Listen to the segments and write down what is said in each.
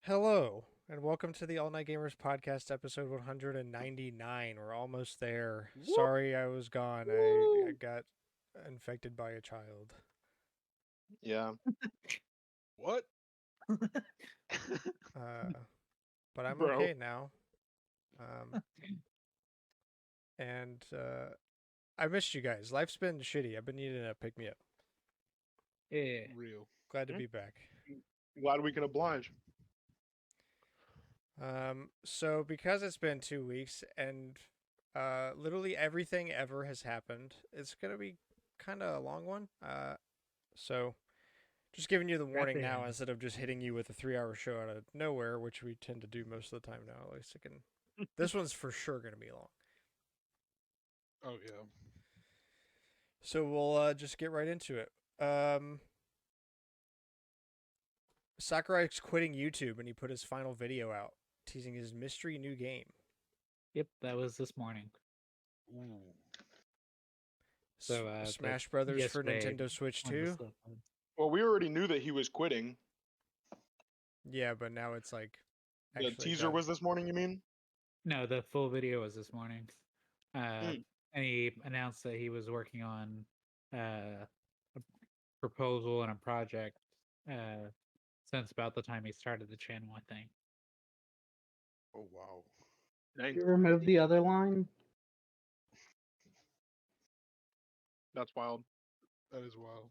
Hello, and welcome to the All Night Gamers podcast, episode 199. We're almost there. Whoop, Sorry I was gone. I woo. got infected by a child. Yeah. What? Uh, but I'm Bro. okay now. Um, and I missed you guys. Life's been shitty. I've been needing a pick me up. Yeah. Real. Glad to be back. Glad we can oblige. So because it's been 2 weeks and literally everything ever has happened, it's gonna be kind of a long one. So just giving you the warning now Rapping. instead of just hitting you with a 3 hour show out of nowhere, which we tend to do most of the time now. At least it can. This one's for sure gonna be long. Oh yeah. So we'll just get right into it. Sakurai's quitting YouTube and he put his final video out, teasing his mystery new game. Yep, that was this morning. Ooh. So Smash Brothers for yesterday Nintendo Switch when this 2. stuff- Well, we already knew that he was quitting. Yeah, but now it's like The actually teaser done. was this morning, you mean? No, the full video was this morning. Mm. And he announced that he was working on a proposal and a project since about the time he started the channel, I think. Oh wow. You remove the other line? That's wild. That is wild.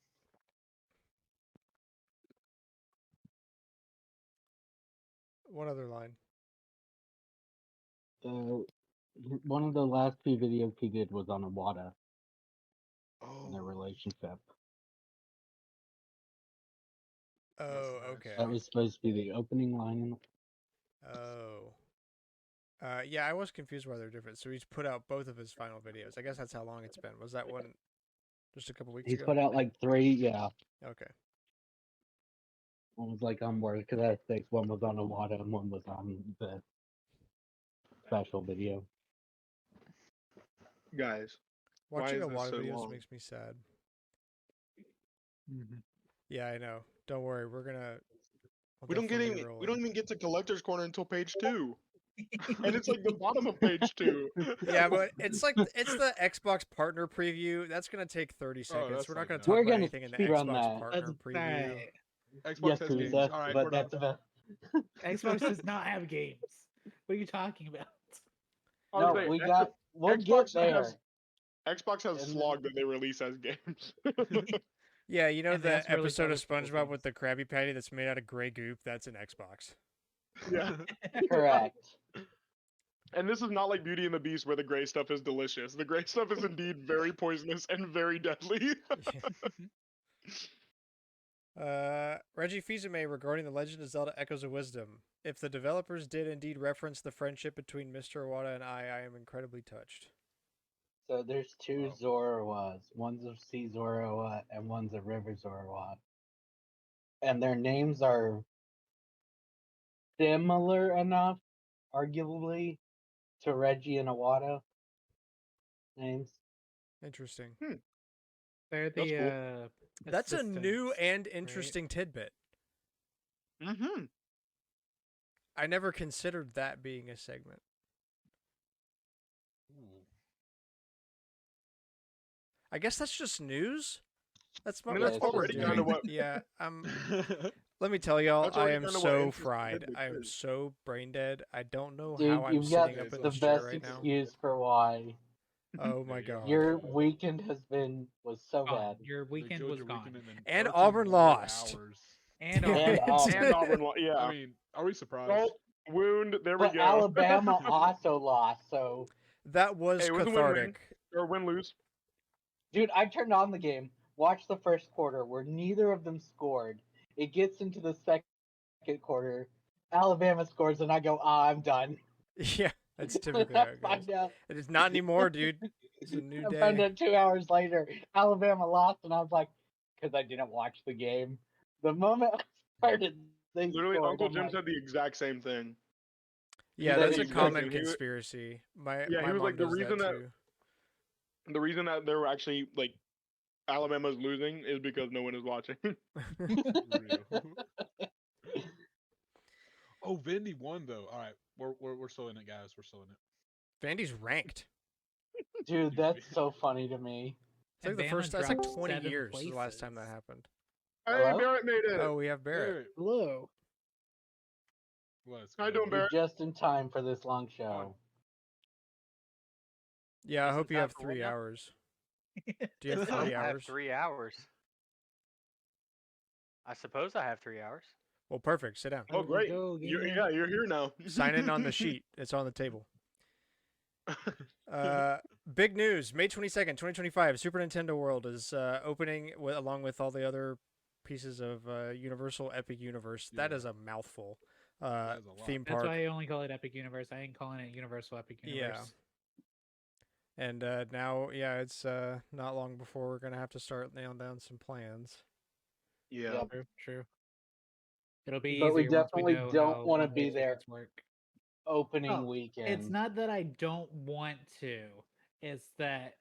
What other line? One of the last few videos he did was on Iwata and their Oh. relationship. Oh, nice. okay. That was supposed to be the opening line. Oh. Yeah, I was confused why they're different. So he's put out both of his final videos. I guess that's how long it's been. Was that one just a couple weeks He's ago? put out like 3, yeah. Okay. One was like on Work Ethics, one was on Iwata, and one was on the special video. Guys. Watching is a this lot of so videos long? makes me sad. Mm-hmm. Yeah, I know. Don't worry, we'll We don't definitely get rolling. we don't even get to collector's corner until page 2. And it's like the bottom of page 2. Yeah, but it's like it's the Xbox partner preview. That's gonna take 30 seconds. that's We're not like gonna no. talk We're about gonna anything in the speedrun Xbox that. partner That's preview. right. Xbox Yes, has games. Teresa, Alright, but whatever. that's about. Xbox does not have games. What are you talking about? No, Honestly, we got. We'll Xbox get there. has Xbox has And slog that they release as games. Yeah, you know And they the also release episode of other people's SpongeBob with games. the Krabby Patty that's made out of gray goop? That's an Xbox. Yeah. Correct. And this is not like Beauty and the Beast where the gray stuff is delicious. The gray stuff is indeed very poisonous and very deadly. Reggie Fils-Aimé regarding The Legend of Zelda Echoes of Wisdom. If the developers did indeed reference the friendship between Mr. Iwata and I am incredibly touched. So there's 2 Wow. Zoroas. One's a Sea Zoroa and one's a River Zoroa. And their names are similar enough, arguably, to Reggie and Iwata names. Interesting. They're That's the That's a new assistants, and right? interesting tidbit. Mm-hmm. I never considered that being a segment. I guess that's just news. That's I mean, that's that's what we're already doing. kinda what- Yeah, let me tell y'all, That's I already am kinda what so interesting fried. tidbits I am is. so brain dead. I don't know Dude, how I'm you've got sitting up in the this chair best right now. excuse for why. Oh my There you go. god. Your weekend was so Gone. bad. Your weekend was gone. And Auburn lost. And Damn Auburn. it. And Auburn, yeah. I mean, are we surprised? Salt, wound, there we But go. Alabama also lost, so That was Hey, it was a cathartic. win-win. Or win-lose. dude, I turned on the game, watched the first quarter where neither of them scored. It gets into the second quarter, Alabama scores, and I go, I'm done. Yeah, that's typically I how it goes. find out, It is not anymore, dude. It's a new I found day. out 2 hours later, Alabama lost, and I was like, because I didn't watch the game. The moment I started, they Literally, scored. Uncle I'm Jim like, said the exact same thing. Yeah, That that's a is common crazy. He was- conspiracy. My Yeah, he my was mom like, the does reason that- too. The reason that they were actually, like, Alabama's losing is because no one is watching. Oh, Vandy won though. All right, we're still in it, guys. We're still in it. Vandy's ranked. Dude, that's so funny to me. It's like the Bama first. That's like dropped 20 7 years the last time that places. happened. Hey, Hello? Barrett made it. Oh, we have Barrett. Barrett, Hello. let's How you go. doing, You're Barrett? just in time for this long show. Yeah, I Just in hope you time have for what 3 now? hours. Do you have Oh, 3 I have hours? 3 hours. I suppose I have 3 hours. Well, perfect. Sit down. Oh, great. Go, You're, gamer. yeah, you're here now. Sign in on the sheet. It's on the table. Big news. May 22nd, 2025. Super Nintendo World is opening along with all the other pieces of Universal Epic Universe. That Yeah. is a mouthful. That is a lot. Theme That's park. why I only call it Epic Universe. I ain't calling it Universal Epic Universe. And now, it's not long before we're going to have to start nailing down some plans. Yeah. Yep. True. It'll be But we easier once definitely know don't how wanna one-way be there. tickets work. Opening Oh, weekend. It's not that I don't want to. It's that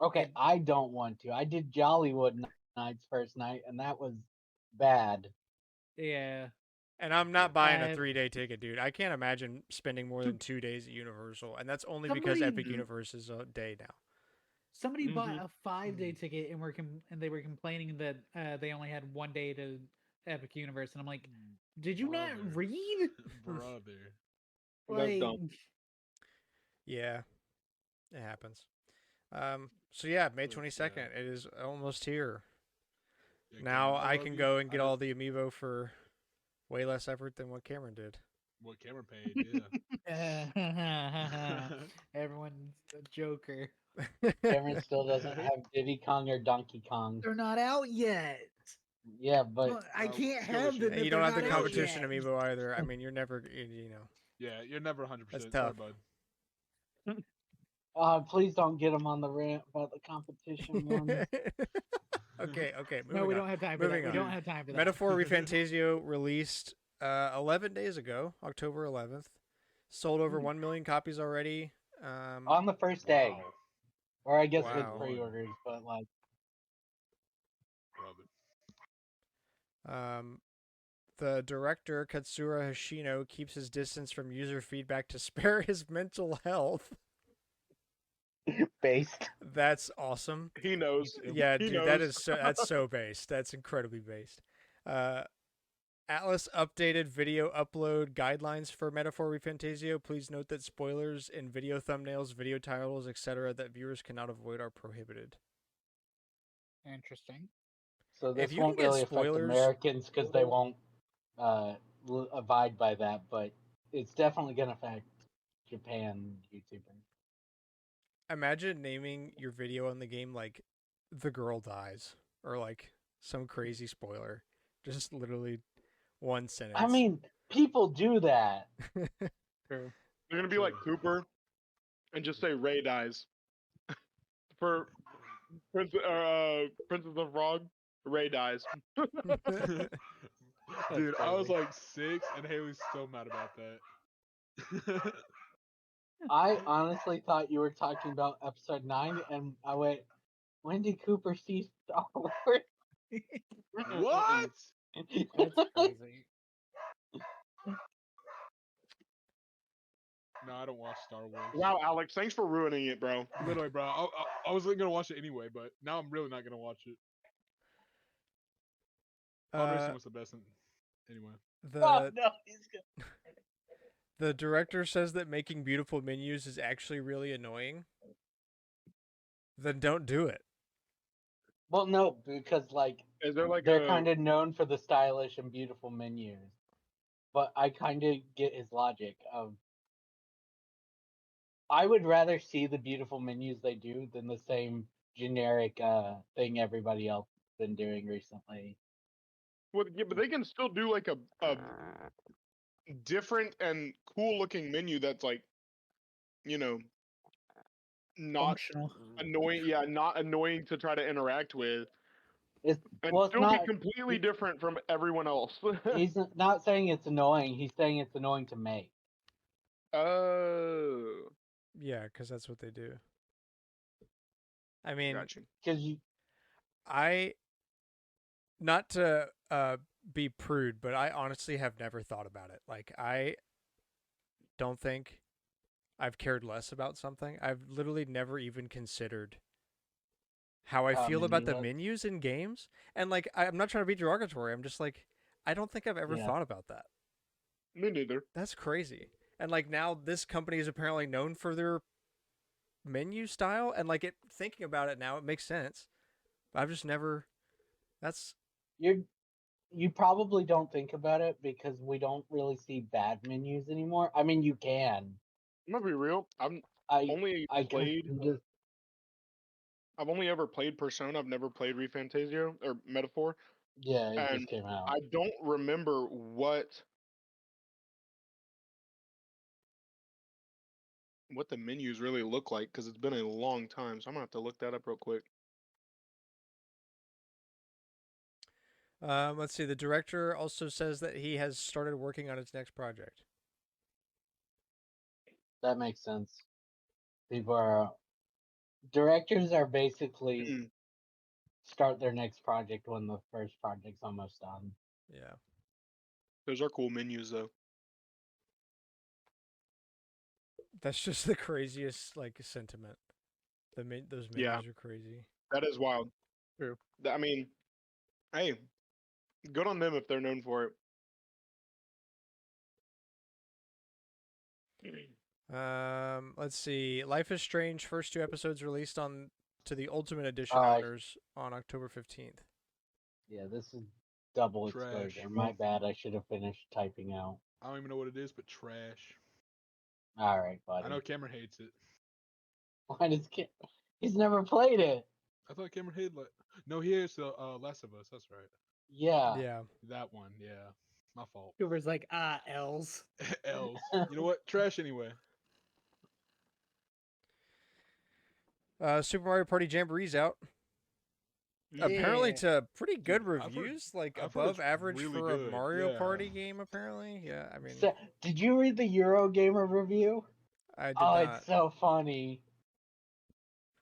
Okay, I don't want to. I did Jollywood Nights first night, and that was bad. yeah. And I'm not buying a Uh, 3-day ticket, dude. I can't imagine spending more than 2 days at Universal. And that's only because Somebody- Epic Universe is a day now. Somebody bought Mhm. a 5-day ticket and they were complaining that they only had 1 day to Epic Universe, and I'm like, did you Brother. not read? Brother. That's dumb. Yeah, it happens. So yeah, May That's 22nd. sad. It is almost here. Yeah, Now Cameron, I love can you. go and get I- all the amiibo for way less effort than what Cameron did. what Cameron paid. Yeah. Everyone's a joker. Cameron still doesn't have Diddy Kong or Donkey Kong. They're not out yet. Yeah, but Well, I No, can't still have issue. them. And if you don't they're have the not out competition yet. amiibo either. I mean, you're never, you know. Yeah, you're never 100%. That's Sorry, tough. bud. please don't get him on the rant about the competition one. Okay. Moving No, we on. don't have time for Moving that. We on. don't have time for that. Metaphor Refantasio released 11 days ago, October 11th. Sold over 1 million copies already. On the first day. Wow. Or I guess Wow. with pre-orders, but like Love it. The director, Katsura Hoshino, keeps his distance from user feedback to spare his mental health. based. That's awesome. He knows. Yeah, He dude, that knows. is that's so based. That's incredibly based. Atlas updated video upload guidelines for Metaphor Refantasio. Please note that spoilers in video thumbnails, video titles, etc. that viewers cannot avoid are prohibited. Interesting. So If this you won't can get really affect spoilers- Americans because they won't abide by that, but it's definitely going to affect Japan YouTubers. Imagine naming your video on the game like "The Girl Dies" or like some crazy spoiler. Just literally one sentence. I mean, people do that. True. They're gonna be like Cooper, and just say Ray dies. For Princess of Frog, Ray dies. Dude, I was crazy. like 6, and Haley's still mad about that. I honestly thought you were talking about episode 9, and I went, when did Cooper see Star Wars? What? That's crazy. No, I don't watch Star Wars. Wow, Alex, thanks for ruining it, bro. Literally, bro. I was gonna watch it anyway, but now I'm really not gonna watch it. Pod racing was the best. Anyway. Oh, no, he's good. The director says that making beautiful menus is actually really annoying. Then don't do it. Well, no, because like Is there like they're a kind of known for the stylish and beautiful menus. But I kind of get his logic of I would rather see the beautiful menus they do than the same generic thing everybody else has been doing recently. well, yeah, but they can still do like a different and cool looking menu that's like, you know, not Functional. annoying. Yeah, not annoying to try to interact with, It's and well, it's still not. be completely different from everyone else. He's not saying it's annoying. He's saying it's annoying to make. Oh, Yeah, because that's what they do. I mean, gotcha. Because you, I not to be prude, but I honestly have never thought about it. Like, I don't think I've cared less about something. I've literally never even considered how I feel about Menu the look. menus in games. And like, I'm not trying to be derogatory. I'm just like, I don't think I've ever Yeah. thought about that. Me neither. That's crazy. And like now, this company is apparently known for their menu style, and like thinking about it now, it makes sense. But I've just never. That's You probably don't think about it because we don't really see bad menus anymore. I mean, you can. I'm gonna be real. I Only I played. just I've only ever played Persona. I've never played ReFantasio or Metaphor, yeah, it and just came out. I don't remember what the menus really look like because it's been a long time. So I'm gonna have to look that up real quick. let's see. The director also says that he has started working on his next project. That makes sense. People are directors are basically Mm. start their next project when the first project's almost done. Yeah. Those are cool menus though. That's just the craziest like sentiment. Those menus Yeah. are crazy. That is wild. True. I mean, hey, good on them if they're known for it. Let's see. Life is Strange first 2 episodes released on to the Ultimate Edition I- owners on October 15th. Yeah, this is double Trash. exposure. My bad. I should have finished typing out. I don't even know what it is, but trash. All right, buddy. I know Cameron hates it. Why does Kim? He's never played it. I thought Cameron hated like. No, he hates the Last of Us. That's right. Yeah. Yeah. That one. Yeah, my fault. Cooper's like, L's. L's. You know what? Trash anyway. Super Mario Party Jamboree's out. Apparently Yeah. to pretty good I've heard- reviews, like I've heard above it's average really for a good, Mario yeah. Party game. Apparently, yeah. I mean, So, did you read the Eurogamer review? I did Oh, not. it's so funny.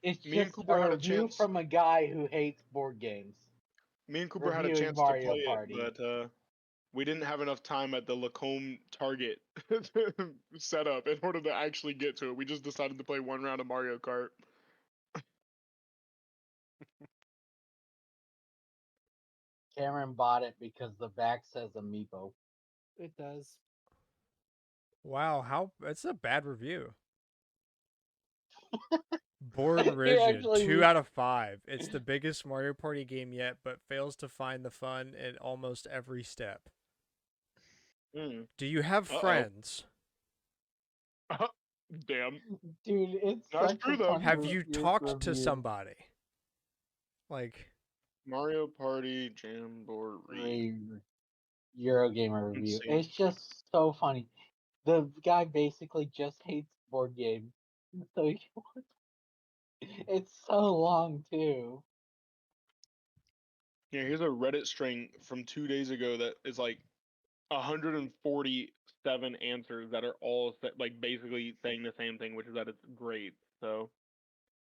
It's Me and just Cooper a had a review chance- from a guy who hates board games. Me and Cooper had a Reviewing chance Mario to play Party. it, but we didn't have enough time at the Lacombe Target setup in order to actually get to it. We just decided to play one round of Mario Kart. Cameron bought it because the back says Amiibo. It does. Wow, that's a bad review. Board He rigid, actually 2 re- out of 5. It's the biggest Mario Party game yet, but fails to find the fun in almost every step. Mm. Do you have Uh-oh. friends? Damn. Dude, it's That's such true, a though. funny Have you talked to review. somebody? Like, Mario Party Jamboree. Eurogamer Let's review. see. It's just so funny. The guy basically just hates board games. So it's so long too. Yeah, here's a Reddit string from 2 days ago that is like 147 answers that are all like basically saying the same thing, which is that it's great. So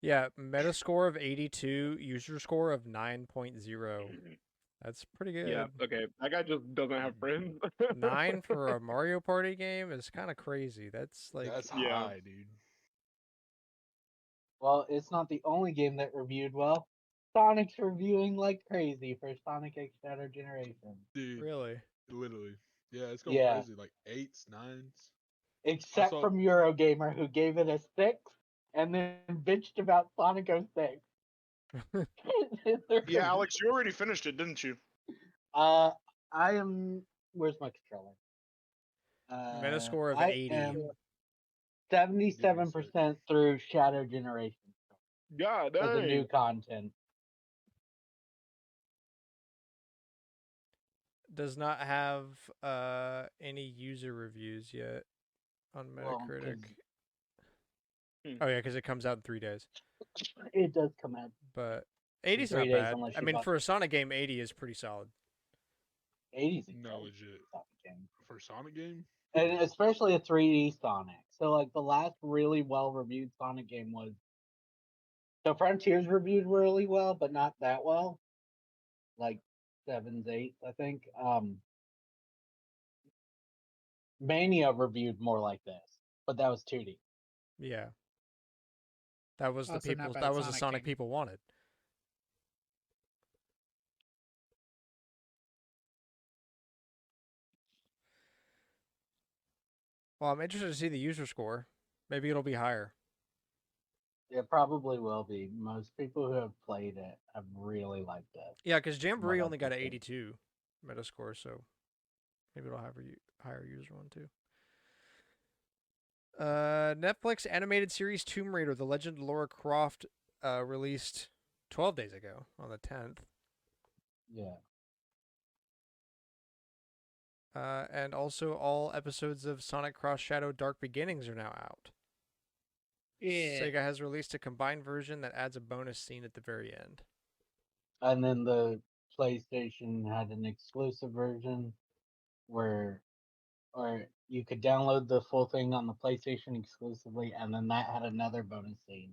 yeah, Metascore of 82, user score of 9.0. That's pretty good. yeah, okay, that guy just doesn't have friends. 9 for a Mario Party game is kind of crazy. That's like, That's yeah. high, dude. Well, it's not the only game that reviewed well. Sonic's reviewing like crazy for Sonic X Shadow Generation. Dude, really? literally. Yeah, it's going Yeah. crazy. Like 8s, 9s. Except saw- from Eurogamer, who gave it a 6 and then bitched about Sonic 06. Yeah, Alex, you already finished it, didn't you? I am. Where's my controller? Metascore of I 80. am 77% through Shadow Generation God for the new dang. content. Does not have any user reviews yet on Well, Metacritic. 'cause Oh yeah, because it comes out in 3 days. it does come out. But 80's 3 not days bad. unless I you mean, bought- for a Sonic game, 80 is pretty solid. 80's a No, great legit. Sonic game. For Sonic game? And especially a 3D Sonic. So like the last really well reviewed Sonic game was. So Frontiers reviewed really well, but not that well. Like 7s, 8s, I think. Mania reviewed more like this, but that was 2D. Yeah. That was the Also not people. bad That was the Sonic Sonic game. people wanted. Well, I'm interested to see the user score. Maybe it'll be higher. It probably will be. Most people who have played it have really liked it. Yeah, because From what Jamboree I've only got an seen. 82 Metascore, so maybe it'll have a higher user one too. Netflix animated series Tomb Raider: The Legend of Lara Croft released 12 days ago on the 10th. Yeah. And also all episodes of Sonic Cross Shadow Dark Beginnings are now out. Yeah. Sega has released a combined version that adds a bonus scene at the very end. And then the PlayStation had an exclusive version where or you could download the full thing on the PlayStation exclusively, and then that had another bonus scene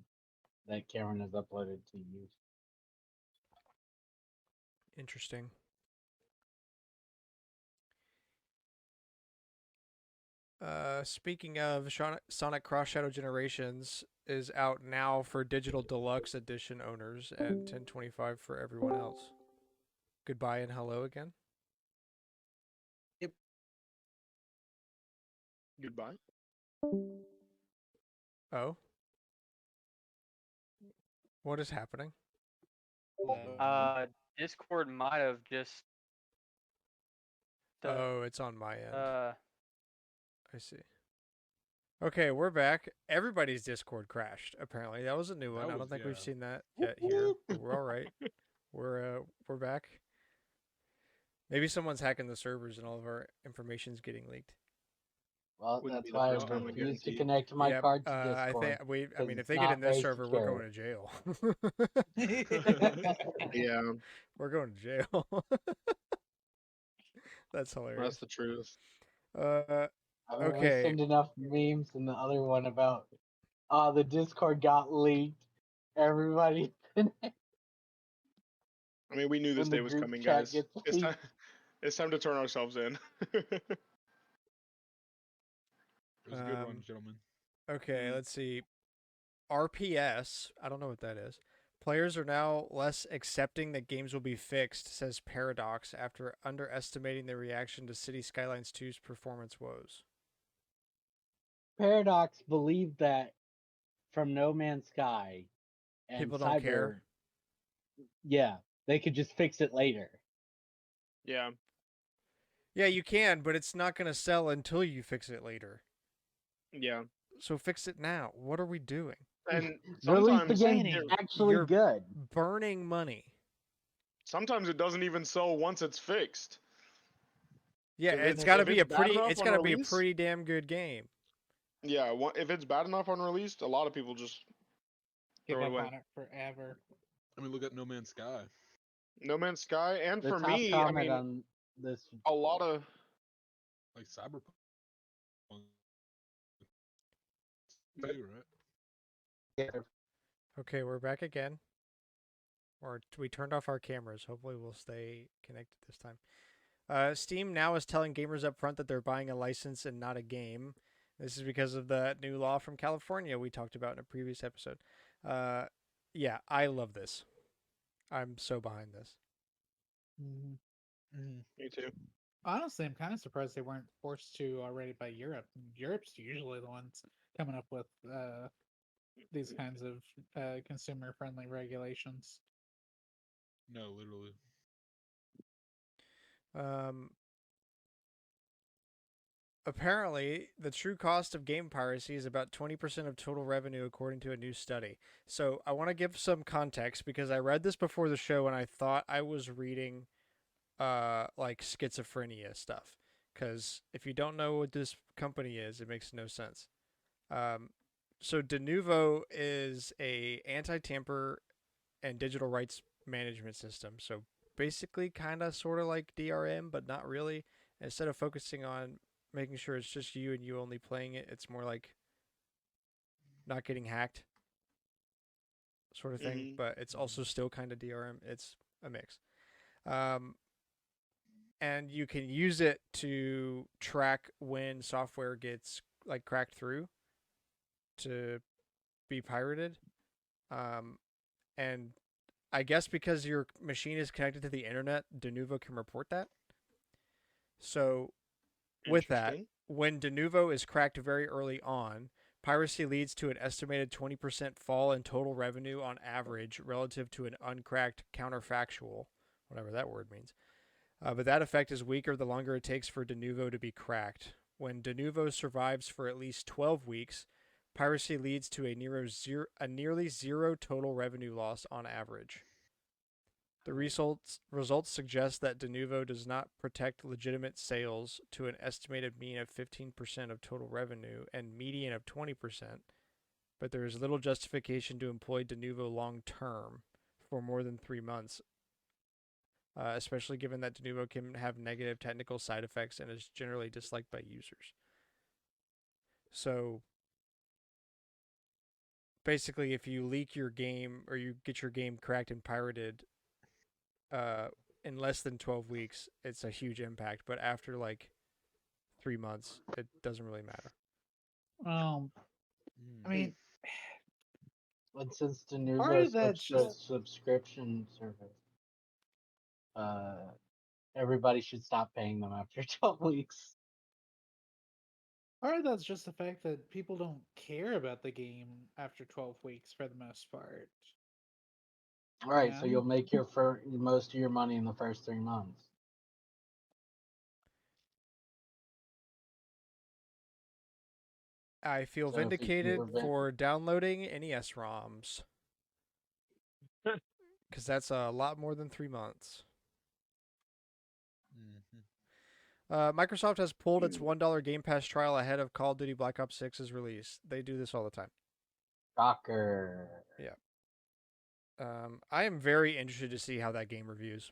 that Cameron has uploaded to use. Interesting. Speaking of, Sonic Cross Shadow Generations is out now for digital deluxe edition owners at $10.25 for everyone else. Goodbye and hello again. Goodbye. Oh, what is happening? Discord might have just. Oh, it's on my end. Uh, I see. Okay, we're back. Everybody's Discord crashed. Apparently, that was a new one. I don't think we've seen that yet here. But we're all right. We're back. Maybe someone's hacking the servers and all of our information's getting leaked. Well, Wouldn't that's be the why I first time, I refuse to guarantee. connect my Yep, card to I Discord. think I 'cause mean, if it's they get not in this very server, we're secure. going to jail. Yeah, We're going to jail. That's that's hilarious. the truth. Uh, I mean, we okay. send enough memes and the other one about, the Discord got leaked. Everybody, I mean, we knew this when the day was group coming, chat guys. gets It's time. leaked. It's time to turn ourselves in. It was a good one, Um, gentlemen. Okay, let's see. RPS, I don't know what that is. Players are now less accepting that games will be fixed, says Paradox, after underestimating their reaction to City Skylines 2's performance woes. Paradox believed that from No Man's Sky and People don't care. Yeah, they could just fix it later. Yeah. Yeah, you can, but it's not going to sell until you fix it later. Yeah. So fix it now. What are we doing? And Release the sometimes game Planning. actually You're- good. Burning money. sometimes it doesn't even sell once it's fixed. Yeah, If it's it's- got to if be it's a bad pretty. enough It's on got to be a release- pretty damn good game. Yeah, if it's bad enough on release, a lot of people just Give throw it up away. on it forever. I mean, look at No Man's Sky. No Man's Sky, and The for top me, I comment mean, on this. a lot of Like Cyberpunk. Too, right? Okay, we're back again. Or we turned off our cameras. Hopefully, we'll stay connected this time. Steam now is telling gamers up front that they're buying a license and not a game. This is because of the new law from California we talked about in a previous episode. Yeah, I love this. I'm so behind this. me too. Honestly, I'm kind of surprised they weren't forced to already by Europe. Europe's usually the ones coming up with these kinds of consumer-friendly regulations. No, literally. Apparently, the true cost of game piracy is about 20% of total revenue, according to a new study. So, I want to give some context because I read this before the show and I thought I was reading like schizophrenia stuff. Because if you don't know what this company is, it makes no sense. So, Denuvo is a anti-tamper and digital rights management system. So, basically, kind of, sort of like DRM, but not really. Instead of focusing on making sure it's just you and you only playing it, it's more like not getting hacked sort of thing, Mhm. but it's also still kind of DRM. It's a mix. and you can use it to track when software gets like cracked through to be pirated. And I guess because your machine is connected to the internet, Denuvo can report that. So with that, Interesting. when Denuvo is cracked very early on, piracy leads to an estimated 20% fall in total revenue on average relative to an uncracked counterfactual, whatever that word means. But that effect is weaker the longer it takes for Denuvo to be cracked. When Denuvo survives for at least 12 weeks, piracy leads to a nearly zero total revenue loss on average. The results suggest that Denuvo does not protect legitimate sales to an estimated mean of 15% of total revenue and median of 20%, but there is little justification to employ Denuvo long term for more than 3 months, especially given that Denuvo can have negative technical side effects and is generally disliked by users. So basically, if you leak your game or you get your game cracked and pirated, in less than 12 weeks, it's a huge impact. But after like 3 months, it doesn't really matter. I mean, And since the part Nuvo of that's switched to a just subscription service, everybody should stop paying them after 12 weeks. part of that's just the fact that people don't care about the game after 12 weeks for the most part. All right, so Yeah. you'll make most of your money in the first 3 months. I feel So if you vindicated prevent- for downloading NES ROMs. Because that's a lot more than 3 months. Microsoft has pulled its $1 Game Pass trial ahead of Call of Duty Black Ops 6's release. They do this all the time. Shocker. Yeah. I am very interested to see how that game reviews.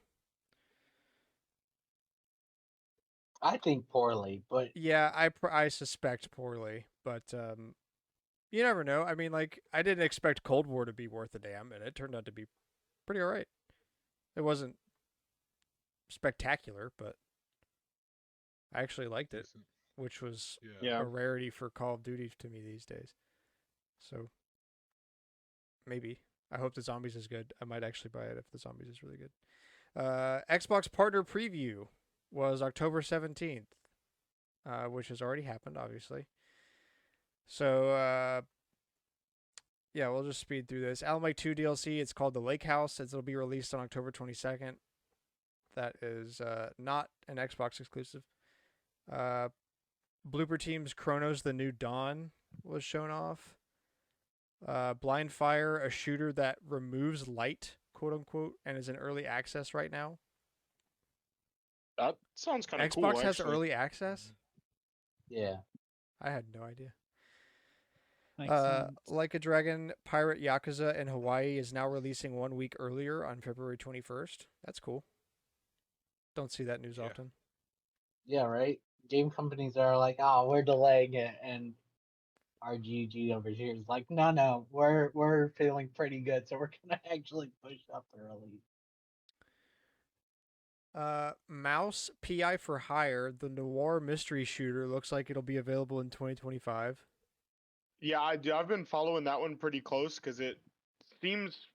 I think poorly, but Yeah, I suspect poorly, but you never know. I mean, like, I didn't expect Cold War to be worth a damn, and it turned out to be pretty alright. It wasn't spectacular, but I actually liked it, Decent. which was Yeah. a rarity for Call of Duty to me these days. So maybe. I hope the Zombies is good. I might actually buy it if the Zombies is really good. Xbox Partner Preview was October 17th, which has already happened, obviously. So, yeah, we'll just speed through this. Alan Wake 2 DLC, it's called The Lake House. It'll be released on October 22nd. That is not an Xbox exclusive. Blooper Team's Chronos The New Dawn was shown off. Blind Fire, a shooter that removes light, quote unquote, and is in early access right now. That sounds kind of cool. Xbox has Actually. early access? yeah. I had no idea. Makes sense. Like a Dragon Pirate Yakuza in Hawaii is now releasing 1 week earlier on February 21st. That's cool. Don't see that news Yeah. often. Yeah, right? Game companies are like, oh, we're delaying it, and RGG over here is like, no, we're feeling pretty good, so we're gonna actually push up the release. Mouse PI for Hire, the noir mystery shooter, looks like it'll be available in 2025. Yeah, I've been following that one pretty close because it seems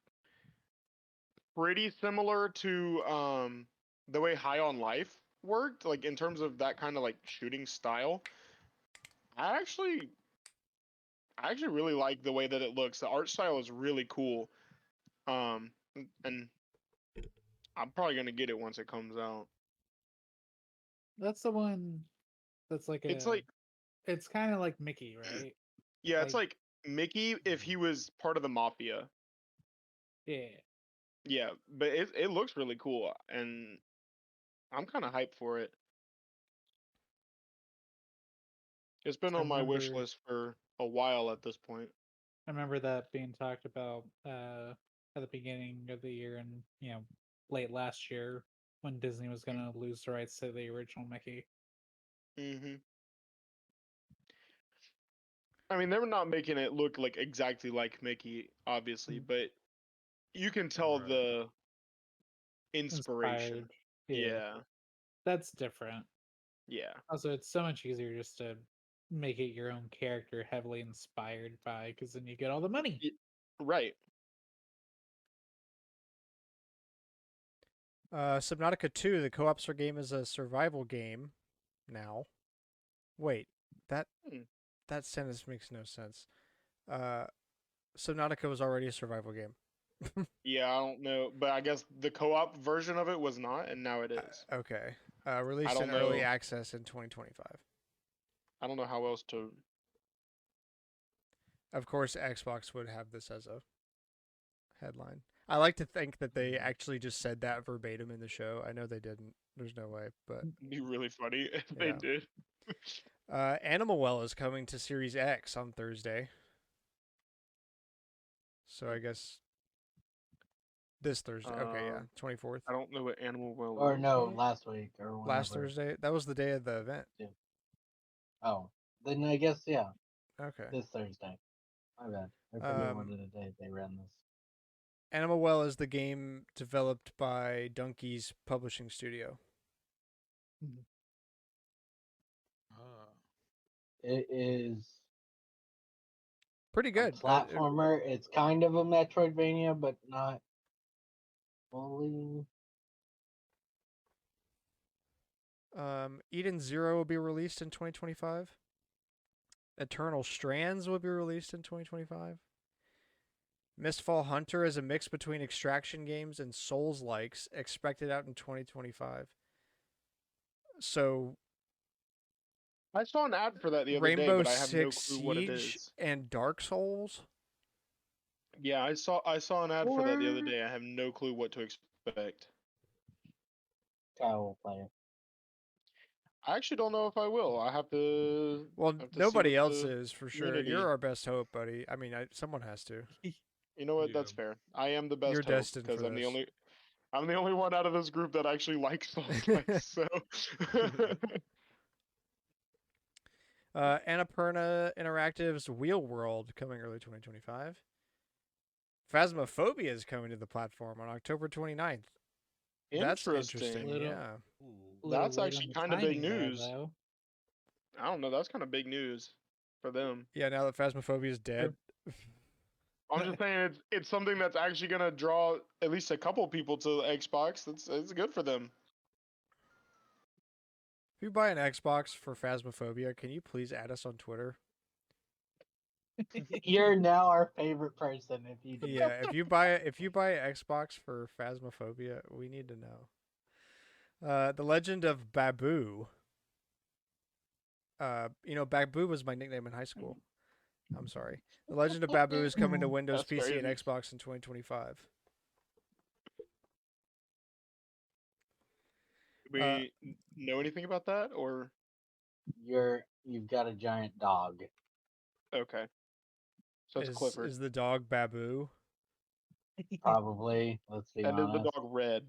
pretty similar to the way High on Life worked, like in terms of that kind of like shooting style. I actually really like the way that it looks. The art style is really cool. And I'm probably gonna get it once it comes out. That's the one that's like It's like it's kind of like Mickey, right? yeah, it's like- like Mickey if he was part of the mafia. Yeah. Yeah, but it looks really cool, and I'm kind of hyped for it. It's been I on my wish remember- list for a while at this point. I remember that being talked about at the beginning of the year and late last year when Disney was going to lose the rights to the original Mickey. Mm-hmm. I mean, they're not making it look like exactly like Mickey, obviously, but you can tell Right. the inspiration. Inspired. Yeah. Yeah. That's different. Yeah. Also, it's so much easier just to make it your own character, heavily inspired by, because then you get all the money. Right. Subnautica 2, the co-op game is a survival game now. Wait, that Hmm. that sentence makes no sense. Subnautica was already a survival game. Yeah, I don't know, but I guess the co-op version of it was not, and now it is. Okay. I Released don't in early know. access in 2025. I don't know how else to. Of course, Xbox would have this as a headline. I like to think that they actually just said that verbatim in the show. I know they didn't. There's no way, but Be really funny if they Yeah. did. Animal Well is coming to Series X on Thursday. So I guess this Thursday. Okay, yeah, 24th. I don't know what Animal Well Or is. no, last week or whenever. Last Thursday. That was the day of the event. Oh, then I guess yeah, Okay. this Thursday. My bad. I forget what day they ran this. Animal Well is the game developed by Donkey's publishing studio. It is Pretty a good. platformer. It's kind of a Metroidvania, but not fully. Eden Zero will be released in 2025. Eternal Strands will be released in 2025. Mistfall Hunter is a mix between extraction games and Souls-likes, expected out in 2025. So I saw an ad for that the other Rainbow day, but I have no Six clue what it Siege is. and Dark Souls. Yeah, I saw an ad for that the other day. I have no clue what to expect. I will play it. I actually don't know if I will. I have to. Well, have to see nobody what else the is for sure. community- You're our best hope, buddy. I mean, someone has to. You know what? Yeah. That's fair. I am the best You're hope destined because for I'm the this. only. I'm the only one out of this group that actually likes Souls-likes. So. Annapurna Interactive's Wheel World coming early 2025. Phasmophobia is coming to the platform on October 29th. That's interesting. Little- Yeah. Little That's late actually on the kind of big timing there, news. though. I don't know. That's kind of big news for them. Yeah, now that Phasmophobia is dead. I'm just saying it's something that's actually gonna draw at least a couple people to Xbox. It's good for them. If you buy an Xbox for Phasmophobia, can you please add us on Twitter? You're now our favorite person if you do. Yeah, if you buy an Xbox for Phasmophobia, we need to know. The Legend of Babu. Babu was my nickname in high school. I'm sorry. The Legend of Babu is coming to Windows, That's PC, and crazy. Xbox in 2025. Do we know anything about that or You've got a giant dog. okay? So it's Clifford. Is the dog Babu? Probably. Let's be And is the honest. dog red?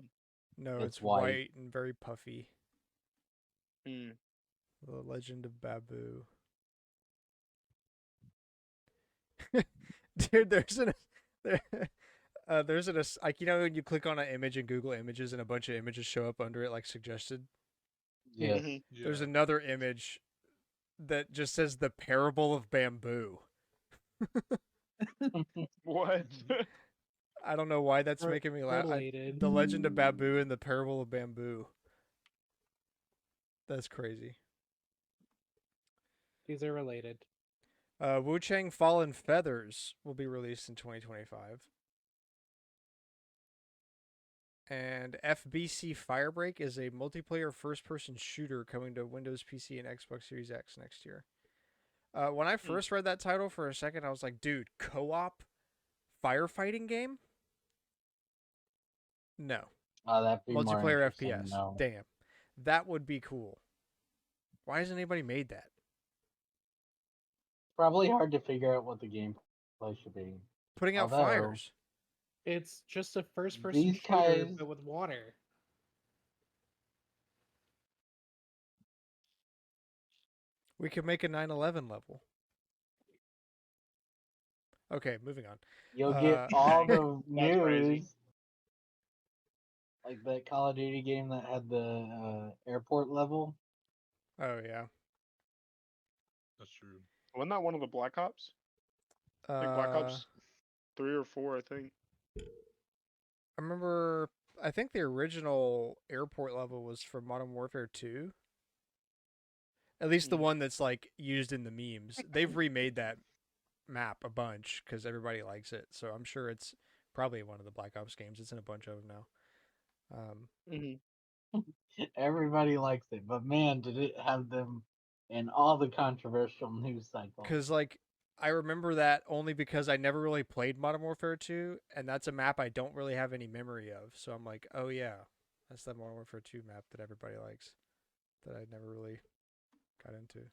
No, It's it's white. white and very puffy. Hmm. The Legend of Babu. Dude, there's like when you click on an image in Google Images and a bunch of images show up under it like suggested. Yes. Mhm. There's another image that just says the Parable of Bamboo. What? I don't know why that's making me laugh. Related. The Legend of Babu and the Parable of Bamboo. That's crazy. These are related. Wu Chang Fallen Feathers will be released in 2025. And FBC Firebreak is a multiplayer first-person shooter coming to Windows PC and Xbox Series X next year. When I first read that title for a second, I was like, dude, co-op firefighting game? No. That'd be more Multiplayer interesting, FPS. no. Damn. That would be cool. Why hasn't anybody made that? Probably hard to figure out what the gameplay should be. Putting out Although- fires. It's just a first-person These shooter, guys- but with water. We could make a 9/11 level. Okay, moving on. You'll get all the That's crazy. news. Like that Call of Duty game that had the airport level. Oh yeah. That's true. Wasn't that one of the Black Ops? I think Black Uh, Ops 3 or 4, I think. I remember. I think the original airport level was from Modern Warfare 2. At least the Mm. one that's like used in the memes. They've remade that map a bunch because everybody likes it. So I'm sure it's probably one of the Black Ops games. It's in a bunch of them now. Hmm. Everybody likes it, but man, did it have them in all the controversial news cycles. Because like I remember that only because I never really played Modern Warfare 2, and that's a map I don't really have any memory of. So I'm like, oh yeah, that's the Modern Warfare 2 map that everybody likes, that I never really got into.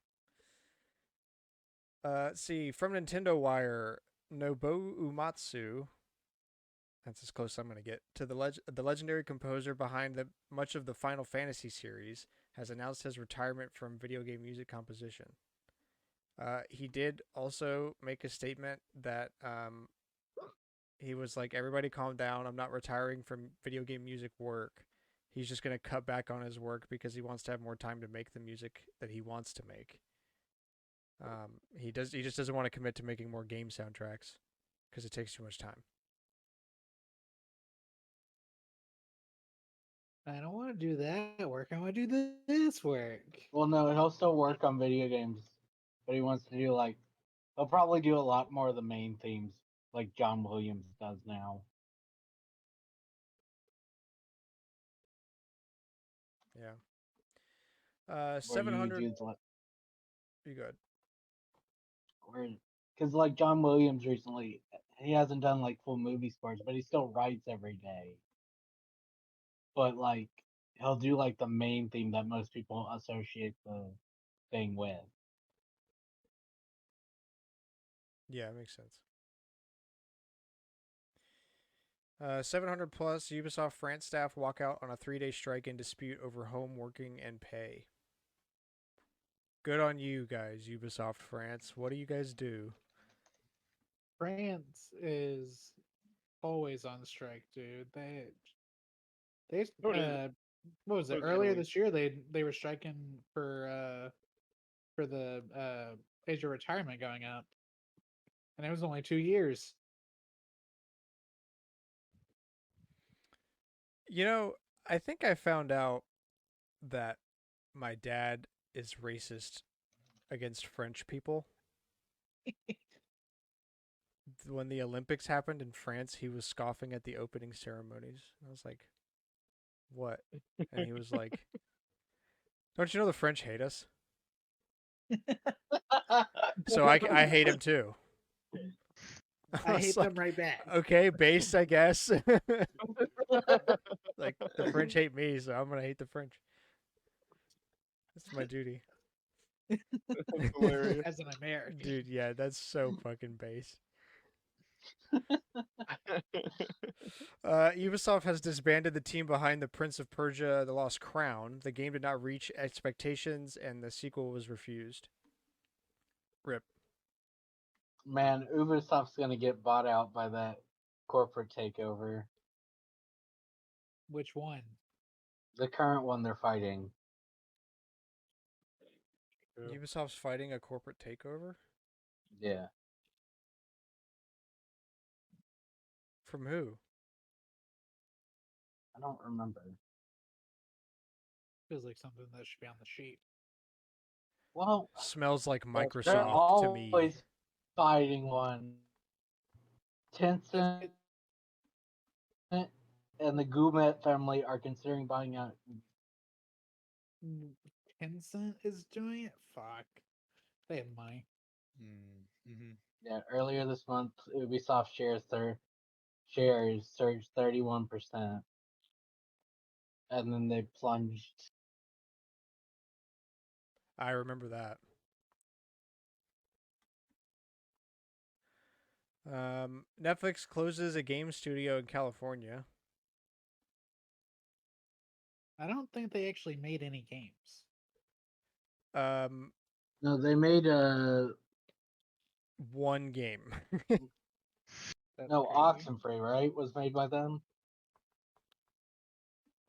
Let's see, from Nintendo Wire, Nobuo Uematsu. That's as close as I'm going to get to the legendary composer behind much of the Final Fantasy series has announced his retirement from video game music composition. He did also make a statement that he was like, "Everybody, calm down. I'm not retiring from video game music work. He's just going to cut back on his work because he wants to have more time to make the music that he wants to make. He just doesn't want to commit to making more game soundtracks because it takes too much time." I don't want to do that work. I want to do this work. Well, no, he'll still work on video games, but he wants to do like he'll probably do a lot more of the main themes, like John Williams does now. Yeah. Where Seven you hundred. do the You good? where because like John Williams recently, he hasn't done like full movie scores, but he still writes every day. But like he'll do like the main theme that most people associate the thing with. Yeah, it makes sense. 700 plus Ubisoft France staff walk out on a 3-day strike in dispute over home working and pay. Good on you guys, Ubisoft France. What do you guys do? France is always on strike, dude. They So did what was so it? is Earlier Italy. this year they were striking for the age of retirement going up. And it was only 2 years. You know, I think I found out that my dad is racist against French people. When the Olympics happened in France, he was scoffing at the opening ceremonies. I was like, "What?" And he was like, "Don't you know the French hate us?" So I hate him too. I was hate like, them right back. okay, based, I guess. Like the French hate me, so I'm gonna hate the French. That's my duty. Hilarious. As an American. Dude, yeah, that's so fucking base. Ubisoft has disbanded the team behind the Prince of Persia: The Lost Crown. The game did not reach expectations, and the sequel was refused. Rip. Man, Ubisoft's gonna get bought out by that corporate takeover. Which one? The current one they're fighting. Ubisoft's fighting a corporate takeover? Yeah. From who? I don't remember. Feels like something that should be on the sheet. Well, Smells like they're Microsoft to me. always fighting one. Tencent It, and the Gumet family are considering buying out. Tencent is doing it? Fuck. They have money. Mm-hmm. Yeah, earlier this month, Ubisoft shares surged 31%, and then they plunged. I remember that. Netflix closes a game studio in California. I don't think they actually made any games. Um, No, they made one game. That's no crazy. Oxenfree, right? Was made by them.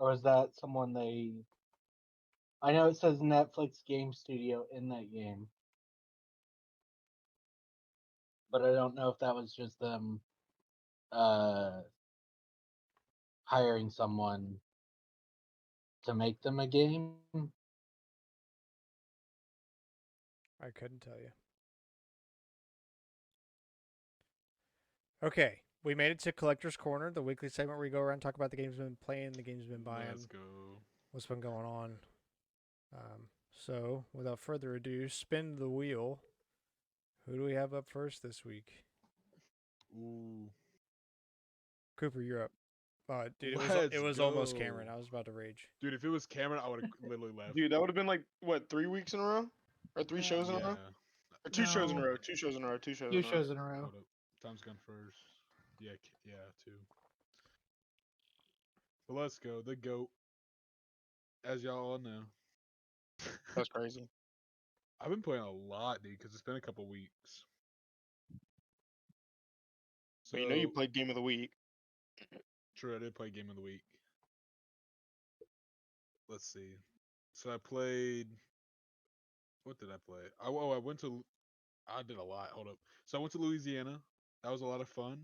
Or is that someone they? I know it says Netflix Game Studio in that game, but I don't know if that was just them uh, hiring someone to make them a game. I couldn't tell you. Okay, we made it to Collector's Corner, the weekly segment where we go around and talk about the games we've been playing, the games we've been buying, Let's go. what's been going on. So, without further ado, spin the wheel. Who do we have up first this week? Ooh. Cooper, you're up. Dude, it Let's was almost Cameron. go. I was about to rage. Dude, if it was Cameron, I would have literally left. Dude, that would have been like what, 3 weeks in a row, or three shows in a row, or two shows in a No. row, two shows in a row, two shows Few in a row. shows in a row. Hold up. Time's gone first. Yeah, yeah, 2. But let's go. The GOAT. As y'all all know. That's crazy. I've been playing a lot, dude, because it's been a couple weeks. So, But you know you played Game of the Week. true, I did play Game of the Week. Let's see. So I played. What did I play? I went to. I did a lot. Hold up. So I went to Louisiana. That was a lot of fun.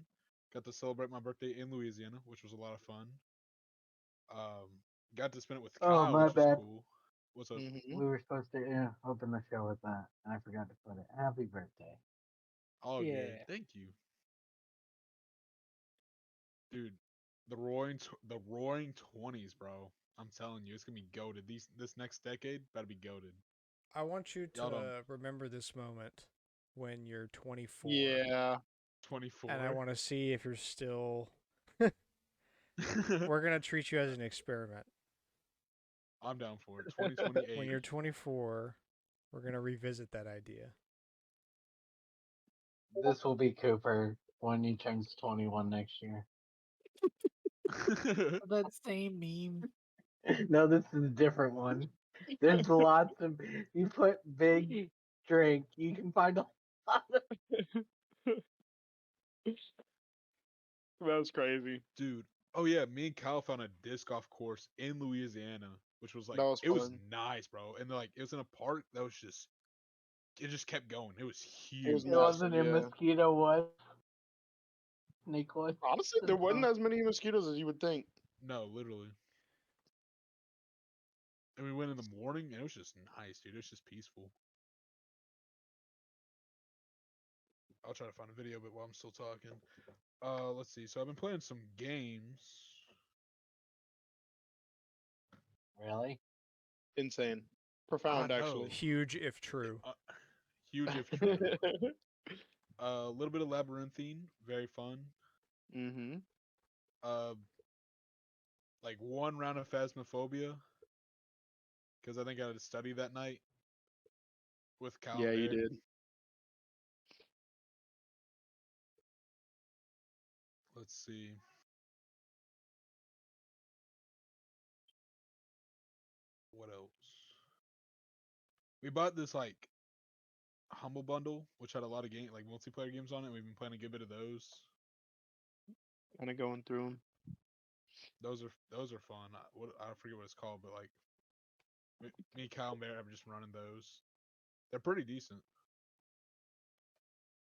Got to celebrate my birthday in Louisiana, which was a lot of fun. Got to spend it with Oh, Kyle, my which was bad. cool. What's up? Mm-hmm. We were supposed to open the show with that, and I forgot to put it. Happy birthday. All good. Yeah. Thank you, dude. The roaring 20s, bro. I'm telling you, it's gonna be goaded. This next decade better be goaded. I want you Y'all don't. to remember this moment when you're 24. Yeah. 24. And I want to see if you're still. We're going to treat you as an experiment. I'm down for it. 2028. When you're 24, we're going to revisit that idea. This will be Cooper when he turns 21 next year. That same meme. No, this is a different one. There's lots of. You put big drink, you can find a lot of. That's crazy. Dude. Oh yeah, me and Kyle found a disc golf course in Louisiana, which was like That was it was fun. nice, bro. And like it was in a park that was just it just kept going. It was It was huge. It wasn't massive, in yeah. Mosquito Woods. Snake Woods. Honestly, there wasn't as many mosquitoes as you would think. No, literally. And we went in the morning and it was just nice, dude. It was just peaceful. I'll try to find a video, but while I'm still talking. Let's see. So I've been playing some games. Really? Insane. Profound, I actually. know. Huge if true. Huge if true. A little bit of labyrinthine, very fun. Mm-hmm. Like 1 round of Phasmophobia, because I think I had to study that night with Cal. Yeah, and you Barrett. did. Let's see. What else? We bought this like Humble Bundle, which had a lot of like multiplayer games on it. We've been playing a good bit of those. Kind of going through them. Those are fun. I forget what it's called, but like me, Kyle, and Barrett have just running those. They're pretty decent.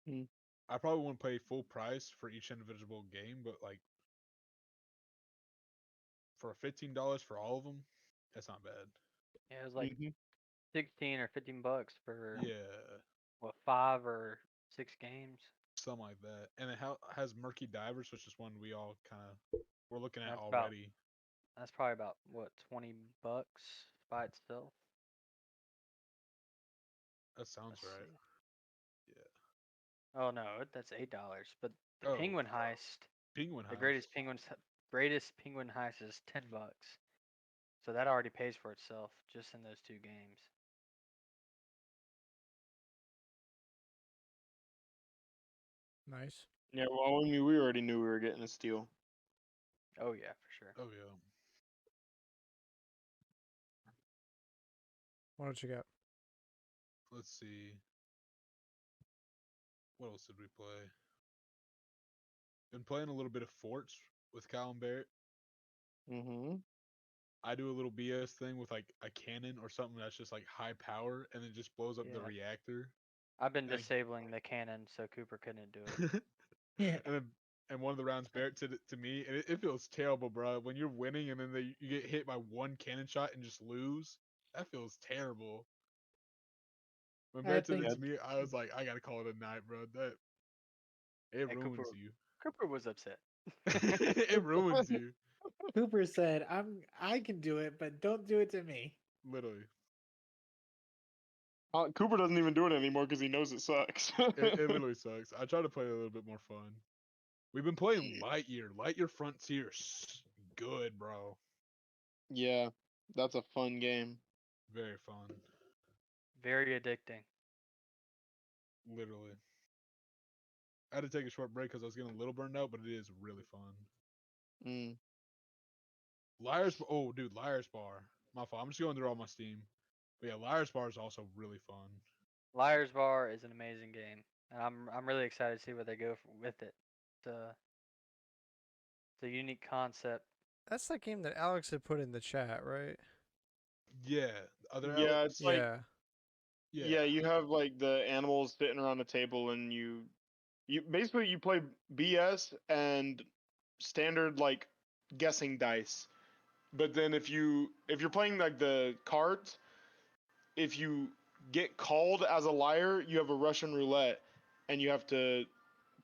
Hmm. I probably wouldn't pay full price for each individual game, but like for $15 for all of them, that's not bad. Yeah, it was like Mm-hmm. 16 or 15 bucks for Yeah, what, 5 or 6 games. something like that. And it has Murky Divers, which is one we all kind of we're looking at That's about already. that's probably about what, 20 bucks by itself. That sounds Let's right. see. Yeah. Oh no, that's $8. But the Oh, Penguin Heist, Penguin the Heist. greatest penguin heist is 10 bucks. So that already pays for itself just in those 2 games. Nice. Yeah, well, I mean, we already knew we were getting a steal. Oh yeah, for sure. Oh yeah. What else you got? Let's see. What else did we play? Been playing a little bit of Forts with Cal and Barrett. Mm-hmm. I do a little BS thing with like a cannon or something that's just like high power and it just blows up the Yeah. reactor. I've been And disabling the cannon so Cooper couldn't do it. Yeah. and one of the rounds Barrett to me, and it feels terrible, bro. When you're winning and then you get hit by one cannon shot and just lose, that feels terrible. When I Barrett did think it to me, I was like, I gotta call it a night, bro. That it And ruins you. Cooper was upset. It ruins you, Cooper said, I can do it, but don't do it to me. literally. Cooper doesn't even do it anymore because he knows it sucks. It literally sucks. I try to play a little bit more fun. We've been playing Lightyear. Lightyear Frontier's good, bro. Yeah, that's a fun game. Very fun. Very addicting. Literally. I had to take a short break because I was getting a little burned out, but it is really fun. Mm. Oh, dude, Liar's Bar. My fault. I'm just going through all my Steam. But yeah, Liar's Bar is also really fun. Liar's Bar is an amazing game, and I'm really excited to see where they go with it. It's a unique concept. That's that game that Alex had put in the chat, right? Yeah. Other Yeah, it's like Yeah. yeah, you have like the animals sitting around a table, and you basically you play BS and standard like guessing dice. But then if you're playing like the cards, if you get called as a liar, you have a Russian roulette, and you have to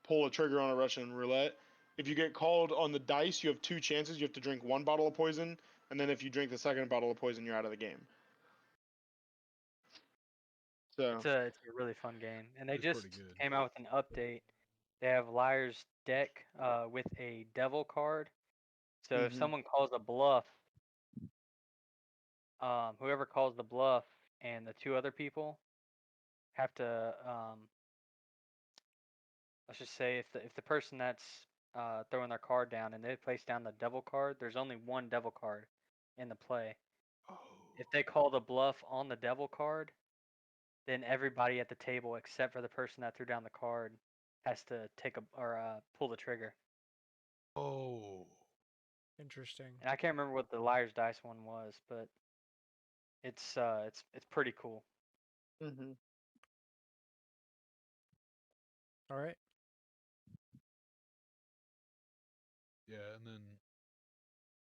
pull a trigger on a Russian roulette. If you get called on the dice, you have two chances. You have to drink one bottle of poison, and then if you drink the second bottle of poison, you're out of the game. So It's a really fun game, and they It's just pretty good. came out with an update. They have Liar's deck with a devil card. So if Mhm. someone calls a bluff, whoever calls the bluff and the two other people have to let's just say if the person that's throwing their card down and they place down the devil card, there's only one devil card in the play. Oh. If they call the bluff on the devil card, then everybody at the table except for the person that threw down the card has to pull the trigger. Oh. Interesting. And I can't remember what the Liar's Dice one was, but it's pretty cool. Mhm. All right. Yeah, and then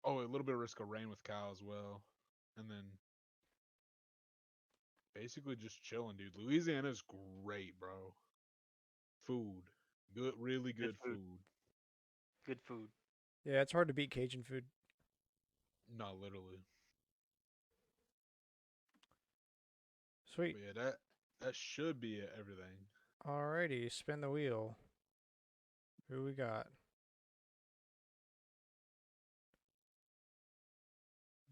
a little bit of Risk of Rain with Cal as well. And then basically just chilling, dude. Louisiana's great, bro. Food. Good, really good food. food. Good food. Yeah, it's hard to beat Cajun food. Not literally. Sweet. But yeah, that should be it, everything. Alrighty, spin the wheel. Who we got?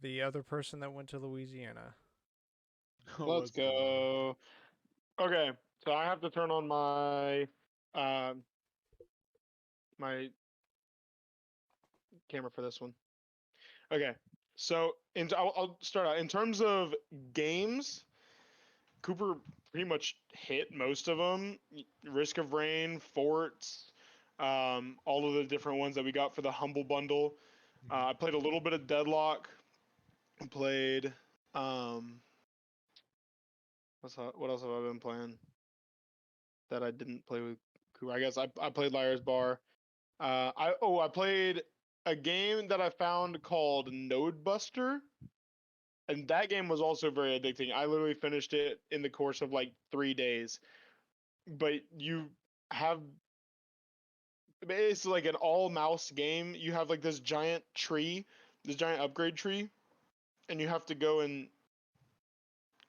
The other person that went to Louisiana. Let's go. Okay, so I have to turn on my my camera for this one. Okay, so I'll start out in terms of games. Cooper pretty much hit most of them. Risk of Rain, Forts, all of the different ones that we got for the Humble Bundle. I played a little bit of Deadlock. Played. What else have I been playing that I didn't play with Cooper? I guess I played Liar's Bar. I played a game that I found called Node Buster, and that game was also very addicting. I literally finished it in the course of like 3 days. But you have it's like an all mouse game. You have like this giant tree, this giant upgrade tree, and you have to go and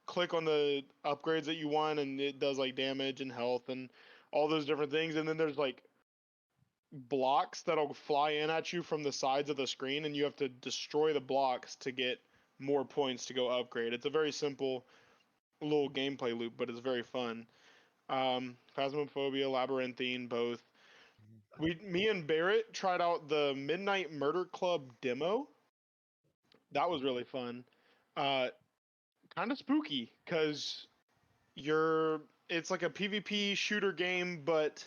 click on the upgrades that you want, and it does like damage and health and all those different things. And then there's like blocks that'll fly in at you from the sides of the screen, and you have to destroy the blocks to get more points to go upgrade. It's a very simple little gameplay loop, but it's very fun. Phasmophobia, Labyrinthine, both. Me and Barrett tried out the Midnight Murder Club demo. That was really fun. Kind of spooky because it's like a PvP shooter game, but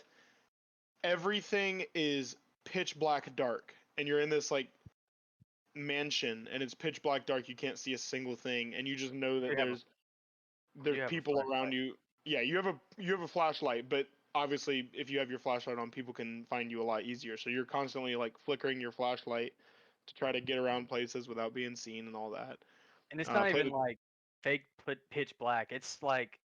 everything is pitch black dark, and you're in this like mansion, and it's pitch black dark. You can't see a single thing, and you just know that You have a- there's you have a people around flashlight. you. Yeah, you have a flashlight, but obviously if you have your flashlight on, people can find you a lot easier. So you're constantly like flickering your flashlight to try to get around places without being seen and all that. And it's I not played even it. like fake pitch black. It's like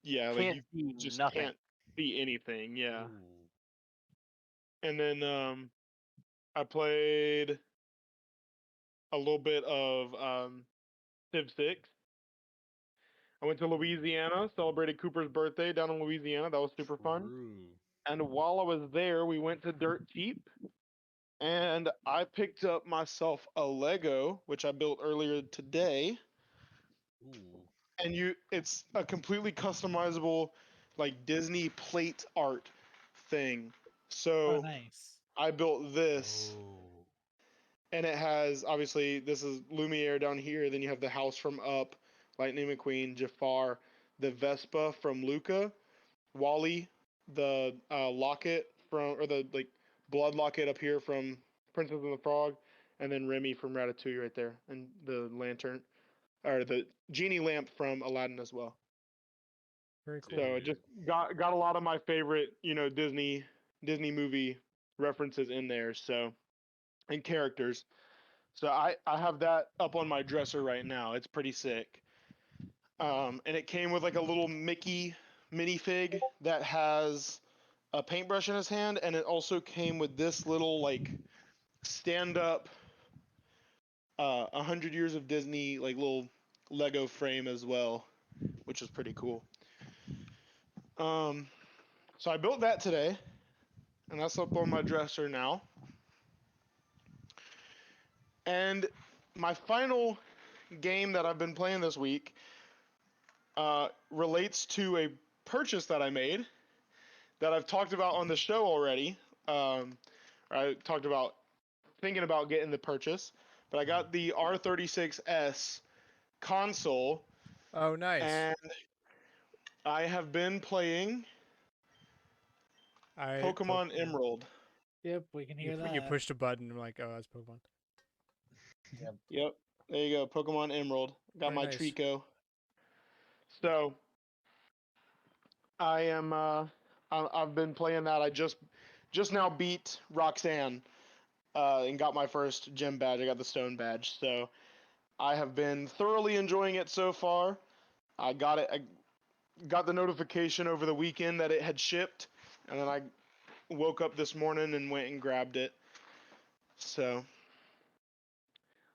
Yeah, like can't you see just nothing. can't see anything. Yeah, Ooh. and then I played a little bit of Civ 6. I went to Louisiana, celebrated Cooper's birthday down in Louisiana. That was super fun. True. And while I was there, we went to Dirt Cheap, and I picked up myself a Lego, which I built earlier today. Ooh. And it's a completely customizable, like Disney plate art thing. Oh, So nice. I built this, Oh. and it has obviously this is Lumiere down here. Then you have the house from Up, Lightning McQueen, Jafar, the Vespa from Luca, Wally, the locket from or the like blood locket up here from Princess and the Frog, and then Remy from Ratatouille right there, and the lantern or the genie lamp from Aladdin as well. Very cool. So Dig just it. got a lot of my favorite Disney movie references in there. So and characters. So I have that up on my dresser right now. It's pretty sick. And it came with like a little Mickey minifig that has a paintbrush in his hand, and it also came with this little like stand up 100 years of Disney like little Lego frame as well, which is pretty cool. Um, so I built that today, and that's up on my dresser now. And my final game that I've been playing this week relates to a purchase that I made that I've talked about on the show already. I talked about thinking about getting the purchase, but I got the R36S console, Oh, nice. and I have been playing Pokemon Emerald. Yep, we can hear You that. pushed a button. I'm like, oh, that's Pokemon. Yep, there you go, Pokemon Emerald. Got Very my nice. Trico. So I've been playing that. I just now beat Roxanne and got my first gym badge. I got the stone badge. So I have been thoroughly enjoying it so far. I got the notification over the weekend that it had shipped, and then I woke up this morning and went and grabbed it. So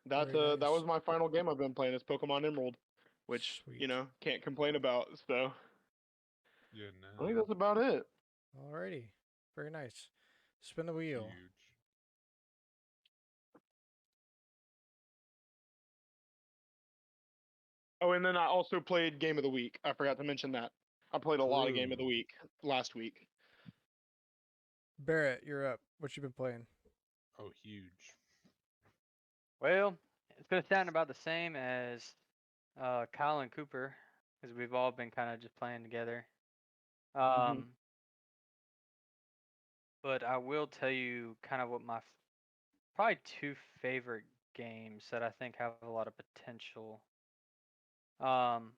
Very that nice. was my final game I've been playing is Pokemon Emerald, which Sweet. can't complain about. So Yeah, I think no. that's about it. Alrighty. Very nice. Spin the wheel. Huge. Oh, and then I also played Game of the Week. I forgot to mention that. I played a lot of Game of the True. Week last week. Barrett, you're up. What you been playing? Oh, huge. Well, it's gonna sound about the same as Kyle and Cooper, because we've all been kind of just playing together. Mhm. But I will tell you kind of what my probably two favorite games that I think have a lot of potential. Um,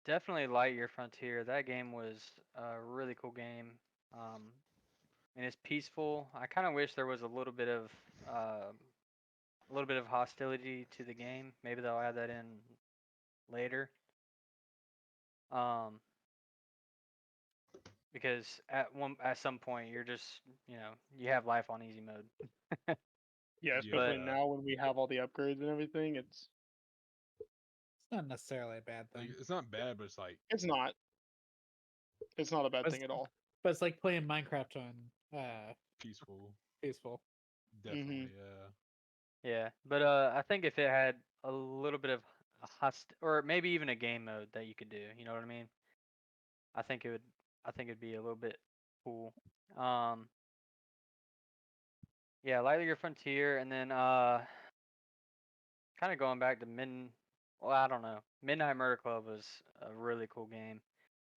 Definitely Lightyear Frontier. That game was a really cool game. And it's peaceful. I kind of wish there was a little bit of hostility to the game. Maybe they'll add that in later. Um, because at some point you're just you have life on easy mode. Yeah, But especially now when we have all the upgrades and everything. It's not necessarily a bad Like, thing, it's not bad, but it's like It's not. It's not a bad but thing it's, at all. but it's like playing Minecraft on peaceful. peaceful. Definitely, yeah. yeah, but I think if it had a little bit of or maybe even a game mode that you could do, you know what I mean? I think it would. I think it'd be a little bit cool. Um, yeah, Lightyear Frontier, and then kind of going back to Well, I don't know. Midnight Murder Club was a really cool game.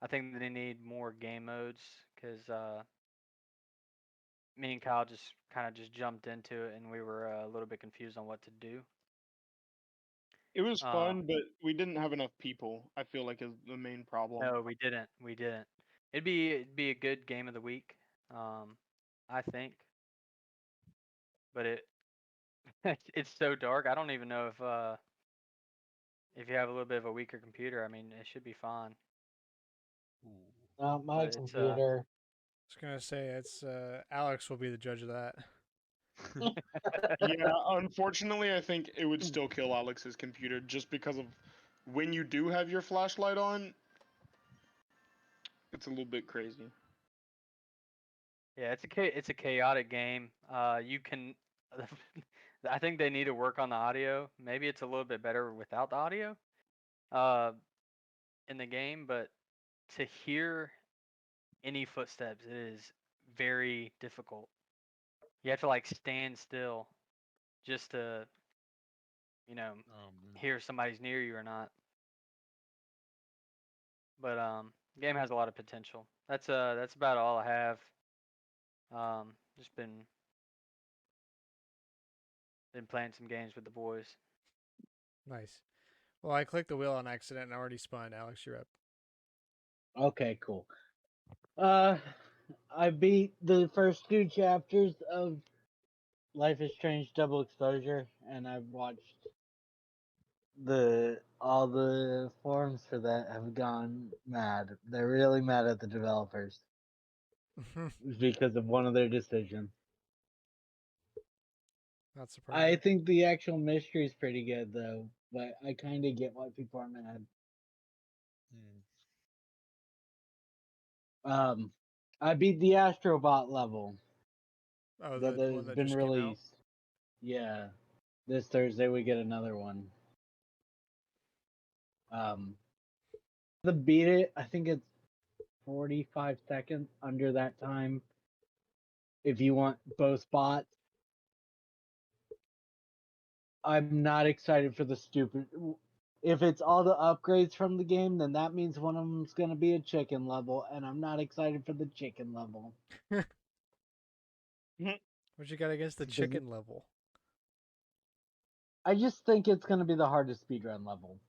I think they need more game modes because me and Kyle just kind of just jumped into it, and we were a little bit confused on what to do. It was Uh, fun, but we didn't have enough people. I feel like is the main problem. no, we didn't. We didn't. It'd be a good game of the week, I think. But it's so dark. I don't even know if you have a little bit of a weaker computer. I mean, it should be fine. Not my But it's computer. I was gonna say it's Alex will be the judge of that. Yeah, unfortunately, I think it would still kill Alex's computer just because of when you do have your flashlight on, it's a little bit crazy. Yeah, it's a chaotic game. You can, I think they need to work on the audio. Maybe it's a little bit better without the audio, uh, in the game, but to hear any footsteps is very difficult. You have to like stand still just to, you know, Oh man. hear if somebody's near you or not. But the game has a lot of potential. That's about all I have. Just been playing some games with the boys. Nice. Well, I clicked the wheel on accident and already spun. Alex, you're up. Okay, cool. I beat the first 2 chapters of Life is Strange Double Exposure, and I've watched all the forums for that have gone mad. They're really mad at the developers because of one of their decisions. Not I surprising. think the actual mystery is pretty good though, but I kind of get why people are mad. Hmm. I beat the Astrobot level Oh, that the has one that been just came out. released. Yeah, this Thursday we get another one. To beat it, I think it's 45 seconds under that time. If you want both spots, I'm not excited for the stupid. If it's all the upgrades from the game, then that means one of them's gonna be a chicken level, and I'm not excited for the chicken level. What you got against the Because chicken level? I just think it's gonna be the hardest speedrun level.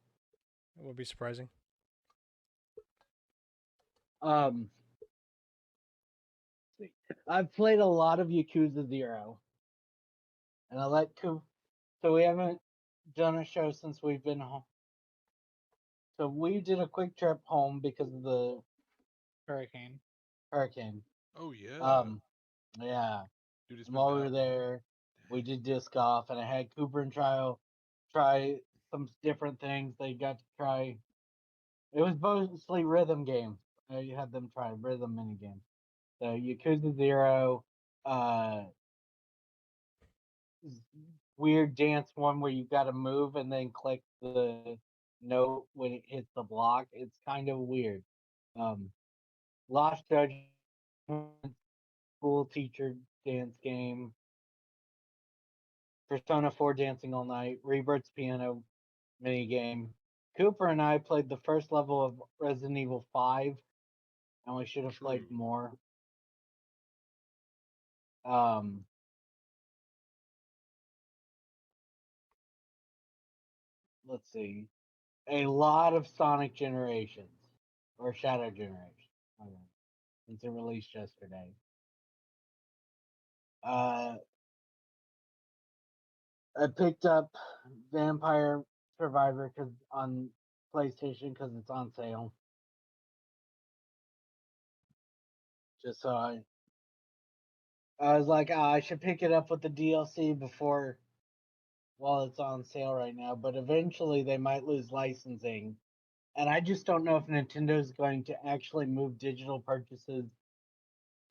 It would be surprising. Um, I've played a lot of Yakuza 0, and I let Coop. So we haven't done a show since we've been home. So we did a quick trip home because of the Hurricane. hurricane. Oh yeah. Yeah. Dude, it's And been while we bad. were there, we did disc golf, and I had Cooper and Trial try some different things. They got to try. It was mostly rhythm games. I had them try rhythm mini games. So Yakuza 0, uh, weird dance one where you got to move and then click the note when it hits the block. It's kind of weird. Um, Lost Judgment, school teacher dance game, Persona 4 Dancing All Night, Rebirth's piano mini game. Cooper and I played the first level of Resident Evil 5, and we should have played True. more. Um, let's see. A lot of Sonic Generations, or Shadow Generations, since it released yesterday. I picked up Vampire Survivor cause on PlayStation because it's on sale. Just so I was like, I should pick it up with the DLC before while it's on sale right now. But eventually they might lose licensing, and I just don't know if Nintendo's going to actually move digital purchases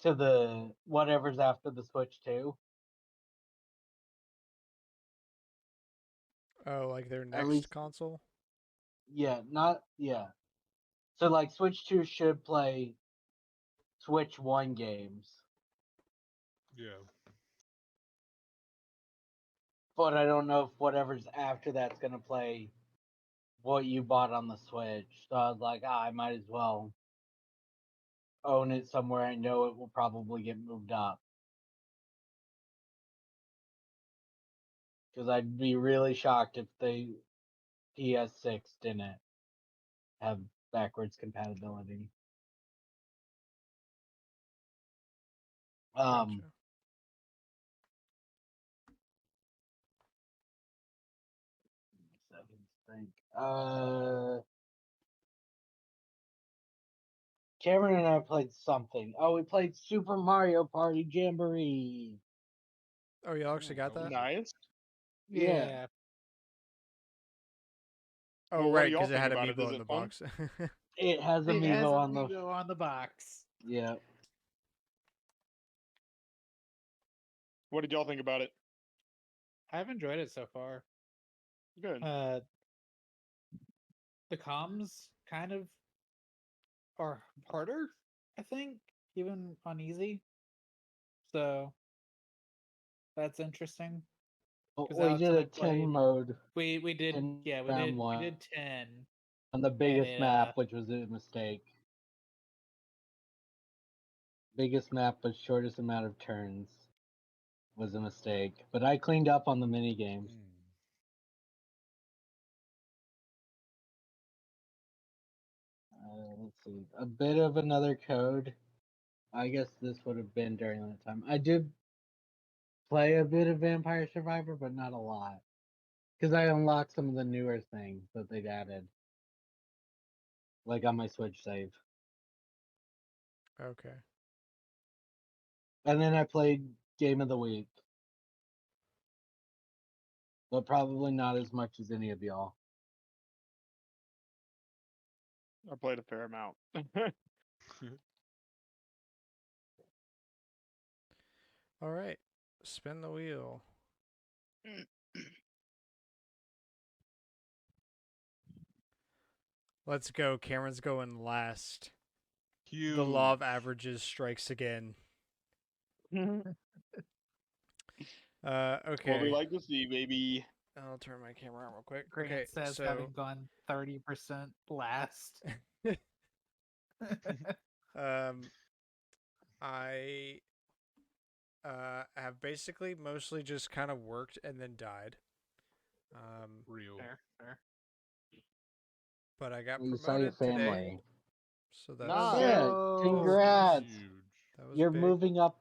to the whatever's after the Switch 2. Oh, like their At next least, console? yeah, not yeah. So like Switch 2 should play Switch 1 games, Yeah. but I don't know if whatever's after that's gonna play what you bought on the Switch. So I was like, I might as well own it somewhere I know it will probably get moved up. Because I'd be really shocked if the PS6 didn't have backwards compatibility. Gotcha. Think. Cameron and I played something. Oh, we played Super Mario Party Jamboree. Oh, you actually got how was that? it? Nice. Yeah. Oh, Well, what do right, y'all because it think had about it? amiibo Is in it the fun? box. It has It has amiibo on the. amiibo on the box. Yeah. What did y'all think about it? I've enjoyed it so far. Good. The comms kind of are harder, I think, even on easy. So that's interesting. Because We Alex did and a I 10 played. mode We did in yeah round we one did 10 on the and biggest it map, which was a mistake. Biggest map, but shortest amount of turns was a mistake. But I cleaned up on the mini games. Let's see. A bit of another code. I guess this would have been during that time. I did play a bit of Vampire Survivor, but not a lot. Because I unlocked some of the newer things that they'd added. Like on my Switch save. Okay. And then I played Game of the Week. But probably not as much as any of y'all. I played a fair amount. All right. Spin the wheel. Let's go. Cameron's going last. Huge. The law of averages strikes again. Okay. What we like to see, baby. I'll turn my camera on real quick. Grant Okay, says so having gone 30% last. I have basically mostly just kind of worked and then died. Real. Fair. But I got You saw your promoted today, family. so that's Nice. Yeah, Let's congrats. Huge. that was You're big. moving up.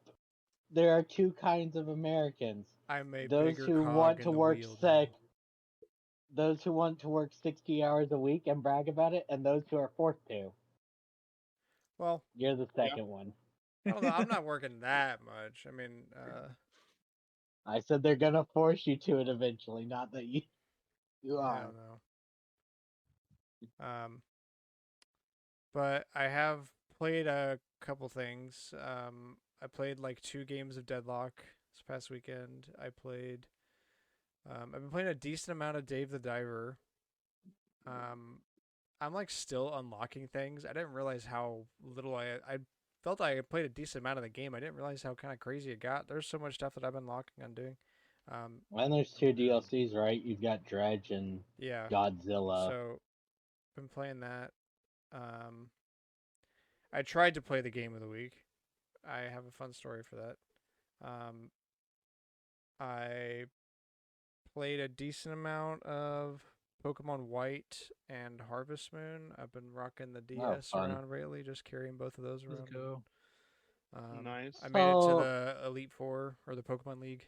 There are two kinds of Americans. I'm a Those bigger who cog want in to the work wheel sick. now. Those who want to work 60 hours a week and brag about it, and those who are forced to. Well, You're the second one. I don't know. I'm not working that much. I mean, I said they're gonna force you to it eventually, not that you I are. don't know. But I have played a couple things. I played like 2 games of Deadlock this past weekend. I played. I've been playing a decent amount of Dave the Diver. I'm like still unlocking things. I didn't realize how little I felt I played a decent amount of the game. I didn't realize how kind of crazy it got. There's so much stuff that I've been locking on doing. And there's two DLCs, right? You've got Dredge and Yeah. Godzilla. So, been playing that. I tried to play the game of the week. I have a fun story for that. I played a decent amount of Pokemon White and Harvest Moon. I've been rocking the DS fun. around lately, just carrying both of those around. Let's go. Nice. I made it to So- the Elite Four or the Pokemon League.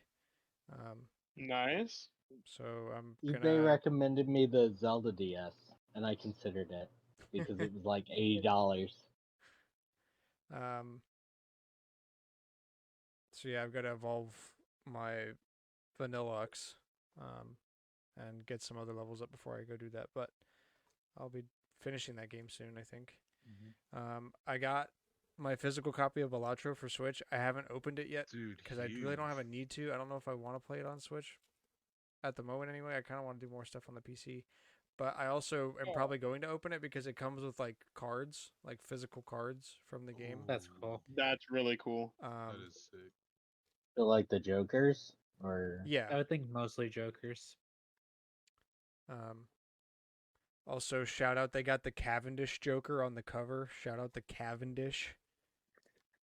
Nice. So I'm eBay gonna. recommended me the Zelda DS, and I considered it because it was like $80. So yeah, I've got to evolve my Vanillux, and get some other levels up before I go do that. But I'll be finishing that game soon, I think. I got my physical copy of Balatro for Switch. I haven't opened it yet Dude, because I really don't have a need to. I don't know if I want to play it on Switch at the moment anyway. I kind of want to do more stuff on the PC. But I also am probably going to open it because it comes with like cards, like physical cards from the game. That's cool. That's really cool. That is sick. So like the Jokers, or Yeah. I would think mostly Jokers. Also, shout out, they got the Cavendish Joker on the cover. Shout out the Cavendish.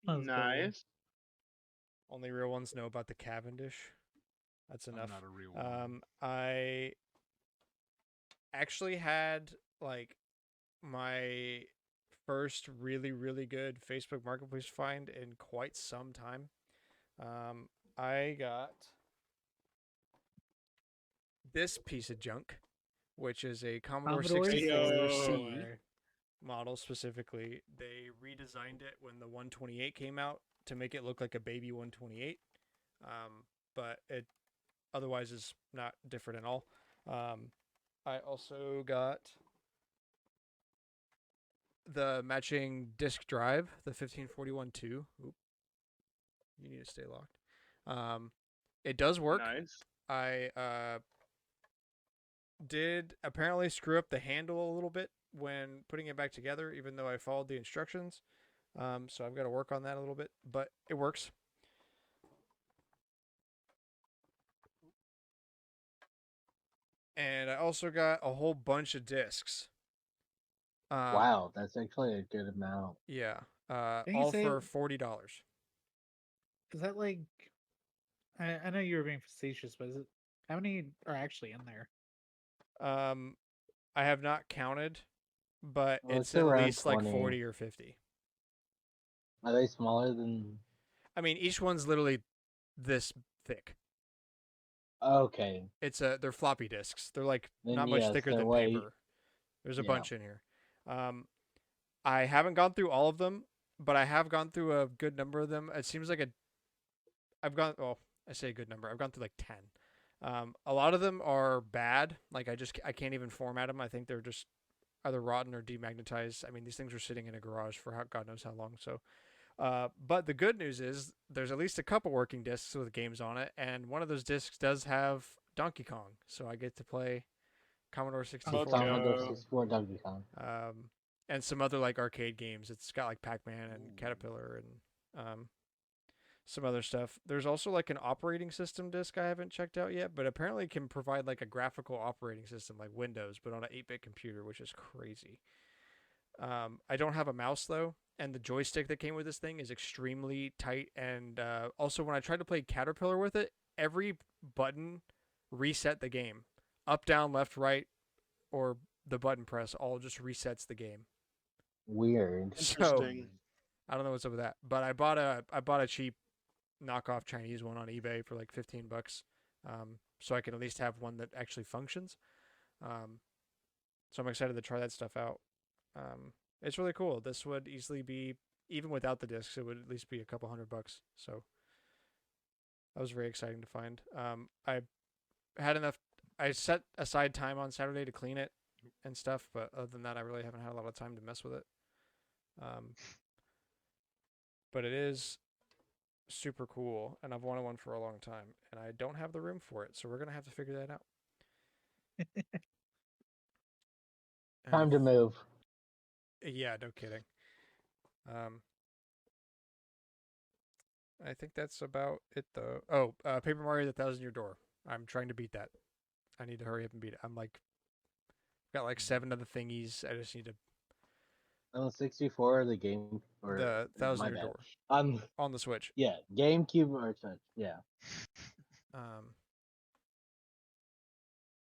Let's go. Nice. Only real ones know about the Cavendish. That's I'm enough. not a real one. I actually had like my first really really good Facebook Marketplace find in quite some time. I got this piece of junk, which is a Commodore Commodore 64C 64. model specifically. They redesigned it when the 128 came out to make it look like a baby 128, but it otherwise is not different at all. I also got the matching disk drive, the 1541-2. Oop, you need to stay locked. It does work. Nice. I did apparently screw up the handle a little bit when putting it back together, even though I followed the instructions. So I've got to work on that a little bit, but it works. And I also got a whole bunch of discs. Wow, that's actually a good amount. Yeah. Didn't you All say- for $40. Is that like? I know you were being facetious, but is it how many are actually in there? I have not counted, but Well, it's it's at around least like 20. 40 or 50. Are they smaller than? I mean, each one's literally this thick. Okay, They're floppy disks. They're like then not much yes, thicker they're than way. paper. There's a Yeah. bunch in here. I haven't gone through all of them, but I have gone through a good number of them. It seems like I say a good number. I've gone through like 10. A lot of them are bad. Like I can't even format them. I think they're just either rotten or demagnetized. I mean, these things are sitting in a garage for God knows how long. So, but the good news is there's at least a couple working discs with games on it, and one of those discs does have Donkey Kong, so I get to play Commodore 64. Let's Commodore go. 64 Donkey Kong. And some other like arcade games. It's got like Pac-Man and Ooh. Caterpillar and some other stuff. There's also like an operating system disc I haven't checked out yet, but apparently it can provide like a graphical operating system like Windows, but on an 8-bit computer, which is crazy. I don't have a mouse though, and the joystick that came with this thing is extremely tight. And also, when I tried to play Caterpillar with it, every button reset the game. Up, down, left, right, or the button press all just resets the game. Weird. So Interesting. I don't know what's up with that, but I bought a cheap knockoff Chinese one on eBay for like $15, so I can at least have one that actually functions. So I'm excited to try that stuff out. It's really cool. This would easily be, even without the discs, it would at least be a couple $100. So that was very exciting to find. I had enough. I set aside time on Saturday to clean it and stuff, but other than that, I really haven't had a lot of time to mess with it. But it is super cool, and I've wanted one for a long time, and I don't have the room for it, so we're gonna have to figure that out. Time to move. Yeah, no kidding. I think that's about it, though. Oh, Paper Mario: The Thousand Year Door. I'm trying to beat that. I need to hurry up and beat it. I'm like, got like 7 of the thingies. I just need to. On 64 or the game or The Thousand my Year bad. Door on the Switch. Yeah, GameCube or Switch. Yeah,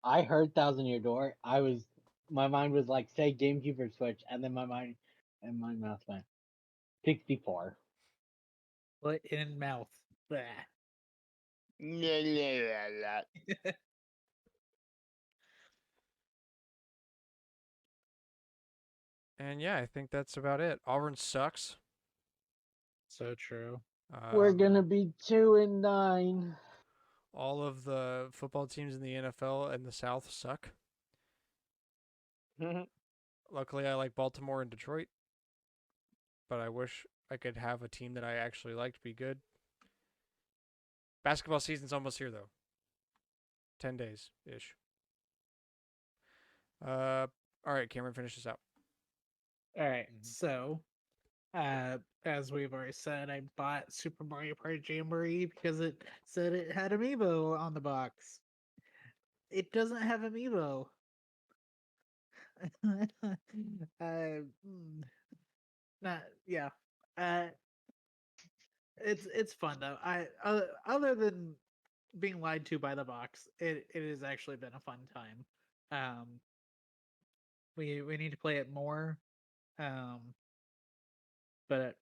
I heard Thousand Year Door. My mind was like, say GameCube or Switch, and then my mouth went 64. Foot in mouth. Blah. Yeah, yeah, yeah. And yeah, I think that's about it. Auburn sucks. So true. We're gonna be 2-9. All of the football teams in the NFL and the South suck. Luckily, I like Baltimore and Detroit, but I wish I could have a team that I actually liked be good. Basketball season's almost here, though. 10 days ish. All right, Cameron, finish this out. All right, Mhm. so as we've already said, I bought Super Mario Party Jamboree because it said it had amiibo on the box. It doesn't have amiibo. Not yeah. Uh, it's fun though. Other than being lied to by the box. It has actually been a fun time. We need to play it more. But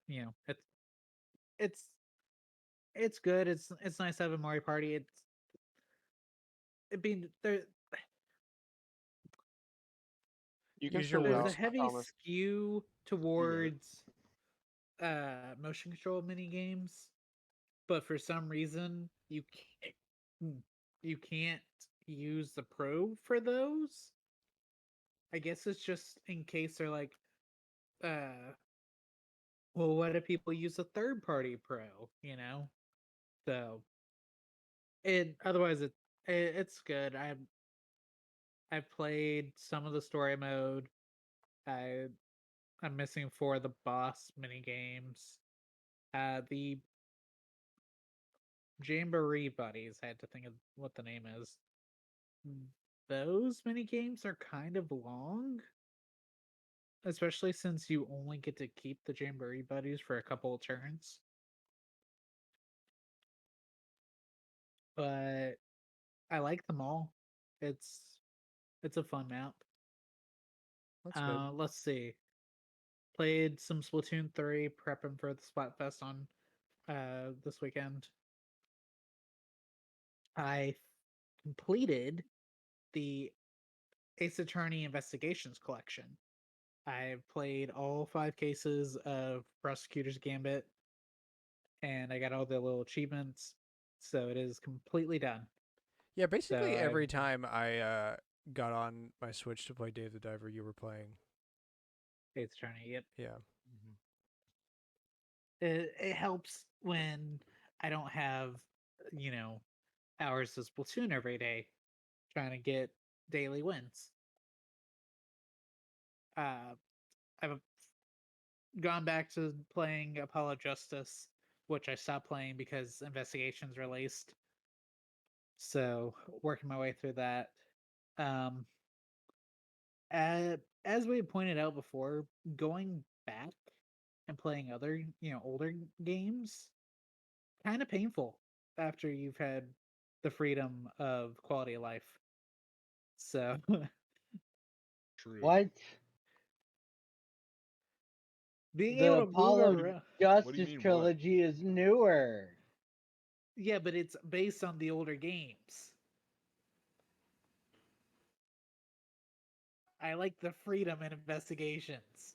it's it's good. It's nice to have a Mario Party. It being there. You can Use your still There's a lose, mouse. I heavy promise. skew You got it. towards motion control mini games, but for some reason you can't use the pro for those. I guess it's just in case they're like, well, what if people use a third party pro? So it's good. I've played some of the story mode. I I'm missing 4 of the boss mini games. The Jamboree Buddies. I had to think of what the name is. Those mini games are kind of long, especially since you only get to keep the Jamboree Buddies for a couple of turns. But I like them all. It's a fun map. That's good. Let's see. Played some Splatoon 3, prepping for the Splatfest on this weekend. I completed the Ace Attorney Investigations collection. I've played all 5 cases of Prosecutor's Gambit, and I got all the little achievements, so it is completely done. Yeah, So basically I every time I got on my Switch to play Dave the Diver, you were playing. Ace Attorney. Yep. Yeah. It helps when I don't have, you know, hours of Splatoon every day trying to get daily wins. I've gone back to playing Apollo Justice, which I stopped playing because Investigations released. So working my way through that. Um, as we had pointed out before, going back and playing other, older games, kind of painful after you've had the freedom of quality of life. So True. What? being The able to move Apollo around, Justice mean, what? trilogy is newer. yeah, but it's based on the older games. I like the freedom in Investigations.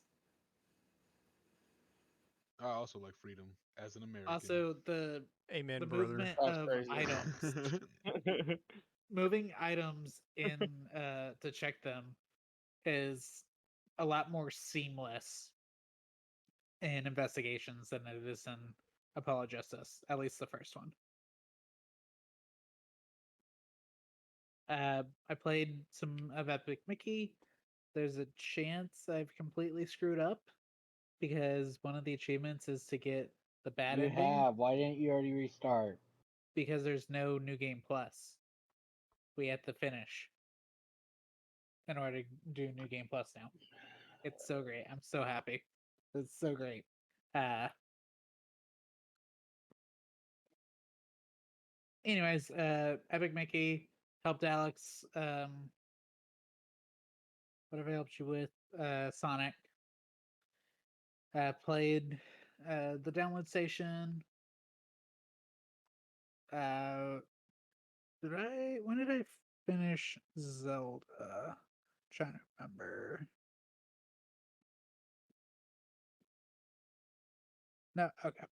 I also like freedom as an American. Also, the Amen, brother. movement That's of crazy. items, moving items in to check them is a lot more seamless in Investigations than it is in Apollo Justice, at least the first one. I played some of Epic Mickey. There's a chance I've completely screwed up because one of the achievements is to get the bad You ending have. Why didn't you already restart? because there's no New Game Plus. We have to finish in order to do New Game Plus now. It's so great. I'm so happy. It's so great. Anyways, Epic Mickey helped Alex. What have I helped you with? Sonic. Played the download station. When did I finish Zelda? Trying to remember. No, okay.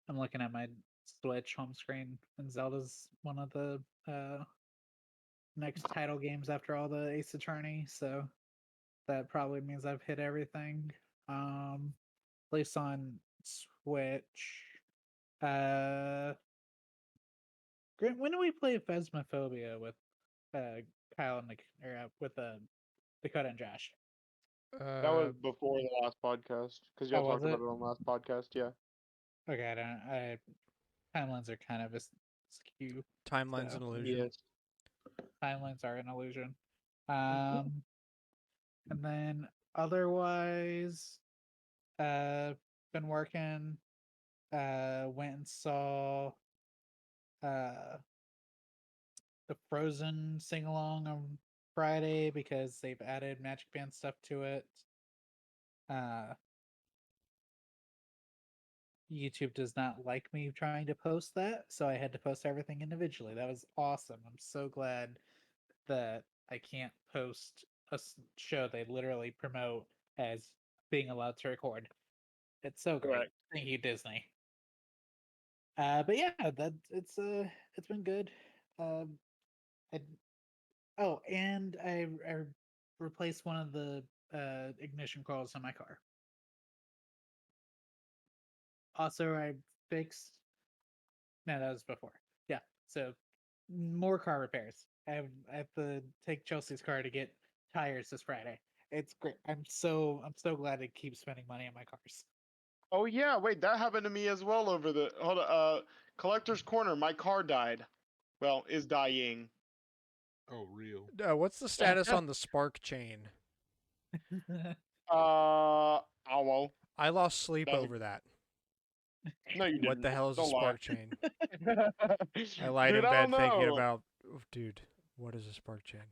I'm looking at my Switch home screen, and Zelda's one of the next title games after all the Ace Attorney, so that probably means I've hit everything. At least on Switch. Grant, when do we play Phasmophobia with Kyle and with Dakota and Josh? That was before the last podcast because y'all was talked about it? it on the last podcast. Yeah. Okay, timelines are kind of skew. Timeline's So, an illusion. Yes. timelines are an illusion. Mhm. And then otherwise, been working. Went and saw uh the Frozen sing along on Friday because they've added Magic Band stuff to it. Uh, YouTube does not like me trying to post that, so I had to post everything individually. That was awesome. I'm so glad that I can't post a show they literally promote as being allowed to record. It's so great. Correct. Thank you, Disney. But yeah, it's been good. Um, I, oh, and I replaced one of the ignition coils on my car. Also, I fixed. No, that was before. Yeah, so more car repairs. I have to take Chelsea's car to get tires this Friday. It's great. I'm so glad to keep spending money on my cars. Oh yeah, wait, that happened to me as well over the collector's corner. My car died. Well, is dying. Oh, real. What's the status on the spark chain? Owl. I lost sleep That was- over that. No, you didn't. What the hell is a Don't lie. spark chain? I lied Dude, in I bed don't thinking know. about, oh, dude, what is a spark chain?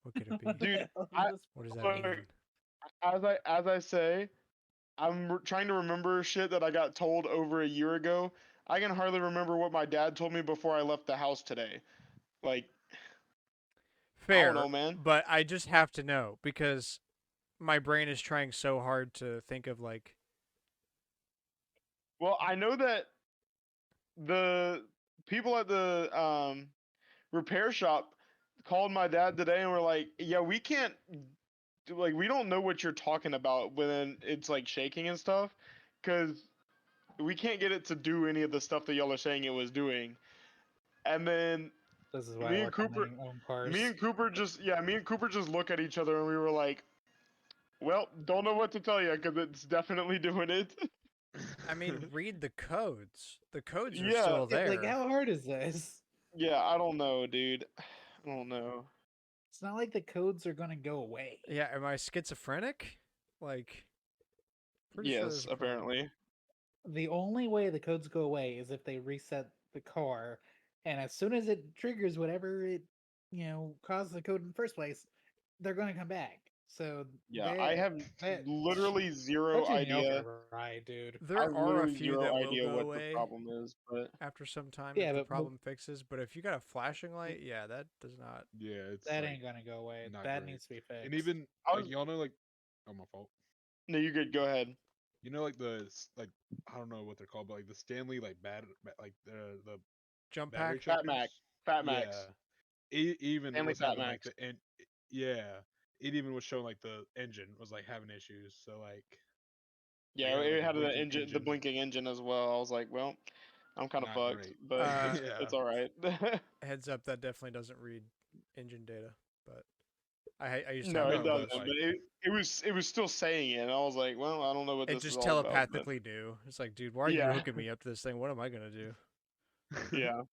What could it be? Dude, What does that Look, mean? as I say, I'm trying to remember shit that I got told over a year ago. I can hardly remember what my dad told me before I left the house today. Like, Fair, know, man. but I just have to know because my brain is trying so hard to think of like. well, I know that the people at the repair shop called my dad today and were like, "Yeah, we can't we don't know what you're talking about when it's like shaking and stuff cuz we can't get it to do any of the stuff that y'all are saying it was doing." And then This is why me I and work on Cooper my own cars. me and Cooper just look at each other and we were like, "Well, don't know what to tell you cuz it's definitely doing it." I mean, read the codes. The codes are Yeah. still there. Like, how hard is this? Yeah, I don't know, dude. I don't know. It's not like the codes are gonna go away. Yeah, am I schizophrenic? Like, pretty sure Yes, there's a problem. apparently. The only way the codes go away is if they reset the car, and as soon as it triggers whatever it, caused the code in the first place, they're gonna come back. So Yeah, I have literally zero Touching me idea. over, right, dude. There I have are a literally few zero that will idea go what away the problem is, but after some time Yeah, if the but problem fixes. But if you got a flashing light, yeah, that does not. Yeah, it's That like, ain't gonna go away. not That great. needs to be fixed. And even I like was- y'all know, like, oh, my fault. no, you're good. Go ahead. You know, like like I don't know what they're called, but like the Stanley like like the Jump battery pack? Fat Mac. chargers. Fat Max. Yeah, it even Stanley was Fat having like Max. yeah, it even was showing like the engine was like having issues. So like Yeah, had, like, it a had the blinking engine, the engine. blinking engine as well. I was like, well, I'm kind of Not fucked, great. but Yeah. it's all right. Heads up, that definitely doesn't read engine data. But I used to No, have it one No, of but doesn't. those. like But it was still saying it. And I was like, well, I don't know what It this is just all about. But telepathically knew. It's like, dude, why are you Yeah. hooking me up to this thing? What am I gonna do? yeah,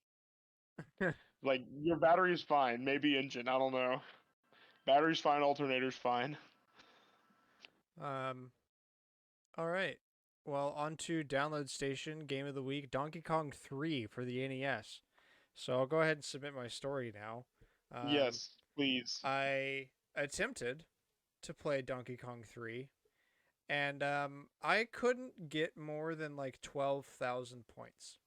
like your battery's fine, maybe engine. I don't know. Battery's fine, alternator's fine. All right. Well, on to download station game of the week, Donkey Kong 3 for the NES. So I'll go ahead and submit my story now. Yes, please. I attempted to play Donkey Kong 3, and I couldn't get more than like 12,000 points.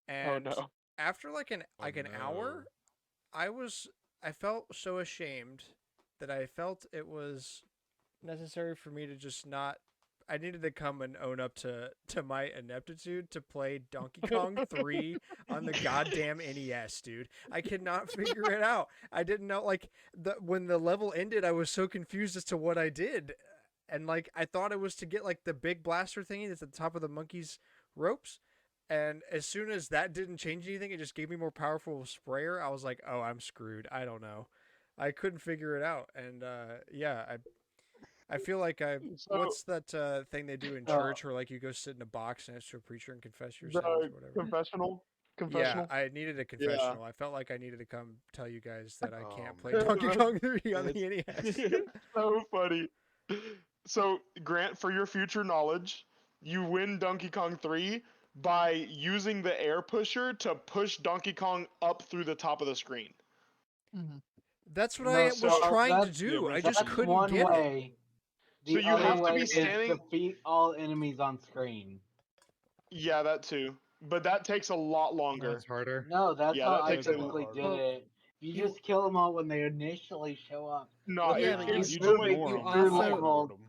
And Oh no. after like an Oh, hour, I felt so ashamed that I felt it was necessary for me to just not. I needed to come and own up to my ineptitude to play Donkey Kong 3 on the goddamn NES, dude. I could not figure it out. I didn't know, like, when the level ended, I was so confused as to what I did. And, like, I thought it was to get, like, the big blaster thingy that's at the top of the monkey's ropes. And as soon as that didn't change anything, it just gave me more powerful sprayer. I was like, oh, I'm screwed. I don't know. I couldn't figure it out. And, yeah, I feel like So, what's that thing they do in church where like you go sit in a box next to a preacher and confess your sins or whatever? confessional. Yeah, I needed a confessional. I felt like I needed to come tell you guys that I Oh, can't play man. Donkey Kong 3 on the NES. It's so funny. So, Grant, for your future knowledge, you win Donkey Kong 3, by using the air pusher to push Donkey Kong up through the top of the screen. That's what No, I was so trying to that's- do. Yeah, I but just That's couldn't one get it. way. The So you other have to way be is standing- defeat all enemies on screen. Yeah, that too. But that takes a lot longer. That's harder. No, that's Yeah, how that I takes a lot typically harder. did Well, it. You you- just kill them all when they initially show up. No, Well, yeah, it, but it's you so just much- ignore you them. also- level.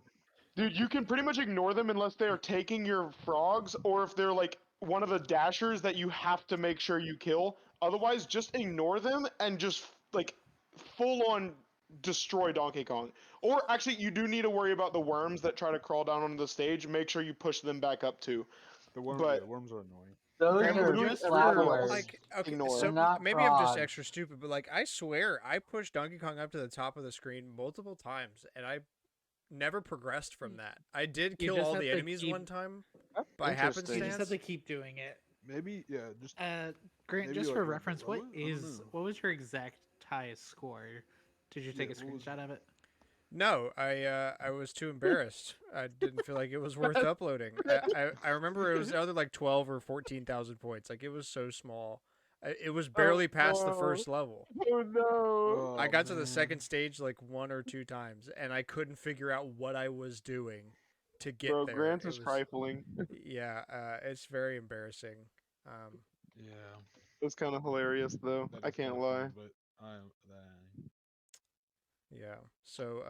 Dude, you can pretty much ignore them unless they are taking your frogs, or if they're like one of the dashers that you have to make sure you kill. Otherwise, just ignore them and just like full on destroy Donkey Kong. Or actually, you do need to worry about the worms that try to crawl down onto the stage. Make sure you push them back up too. The worms, But- yeah, the worms are annoying. Those Grant, are literally just everybody for else- like, okay, ignore so it. Not maybe I'm just frogs. extra stupid, but like, I swear I pushed Donkey Kong up to the top of the screen multiple times, and I never progressed from that. I did You kill just all have the to enemies keep- one time That's by interesting. You just have happenstance. to keep doing it. Maybe, yeah, just Grant, Maybe just like for a reference, what gorilla? I don't know. what was your exact highest score? Did you take a Yeah, what was screenshot of it? No, I was too embarrassed. I didn't feel like it was worth uploading. I remember it was either like 12 or 14,000 points. Like, it was so small. It was barely past the no. first level. Oh no! I got to the man. second stage like 1 or 2 times, and I couldn't figure out what I was doing to get Bro, there. Grant It is was- trifling. Yeah, it's very embarrassing. Yeah, It's kind of hilarious though. that I is can't kinda lie. funny, but Yeah. So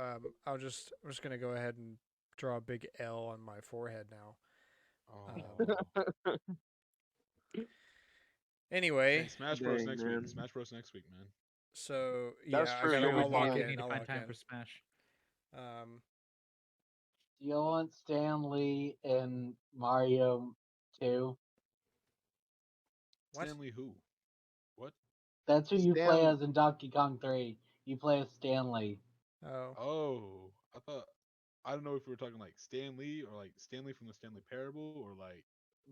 I'm just gonna go ahead and draw a big L on my forehead now. oh, Anyway, hey, Smash Bros Dang, next man. week. Smash Bros next week, man. so That's yeah, true, I you'll gotta, be I'll lock fine. You in. need to I'll find lock time in. for Smash. Do you want Stanley in Mario 2? What? Stanley who? What? That's who you play Stan- as in Donkey Kong 3. You play as Stanley. Oh, Oh, I don't know if we were talking like Stan Lee or like Stanley from the Stanley Parable or like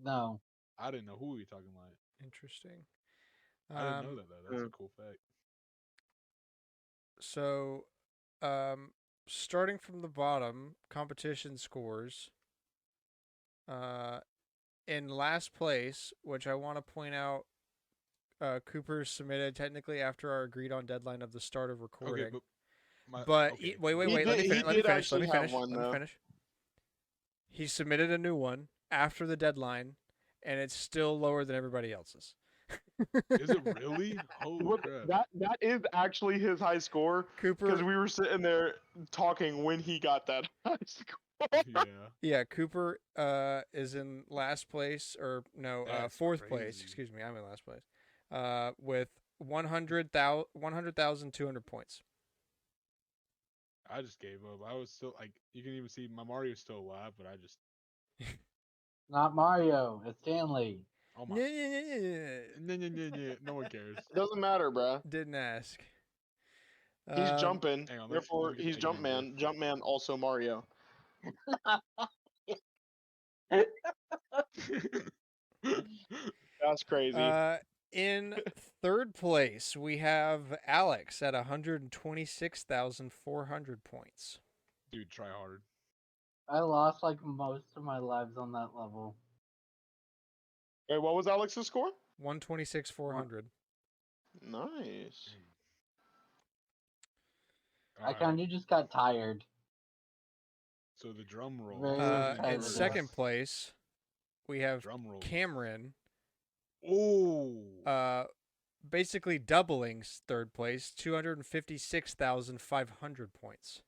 No. I didn't know who we were talking like. interesting. I didn't know that though. That's a cool fact. So, starting from the bottom, competition scores. In last place, which I want to point out, Cooper submitted technically after our agreed on deadline of the start of recording. Okay, but But okay. wait, He let me did- he finish. Let me did finish. Let actually me have finish. one, Let me though. finish. He submitted a new one after the deadline, and it's still lower than everybody else's. Is it really? Holy What, crap! that is actually his high score because Cooper? we were sitting there talking when he got that high score. Yeah. Yeah, Cooper is in last place, or no, That's fourth place. crazy. Excuse me, I'm in last place. With 100,200 points. I just gave up. I was still like, you can even see my Mario's still alive, but I just, Not Mario. It's Stanley. oh my, Yeah. no one cares. It doesn't matter, bruh. Didn't ask. He's jumping. hang on, let me Therefore, get the he's big man Jumpman. Jumpman also Mario. That's crazy. In third place, we have Alex at 126,400 points. Dude, try hard. I lost like most of my lives on that level. Wait, what was Alex's score? 126,400. Nice. I Alright, kind of just got tired. so the drum roll. Very In competitive. second place, we have Drum roll. Cameron, Oh. basically doubling third place, 256,500 points.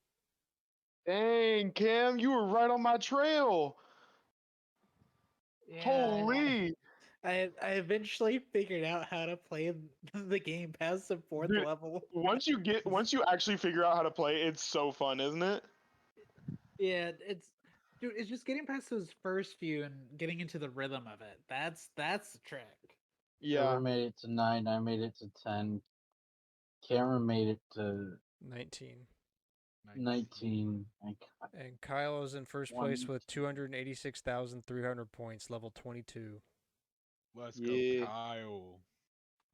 Dang, Cam, you were right on my trail. Holy. I eventually figured out how to play the game past the fourth Dude, level. Once you actually figure out how to play, it's so fun, isn't it? Yeah, it's just getting past those first few and getting into the rhythm of it. That's the trick. Yeah. Trevor made it to 9. I made it to 10. Cameron made it to 19. 19. And Kyle is in first place One. with 286,300 points, level 22. Let's Yeah. go, Kyle.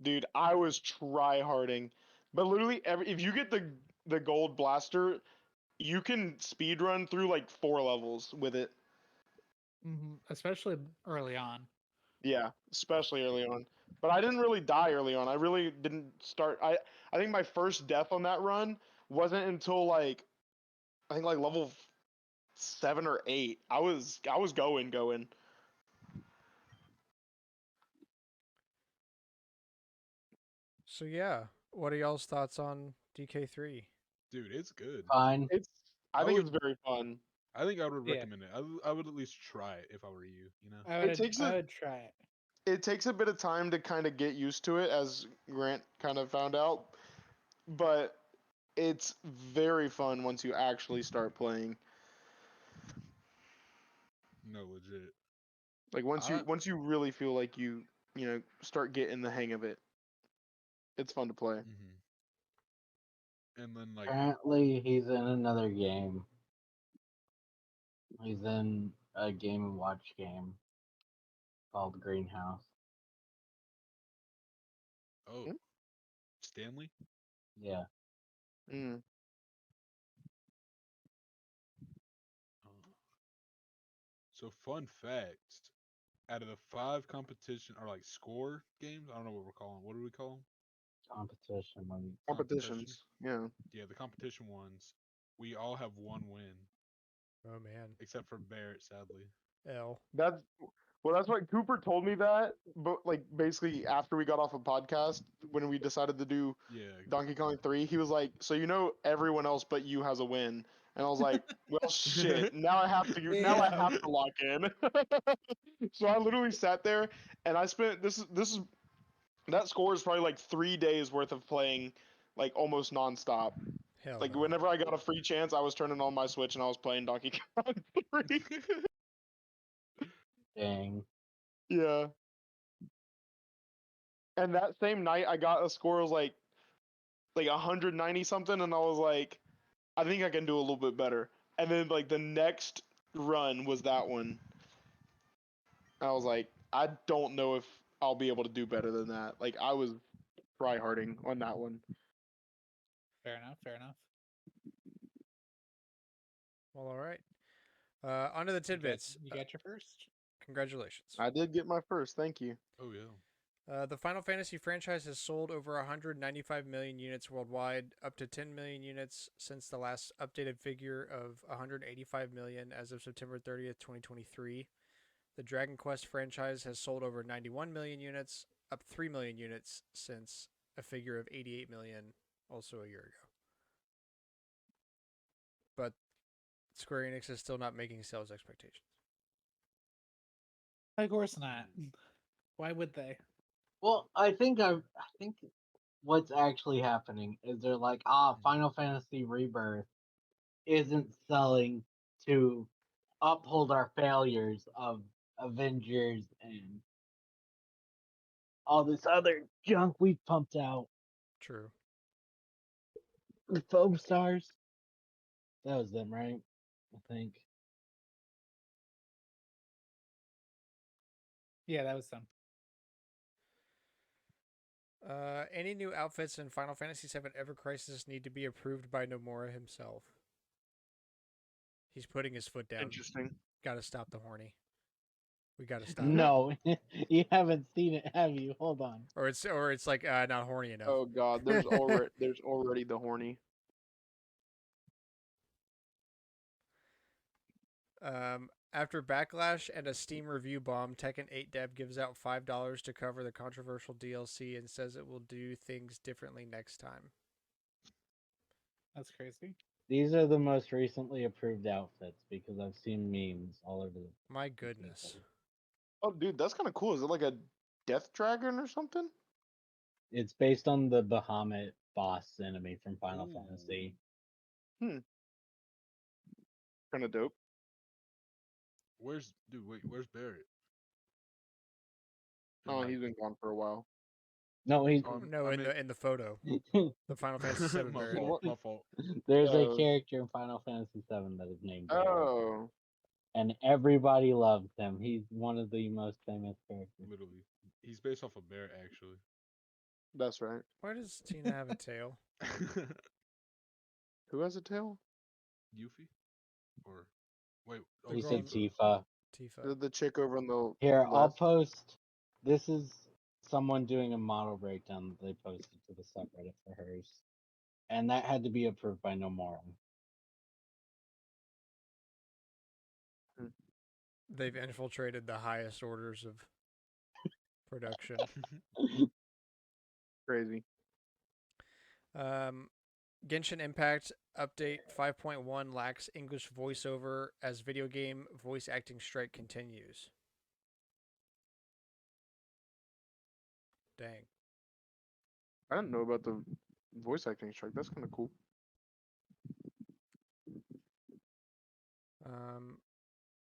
Dude, I was try-harding. But literally, if you get the gold blaster, you can speed run through like 4 levels with it. Especially early on. Yeah, especially early on. But I didn't really die early on. I really didn't start. I think my first death on that run wasn't until like I think like level 7 or 8. I was going. So yeah, what are y'all's thoughts on DK3? Dude, it's good. Fine. It's I I think it's would- very fun. I think I would Yeah. recommend it. I would at least try it if I were you. You know. I It would takes I a would try it. it takes a bit of time to kind of get used to it, as Grant kind of found out, but it's very fun once you actually start playing. No, legit. Like I once you really feel like you start getting the hang of it, it's fun to play. hmm And then like Apparently, he's in another game. He's in a Game and Watch game called Greenhouse. oh, Hmm? Stanley. Yeah. Mm. Uh, so fun fact: out of the 5 competition or like score games, I don't know what we're calling. What do we call them? Competition. Competitions. Yeah. Yeah, the competition ones. We all have 1 win, Oh man, except for Barrett, sadly. L. That's that's what Cooper told me that, but like basically after we got off a podcast when we decided to do Yeah. Donkey Kong 3, he was like, "So everyone else but you has a win." And I was like, "Well, shit. Now I Yeah. have to lock in." So I literally sat there and I spent this is that score is probably like 3 days worth of playing like almost nonstop. Hell Like no. whenever I got a free chance, I was turning on my Switch and I was playing Donkey Kong 3. Dang. Yeah. And that same night, I got a score of like 190 something, and I was like, I think I can do a little bit better. And then like the next run was that one. I was like, I don't know if I'll be able to do better than that. Like I was tryharding on that one. Fair enough. Fair enough. Well, all right. Onto the tidbits. You got your first. Congratulations. I did get my first. Thank you. Oh yeah. The Final Fantasy franchise has sold over 195 million units worldwide, up to 10 million units since the last updated figure of 185 million as of September 30th, 2023. The Dragon Quest franchise has sold over 91 million units, up 3 million units since a figure of 88 million also a year ago. But Square Enix is still not making sales expectations. Of course not. Why would they? Well, I think what's actually happening is they're like, Final Fantasy Rebirth isn't selling to uphold our failures of Avengers and all this other junk we've pumped out. True. The Foam Stars. That was them, right? I think. Yeah, that was them. Any new outfits in Final Fantasy VII Ever Crisis need to be approved by Nomura himself. He's putting his foot down. Interesting. Gotta stop the horny. We gotta stop. No, you haven't seen it, have you? Hold on. Or it's like not horny enough. Oh God, there's already the horny. After backlash and a Steam review bomb, Tekken 8 dev gives out $5 to cover the controversial DLC and says it will do things differently next time. That's crazy. These are the most recently approved outfits because I've seen memes all over the. My goodness. Oh, dude, that's kind of cool. Is it like a Death Dragon or something? It's based on the Bahamut boss enemy from Final Ooh. Fantasy. Kind of dope. Where's Barrett? And, Oh, like, he's been gone for a while. No, he's No, I in mean- the photo, the Final Fantasy VII my Barrett. fault. My fault. there's a Oh. character in Final Fantasy VII that is named Barrett, Oh, and everybody loves him. He's one of the most famous characters. Literally, he's based off of Barrett actually. that's right. Why does Tina have a tail? Who has a tail? Yuffie, or wait? The You girl said in- Tifa. Tifa. The chick over on the Here, I'll left. post This is someone doing a model breakdown that they posted to the subreddit for hers, and that had to be approved by Nomura. They've infiltrated the highest orders of production. Crazy. Genshin Impact update 5.1 lacks English voiceover as video game voice acting strike continues. Dang. I didn't know about the voice acting strike. That's kind of cool.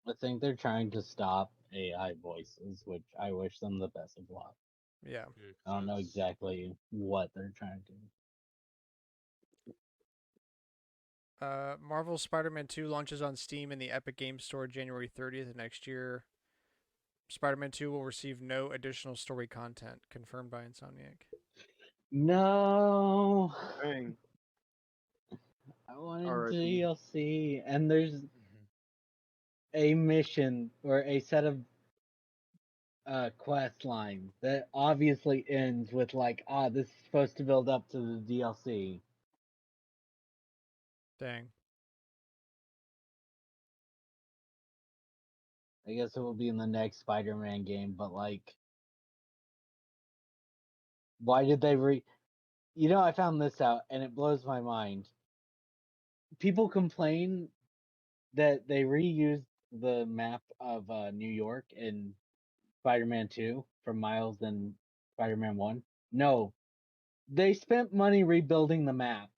I think they're trying to stop AI voices, which I wish them the best of luck. Yeah. Yeah, 'cause I don't know that's- exactly what they're trying to do. Marvel's Spider-Man 2 launches on Steam in the Epic Games Store January 30th of next year. Spider-Man 2 will receive no additional story content, confirmed by Insomniac. No, Dang. I wanted R.I.P. DLC, and there's Mhm. a mission or a set of quest line that obviously ends with like, this is supposed to build up to the DLC. Dang. I guess it will be in the next Spider-Man game, but like, why did they I found this out and it blows my mind. People complain that they reused the map of New York in Spider-Man 2 from Miles and Spider-Man 1. No, they spent money rebuilding the map,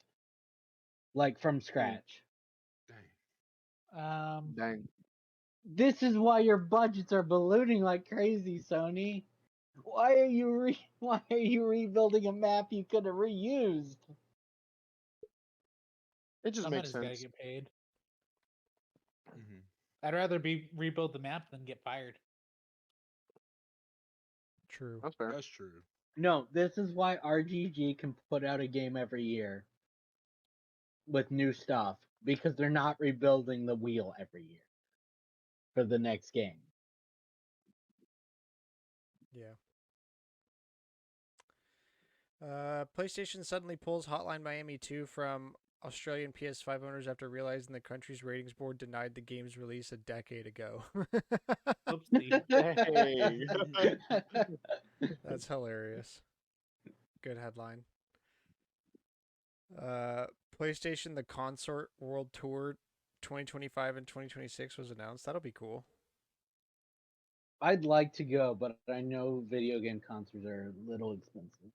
like from scratch. Dang. Dang. This is why your budgets are ballooning like crazy, Sony. Why are you rebuilding a map you could have reused? It just makes Somebody's got to sense. get paid. Mhm. I'd rather rebuild the map than get fired. True. That's fair. That's true. No, this is why RGG can put out a game every year with new stuff, because they're not rebuilding the wheel every year for the next game. Yeah. PlayStation suddenly pulls Hotline Miami 2 from Australian PS5 owners after realizing the country's ratings board denied the game's release a decade ago. Oopsie. Dang. That's hilarious. Good headline. PlayStation The Consort World Tour 2025 and 2026 was announced. That'll be cool. I'd like to go, but I know video game concerts are a little expensive.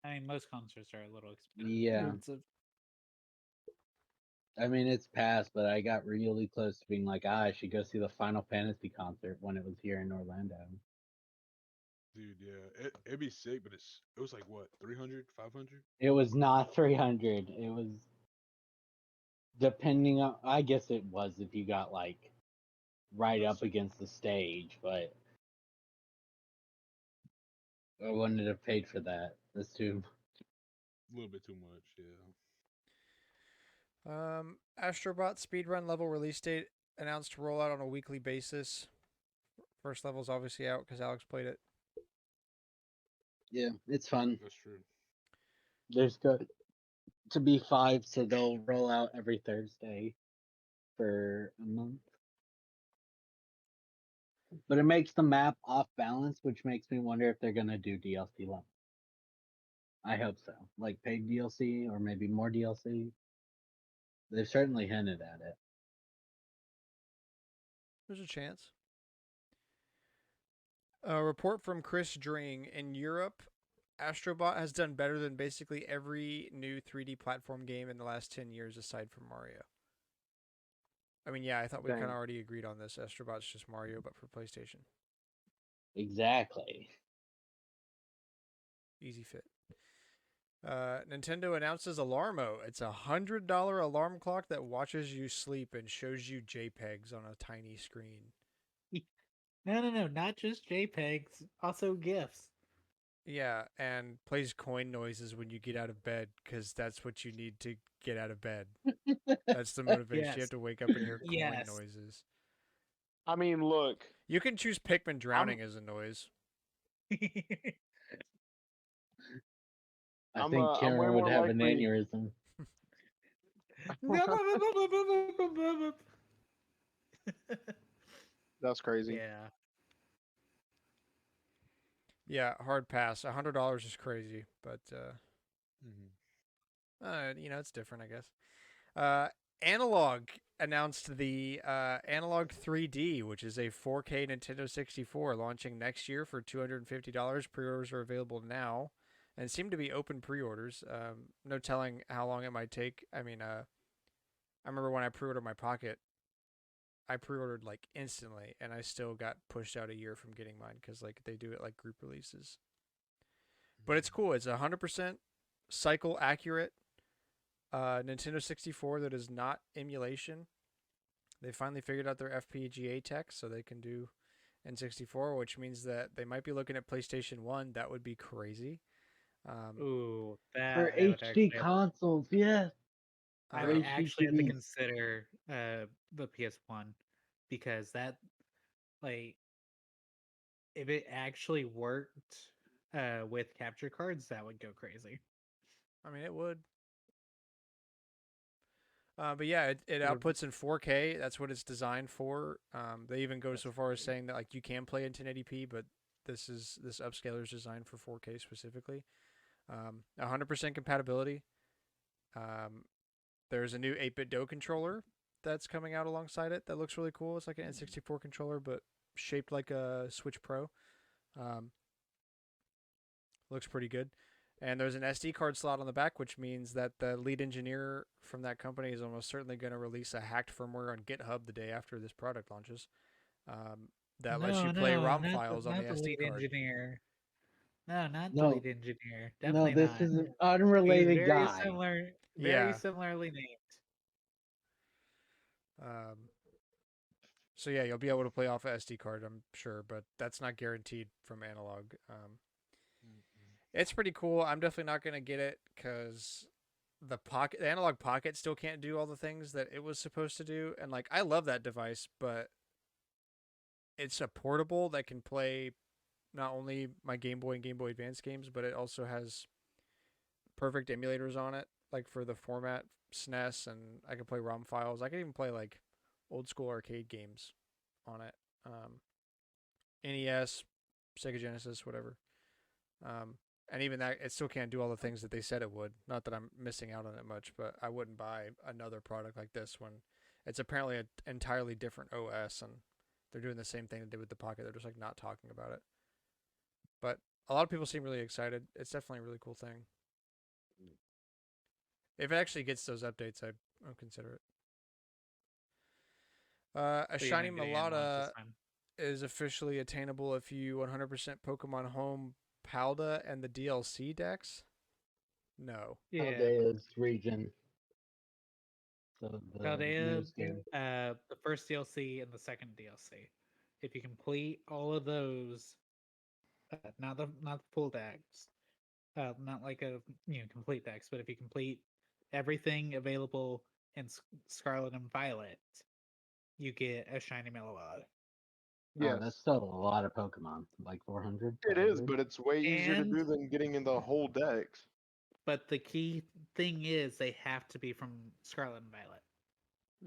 I mean, most concerts are a little Yeah. expensive. I mean, it's past, but I got really close to being like, I should go see the Final Fantasy concert when it was here in Orlando. Dude, yeah. It'd be sick, but it was like what, 300, 500? It was not 300. It was depending on, I guess it was if you got like right up against the stage, but I wouldn't have paid for that. That's too. A little bit too much, yeah. Astrobot speedrun level release date announced to roll out on a weekly basis. First level's obviously out because Alex played it. Yeah, it's fun. That's true. There's good to be 5, so they'll roll out every Thursday for a month. But it makes the map off balance, which makes me wonder if they're gonna do DLC level. I hope so. Like paid DLC or maybe more DLC. They've certainly hinted at it. There's a chance. A report from Chris Dring in Europe. Astrobot has done better than basically every new 3D platform game in the last 10 years aside from Mario. I mean, yeah, I thought we Dang. kind of already agreed on this. Astrobot's just Mario, but for PlayStation. Exactly. Easy fit. Nintendo announces Alarmo. It's $100 alarm clock that watches you sleep and shows you JPEGs on a tiny screen. No, not just JPEGs, also GIFs. Yeah, and plays coin noises when you get out of bed because that's what you need to get out of bed. That's the motivation. You have Yes. to wake up and hear coin Yes. noises. I mean, look. You can choose Pikmin drowning as a noise. I think I'm way Karen would more have an likely. aneurysm. That's crazy. Yeah. Yeah, hard pass. $100 is crazy, but Mm-hmm. it's different, I guess. Analog announced the Analog 3D, which is a 4K Nintendo 64 launching next year for $250. Pre-orders are available now, and seem to be open pre-orders. No telling how long it might take. I mean, I remember when I pre-ordered my Pocket, I pre-ordered like instantly, and I still got pushed out a year from getting mine because like they do it like group releases. But it's cool. It's 100% cycle accurate Nintendo 64 that is not emulation. They finally figured out their FPGA tech, so they can do N64, which means that they might be looking at PlayStation 1. That would be crazy. Ooh, For I would HD actually consoles, yes. I For would HD actually have to TVs. consider the PS1 because that like if it actually worked with capture cards, that would go crazy. I mean, it would. But yeah, it It would- outputs in 4K. That's what it's designed for. They even go That's so far as crazy. saying that like you can play in 1080p, but this upscaler is designed for 4K specifically. 100% compatibility. Um, there's a new 8-bit Do controller that's coming out alongside it that looks really cool. It's like an N64 controller, but shaped like a Switch Pro. Um, looks pretty good. And there's an SD card slot on the back, which means that the lead engineer from that company is almost certainly going to release a hacked firmware on GitHub the day after this product launches. Um, that lets you No, play no, ROM files on the not the SD lead card. engineer. No, not the No, lead engineer. no, Definitely this not. is an He's unrelated guy. very Yeah. similarly named. Um, so yeah, you'll be able to play off a SD card, I'm sure, but that's not guaranteed from Analog. It's pretty cool. I'm definitely not gonna get it because the Analog Pocket still can't do all the things that it was supposed to do, and like I love that device, but it's a portable that can play not only my Game Boy and Game Boy Advance games, but it also has perfect emulators on it, like for the format SNES, and I can play ROM files. I can even play like old school arcade games on it. NES, Sega Genesis, whatever. Um, and even that, it still can't do all the things that they said it would. Not that I'm missing out on it much, but I wouldn't buy another product like this when it's apparently an entirely different OS, and they're doing the same thing they did with the Pocket. They're just like not talking about it. But a lot of people seem really excited. It's definitely a really cool thing. If it actually gets those updates, I'll consider it. A So you're shiny not getting it in launch this Melata time. is officially attainable if you 100% Pokemon Home Palda and the DLC decks. No. Yeah, Aldea's region. So the Paldea, newest game. the first DLC and the second DLC. If you complete all of those, not the full decks, not like a complete decks, but if you complete everything available in Scarlet and Violet, you get a shiny Melody. Oh, Yes, that's still a lot of Pokemon. Like 400? it is, 500? but it's way easier to And do than getting in the whole decks. but the key thing is they have to be from Scarlet and Violet.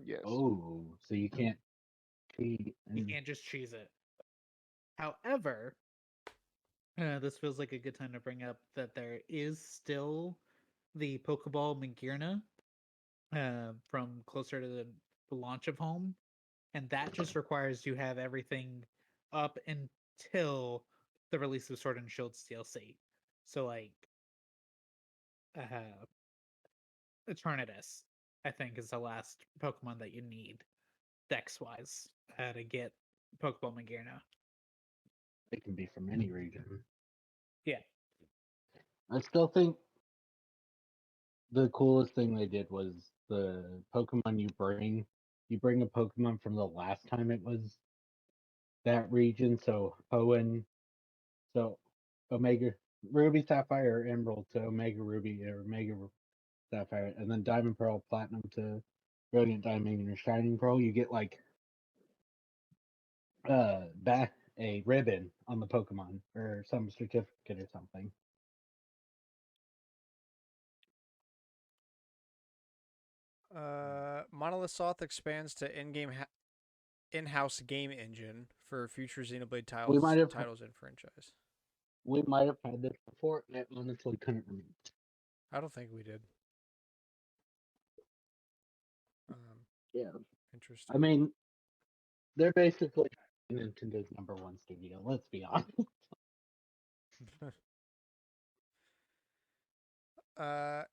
Yes. Oh, so you can't cheat. You can't just choose it. However, this feels like a good time to bring up that there is still the Pokeball Magearna from closer to the launch of Home, and that just requires you have everything up until the release of Sword and Shield's DLC. So like, uh, Eternatus, I think, is the last Pokemon that you need Dex wise to get Pokeball Magearna. It can be from any region. Yeah. I still think the coolest thing they did was the Pokemon you bring. You bring a Pokemon from the last time it was that region. So Hoenn, so Omega Ruby, Sapphire, Emerald to Omega Ruby or Sapphire, and then Diamond, Pearl, Platinum to Brilliant Diamond and Shining Pearl. You get like back a ribbon on the Pokemon or some certificate or something. Monolith Soft expands to in-house game engine for future Xenoblade We might have titles in franchise. had this before. I honestly couldn't remember. I don't think we did. Yeah, Interesting. I mean, they're basically Nintendo's #1 studio. Let's be honest.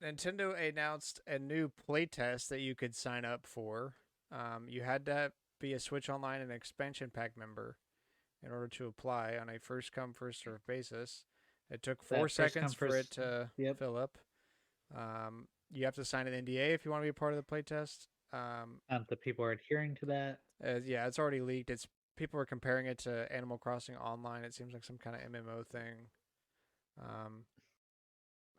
Nintendo announced a new playtest that you could sign up for. You had to be a Switch Online and expansion pack member in order to apply on a first come first served basis. It took 4 That first seconds come, for it first- to Yep. fill up. You have to sign an NDA if you want to be a part of the playtest. The people are adhering to that. Yeah, it's already leaked. It's people are comparing it to Animal Crossing Online. It seems like some kind of MMO thing.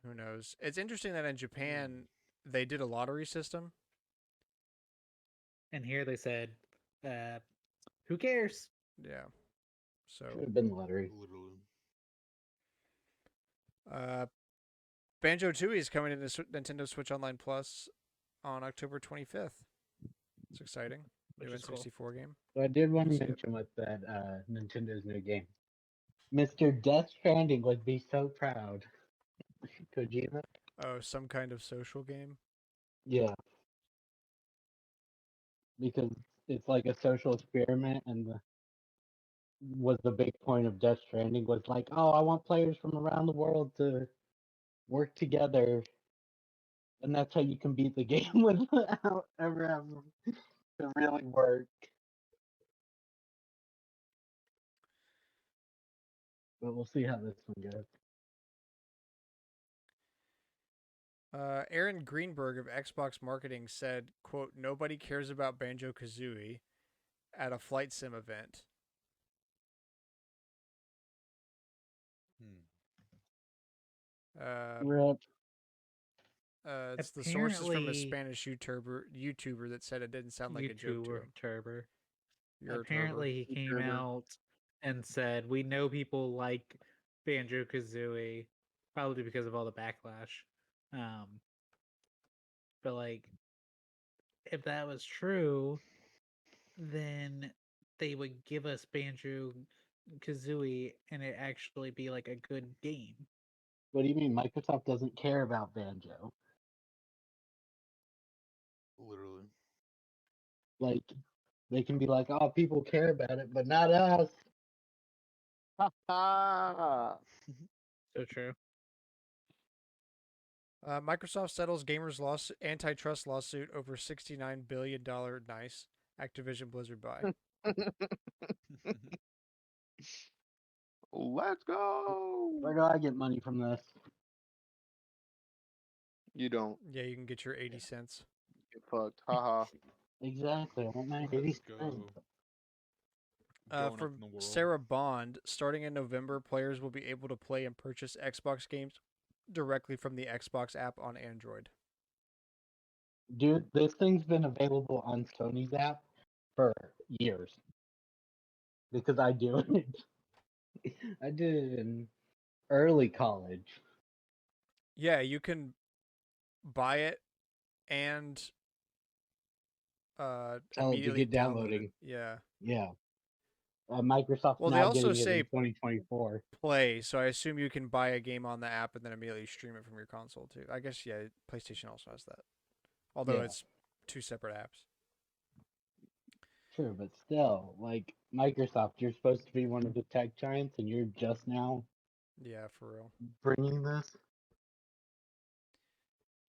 Who knows? It's interesting that in Japan they did a lottery system. And here they said, who cares? Yeah. Should So have been lottery. Literally. Banjo Tooie is coming to Nintendo Switch Online Plus on October 25th. It's exciting. Which New is cool. N64 game. So I did want to See it. mention with that Nintendo's new game. Mr. Death Stranding would be so proud. Kojima? Oh, some kind of social game. Yeah. Because it's like a social experiment, and was the big point of Death Stranding was like, oh, I want players from around the world to work together, and that's how you can beat the game without ever having to really work. But we'll see how this one goes. Aaron Greenberg of Xbox marketing said, "quote Nobody cares about Banjo Kazooie at a flight sim event." Rip. It's the sources from a Apparently- Spanish YouTuber that said it didn't sound like a joke to him. YouTuber. You're a Apparently, he came YouTuber. out and said, "We know people like Banjo Kazooie, probably because of all the backlash." But like, if that was true, then they would give us Banjo Kazooie, and it actually be like a good game. What do you mean? Microsoft doesn't care about Banjo. Literally. Like, they can be like, oh, people care about it, but not us. So true. Microsoft settles gamers' antitrust lawsuit over $69 billion. Nice. Activision Blizzard buy. Let's go. Where do I get money from this? You don't Yeah, you can get your 80 cents. get fucked. Haha. Exactly. I want my 80 Let's cents. go. Growing up From in the world. Sarah Bond, starting in November, players will be able to play and purchase Xbox games directly from the Xbox app on Android. Dude, this thing's been available on Sony's app for years. Because I do it. I did it in early college. Yeah, you can buy it and Tell it to immediately get download downloading. it. Yeah. Yeah. Microsoft's Well, they now also getting it say in 2024. Play, so I assume you can buy a game on the app and then immediately stream it from your console too. I guess yeah, PlayStation also has that. Although Yeah. it's two separate apps. Sure, but still, like, Microsoft, you're supposed to be one of the tech giants, and you're just now Yeah, for real. bringing this?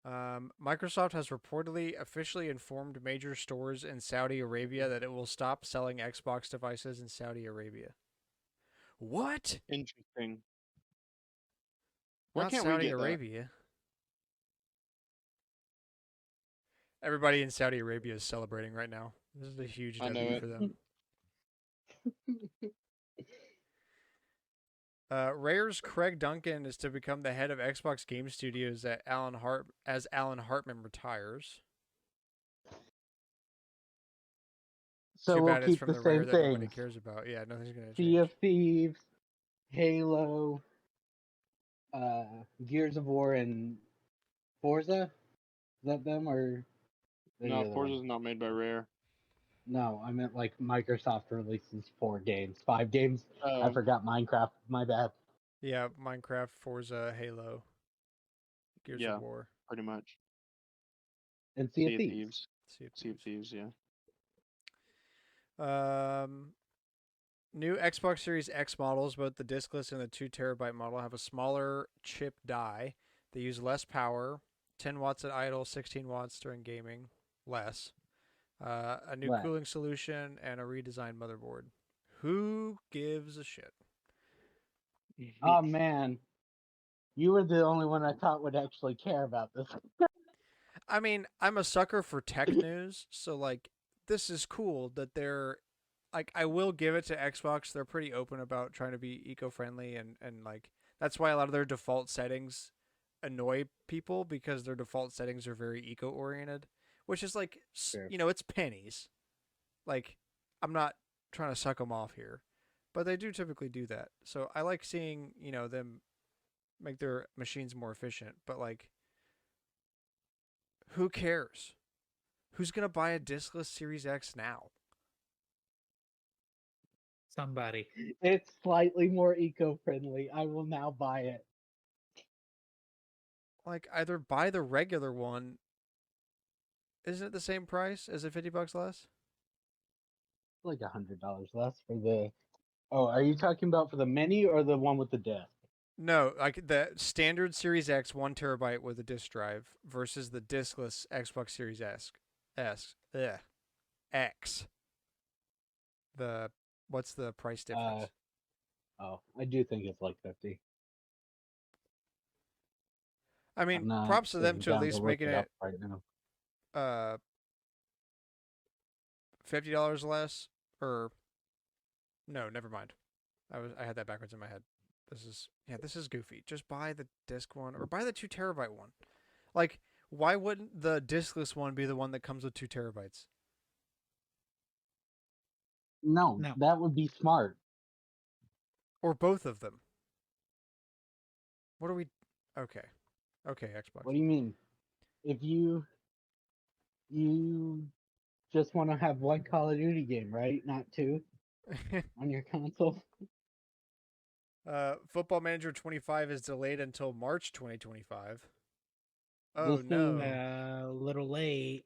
Microsoft has reportedly officially informed major stores in Saudi Arabia that it will stop selling Xbox devices in Saudi Arabia. What? Interesting. Why Not can't Saudi we get that? Arabia. Everybody in Saudi Arabia is celebrating right now. This is a huge I know W it. for them. Rare's Craig Duncan is to become the head of Xbox Game Studios as Alan Hartman retires. So Too we'll bad it's keep from the the rare same that nobody things: cares about. Yeah, nothing's gonna Sea of change. Thieves, Halo, Gears of War, and Forza. Is that them or any No, other one? Forza's not made by Rare. No, I meant like Microsoft releases 4 games, 5 games. I Oh, forgot Minecraft. My bad. Yeah, Minecraft, Forza, Halo, Gears of yeah, War, pretty much. And Sea of Sea of Thieves. Thieves. Sea of Sea of Thieves. Thieves, yeah. New Xbox Series X models, both the diskless and the 2 terabyte model, have a smaller chip die. They use less power, 10 watts at idle, 16 watts during gaming, less. A new Less. cooling solution, and a redesigned motherboard. Who gives a shit? Oh man, you were the only one I thought would actually care about this. I mean, I'm a sucker for tech news, so like this is cool that they're like I will give it to Xbox. They're pretty open about trying to be eco-friendly and like that's why a lot of their default settings annoy people because their default settings are very eco-oriented, which is like Sure. it's pennies. Like I'm not trying to suck them off here, but they do typically do that. So I like seeing, them make their machines more efficient, but like who cares? Who's gonna buy a diskless Series X now? Somebody. It's slightly more eco-friendly. I will now buy it. Like either buy the regular one. Isn't it the same price? Is it $50 less? Like $100 less for the. Oh, are you talking about for the mini or the one with the disc? No, like the standard Series X 1 terabyte with a disk drive versus the diskless Xbox Series X. The what's the price difference? Oh, I do think it's like 50. I I'm mean, not props to them sitting to at down to least look making it up it right now. uh $50 less or no, never mind. I had that backwards in my head. This is goofy. Just buy the disc one or buy the 2 terabyte one. Like, why wouldn't the diskless one be the one that comes with 2 terabytes? No, No. that would be smart. Or both of them? What are we Okay. Okay, Xbox. What do you mean? If you just want to have one Call of Duty game, right? Not two on your console. Football Manager 25 is delayed until March 2025. Oh This is no. A little late.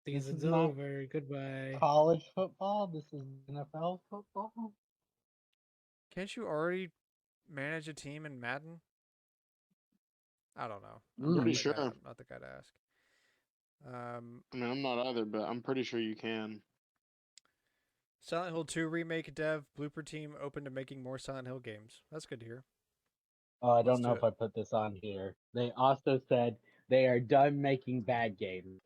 this is Season's not over. Goodbye. college football. This is NFL football. Can't you already manage a team in Madden? I don't know. Pretty Mm. sure. I'm not the guy to ask. I mean, I'm not either, but I'm pretty sure you can. Silent Hill 2 remake dev blooper team open to making more Silent Hill games. That's good to hear. Oh, I Let's don't do know it. if I put this on here. They also said they are done making bad games.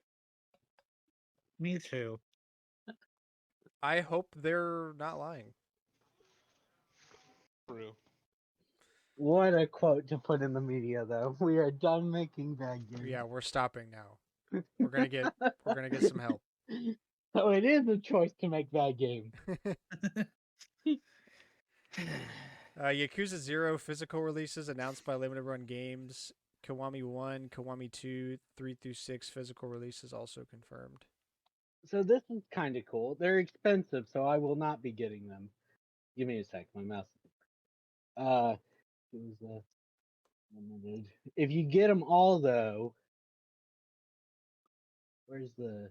Me too. I hope they're not lying. True. What a quote to put in the media, though. We are done making bad games. Yeah, we're stopping now. We're gonna get some help. So it is a choice to make bad games. Yakuza 0 physical releases announced by Limited Run Games. Kiwami 1, Kiwami 2, 3 through 6 physical releases also confirmed. So this is kind of cool. They're expensive, so I will not be getting them. Give me a sec. My mouse. It was limited. If you get them all, though, where's the?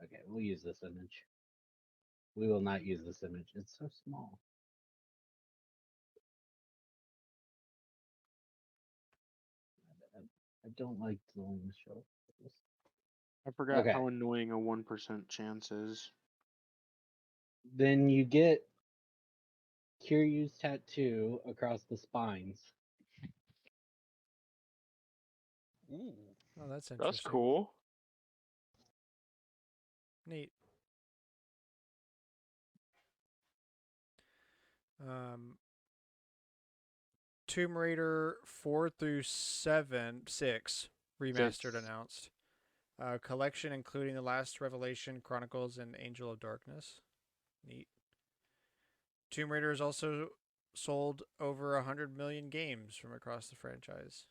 Okay, we'll use this image. We will not use this image. It's so small. I don't like the way this show. I forgot Okay. how annoying a 1% chance is. Then you get Kiryu's tattoo across the spines. Ooh. Oh, that's interesting. That's cool. Neat. Tomb Raider 4 through 6 remastered 6. announced. Collection including The Last Revelation, Chronicles, and Angel of Darkness. Neat. Tomb Raider has also sold over 100 million games from across the franchise.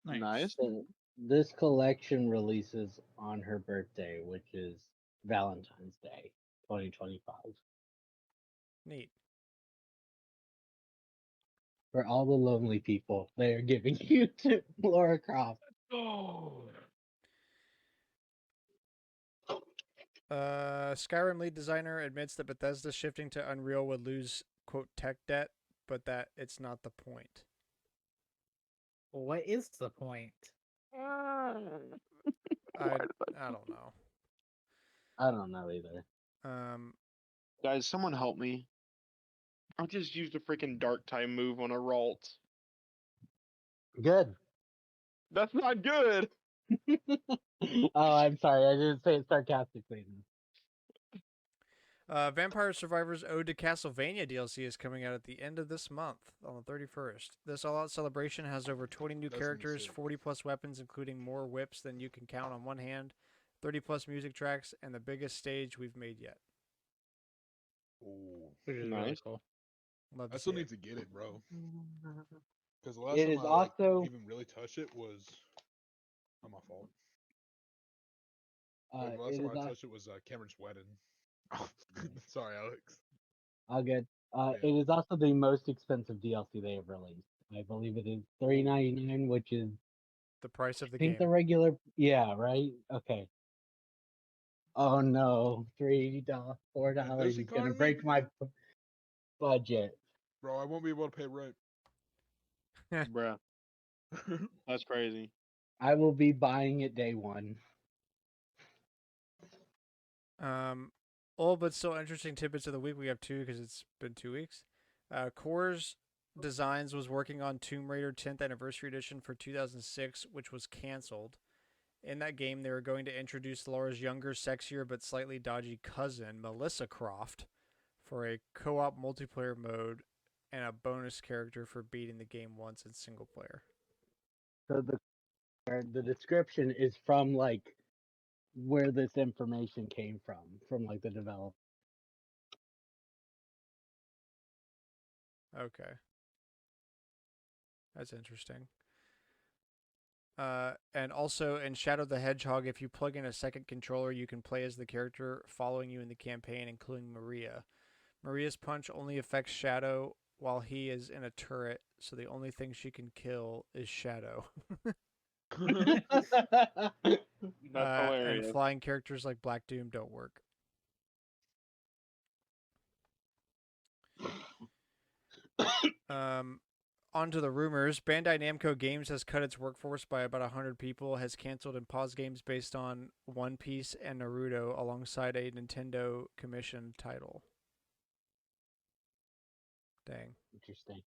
Nice. So this collection releases on her birthday, which is Valentine's Day, 2025. Neat. For all the lonely people, they are giving you to Laura Croft. Oh. Skyrim lead designer admits that Bethesda shifting to Unreal would lose, quote, tech debt, but that it's not the point. What is the point? I don't know. I don't know either. Guys, someone help me. I just used a freaking dark time move on a Ralt. Good. That's not good. Oh, I'm sorry. I didn't say it sarcastically. Vampire Survivors Ode to Castlevania DLC is coming out at the end of this month, on the 31st. This all-out celebration has over 20 new That's characters, sick. 40 plus weapons, including more whips than you can count on one hand, 30 plus music tracks, and the biggest stage we've made yet. Ooh. Which is really Nice. cool. Love to I still see need it. to get it, bro. Because the last It time is I also even really touched it was not my fault. Like, the last it time is I touched it was Cameron's wedding. Sorry, Alex. all good. Yeah. It is also the most expensive DLC they have released. I believe it is $3.99, which is The price of I the think game. the regular. Yeah, right. Okay. Oh no, $3, $4 this is gonna economy, break my budget. bro, I won't be able to pay rent. Bruh, that's crazy. I will be buying it day one. Old but still interesting tidbits of the week. We have two because it's been 2 weeks. Coors Designs was working on Tomb Raider 10th Anniversary Edition for 2006, which was canceled. In that game, they were going to introduce Laura's younger, sexier, but slightly dodgy cousin, Melissa Croft, for a co-op multiplayer mode and a bonus character for beating the game once in single player. So the description is from like where this information came from like the developer. Okay. That's interesting. And also in Shadow the Hedgehog, if you plug in a second controller, you can play as the character following you in the campaign, including Maria. Maria's punch only affects Shadow while he is in a turret, so the only thing she can kill is Shadow. That's And hilarious. flying characters like Black Doom don't work. On to the rumors. Bandai Namco Games has cut its workforce by about 100 people, has canceled and paused games based on One Piece and Naruto alongside a Nintendo commissioned title. Dang. Interesting.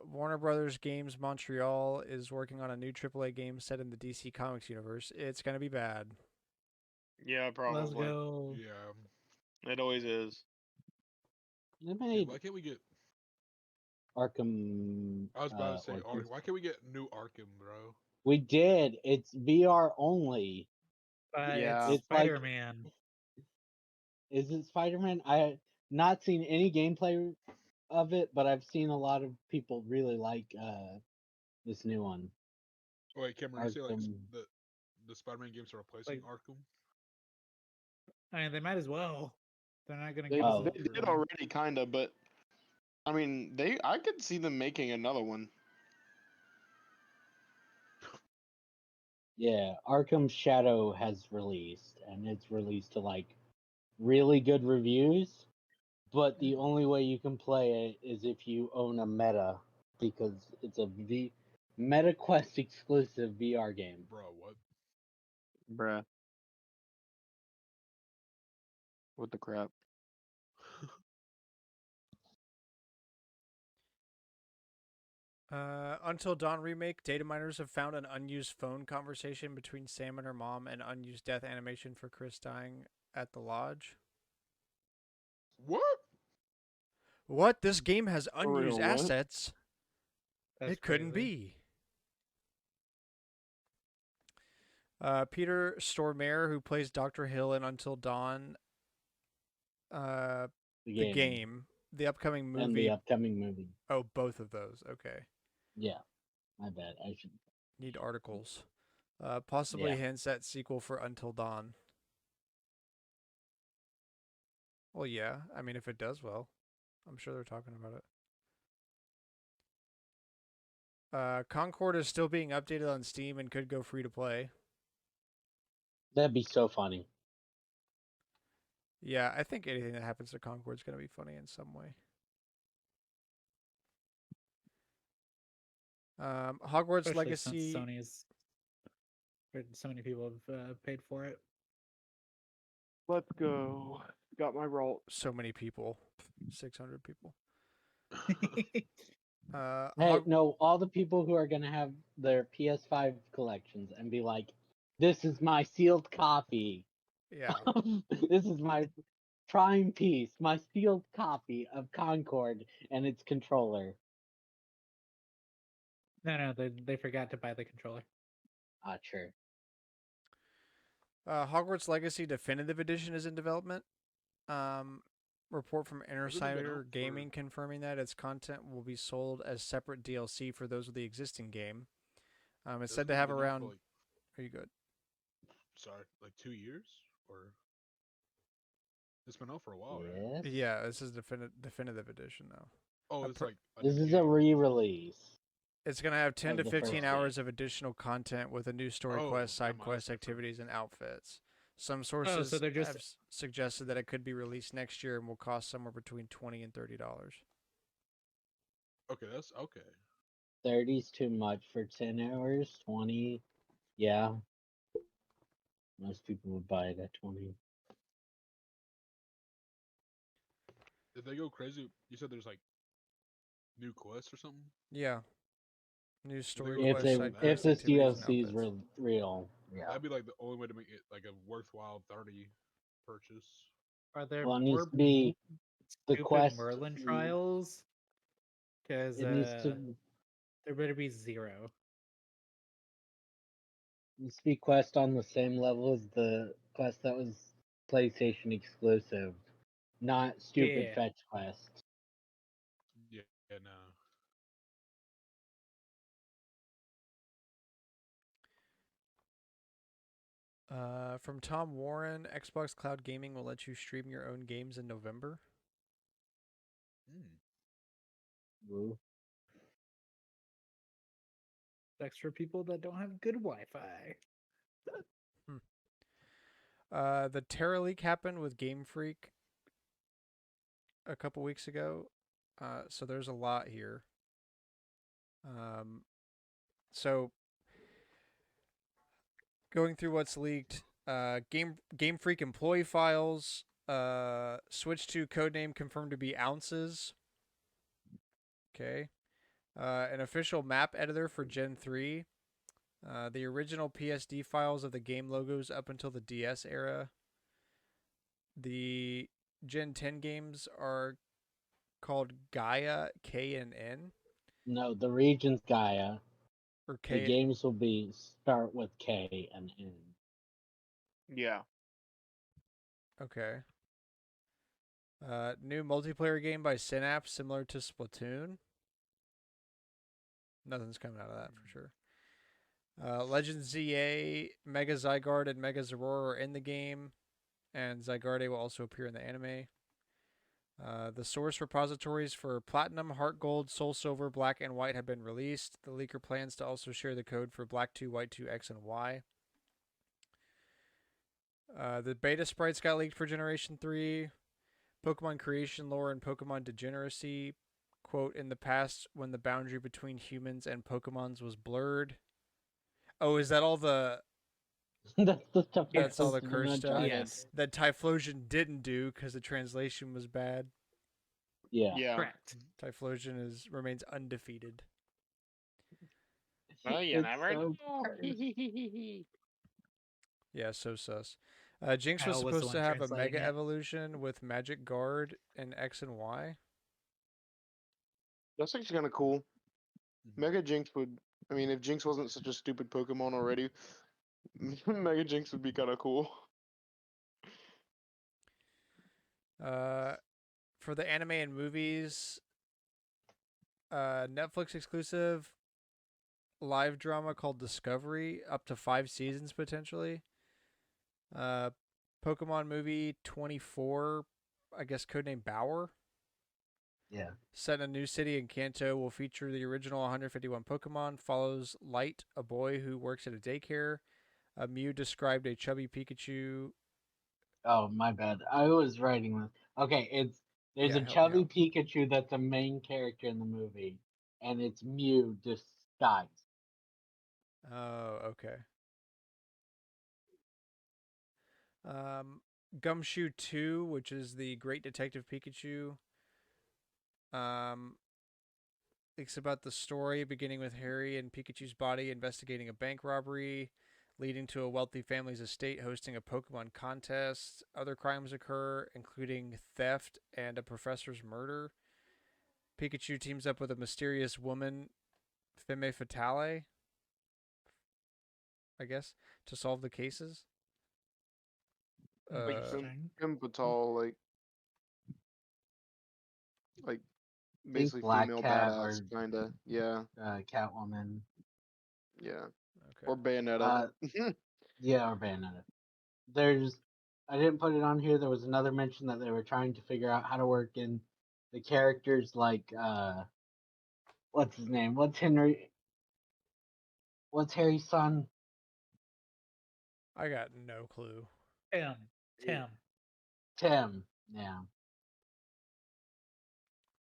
Warner Brothers Games Montreal is working on a new AAA game set in the DC Comics universe. It's going to be bad. Yeah, probably. Let's go. Yeah. It always is. They Dude, made why can't we get? Arkham. I was about to say, Origins. why can't we get new Arkham, bro? We did. It's VR only. But Yeah. it's It's like- Spider-Man. Is it Spider-Man? I not seen any gameplay of it, but I've seen a lot of people really like this new one. Wait, Cameron, you say like Arkham. the Spider-Man games are replacing Arkham? I mean, they might as well. They're not gonna They, give us. Oh. they did already, kind of, but I mean, I could see them making another one. Yeah, Arkham Shadow has released, and it's released to like really good reviews. But the only way you can play it is if you own a Meta, because it's a Meta Quest exclusive VR game. Bro, what? Bruh. What the crap? Until Dawn remake, data miners have found an unused phone conversation between Sam and her mom and unused death animation for Chris dying at the lodge. What? What? This game has real, unused what? assets? That's it couldn't crazy. be. Peter Stormare, who plays Dr. Hill in Until Dawn, The the game game, the upcoming and the movie. upcoming movie. Oh, both of those. Okay. Yeah, my bad. I should. Need articles. Possibly Yeah. hints at sequel for Until Dawn. Well, yeah. I mean, if it does well, I'm sure they're talking about it. Concord is still being updated on Steam and could go free to play. That'd be so funny. Yeah, I think anything that happens to Concord is going to be funny in some way. Hogwarts Especially Legacy. since Sony's so many people have paid for it. Let's go. Got my roll. So many people. 600 people. Hey, Hog- no, all the people who are gonna have their PS5 collections and be like, "This is my sealed copy. yeah. This is my prime piece, my sealed copy of Concord and its controller." No, they forgot to buy the controller. Ah, sure. Hogwarts Legacy Definitive Edition is in development. Report from Hasn't it been out Insider for- Gaming confirming that its content will be sold as separate DLC for those with the existing game. It's said Hasn't to it have been out around. for, like, Are you good? sorry, like 2 years, or it's been out for a while, right? Yes. Yeah, this is definitive edition though. Oh, A it's per- like a This new is a game. re-release. It's gonna have 10 Of to the 15 first hours game. of additional content with a new story Oh, quest, that side might quest be different. activities, and outfits. Some Oh, sources so they're just have suggested that it could be released next year and will cost somewhere between $20 and $30. Okay, that's okay. 30's too much for 10 hours. 20, yeah. Most people would buy it at 20. Did they go crazy? You said there's like new quests or something. Yeah. New story go If quest, crazy they on side that? quest if this activities, and DLC is outfits. real, yeah. That'd be like the only way to make it like a worthwhile 30 purchase. Are there Well, it more needs to be the stupid quest. Merlin trials? Because It needs to there better be 0. needs to be quest on the same level as the quest that was PlayStation exclusive, not stupid Yeah. fetch quests. Yeah, no. From Tom Warren, Xbox Cloud Gaming will let you stream your own games in November. Woo. That's for people that don't have good Wi-Fi. The TeraLeak happened with Game Freak a couple weeks ago, so there's a lot here. So going through what's leaked, Game Freak employee files, Switch 2 codename confirmed to be Ounces. Okay. An official map editor for Gen 3. The original PSD files of the game logos up until the DS era. The Gen 10 games are called Gaia K and N. No, the region's Gaia. Or The K. games will be start with K and N. Yeah. Okay. New multiplayer game by Synapse, similar to Splatoon. Nothing's coming out of that for sure. Legend ZA, Mega Zygarde, and Mega Zeraora are in the game, and Zygarde will also appear in the anime. The source repositories for Platinum, Heart Gold, Soul Silver, Black, and White have been released. The leaker plans to also share the code for Black 2, White 2, X, and Y. The beta sprites got leaked for Generation 3. Pokemon creation lore and Pokemon degeneracy. Quote, in the past, when the boundary between humans and Pokemons was blurred. Oh, is that all the... That's the stuff That's all the posted in curse stuff? Uncharted. Yes. that Typhlosion didn't do because the translation was bad? Yeah. Yeah. Correct. Typhlosion remains undefeated. Well, you It's never so know. cursed. Yeah, so sus. Jinx was Kyle was the supposed to one have a translating Mega it. Evolution with Magic Guard in X and Y. That's actually kind of cool. Mega Jinx would. I mean, if Jinx wasn't such a stupid Pokemon already, Mega Jinx would be kind of cool. For the anime and movies, Netflix exclusive live drama called Discovery, up to 5 seasons potentially. Pokemon movie 24, I guess codename Bauer. Yeah. Set in a new city in Kanto, will feature the original 151 Pokemon. Follows Light, a boy who works at a daycare. Mew described a chubby Pikachu. Oh, my bad. I was writing this. Okay, there's Yeah, a help me chubby out. Pikachu that's a main character in the movie, and it's Mew disguised. Oh, okay. Gumshoe 2, which is the Great Detective Pikachu. It's about the story beginning with Harry and Pikachu's body investigating a bank robbery, leading to a wealthy family's estate hosting a Pokemon contest. Other crimes occur, including theft and a professor's murder. Pikachu teams up with a mysterious woman, Femme Fatale, I guess, to solve the cases. Like Interesting. Pimpatol, like I think basically Black female Cat badass, or kinda. Yeah, Catwoman. yeah. Okay. Or Bayonetta. Yeah, or Bayonetta. I didn't put it on here. There was another mention that they were trying to figure out how to work in the characters like what's his name? What's Harry's son? I got no clue. Tim. Tim. Yeah.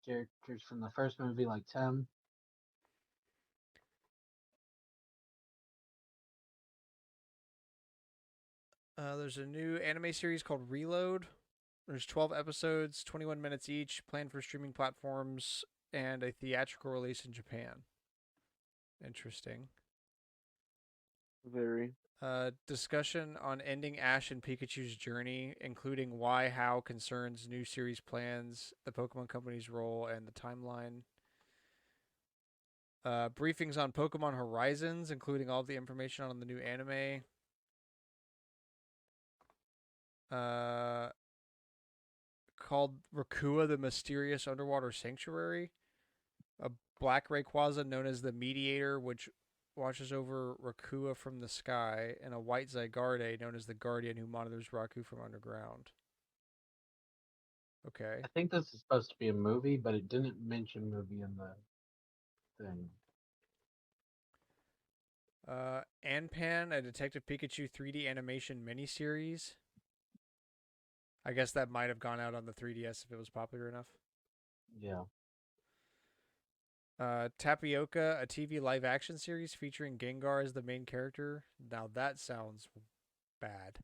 Characters from the first movie like Tim. There's a new anime series called Reload. There's 12 episodes, 21 minutes each, planned for streaming platforms and a theatrical release in Japan. Interesting. Very. Discussion on ending Ash and Pikachu's journey, including why, how, concerns, new series plans, the Pokemon Company's role, and the timeline. Briefings on Pokemon Horizons, including all the information on the new anime. Called Rakua, the Mysterious Underwater Sanctuary. A black Rayquaza known as the Mediator, which watches over Rakua from the sky, and a white Zygarde known as the Guardian, who monitors Raku from underground. Okay. I think this is supposed to be a movie, but it didn't mention movie in the thing. Anpan, a Detective Pikachu 3D animation miniseries. I guess that might have gone out on the 3DS if it was popular enough. Yeah. Tapioca, a TV live action series featuring Gengar as the main character. Now that sounds bad.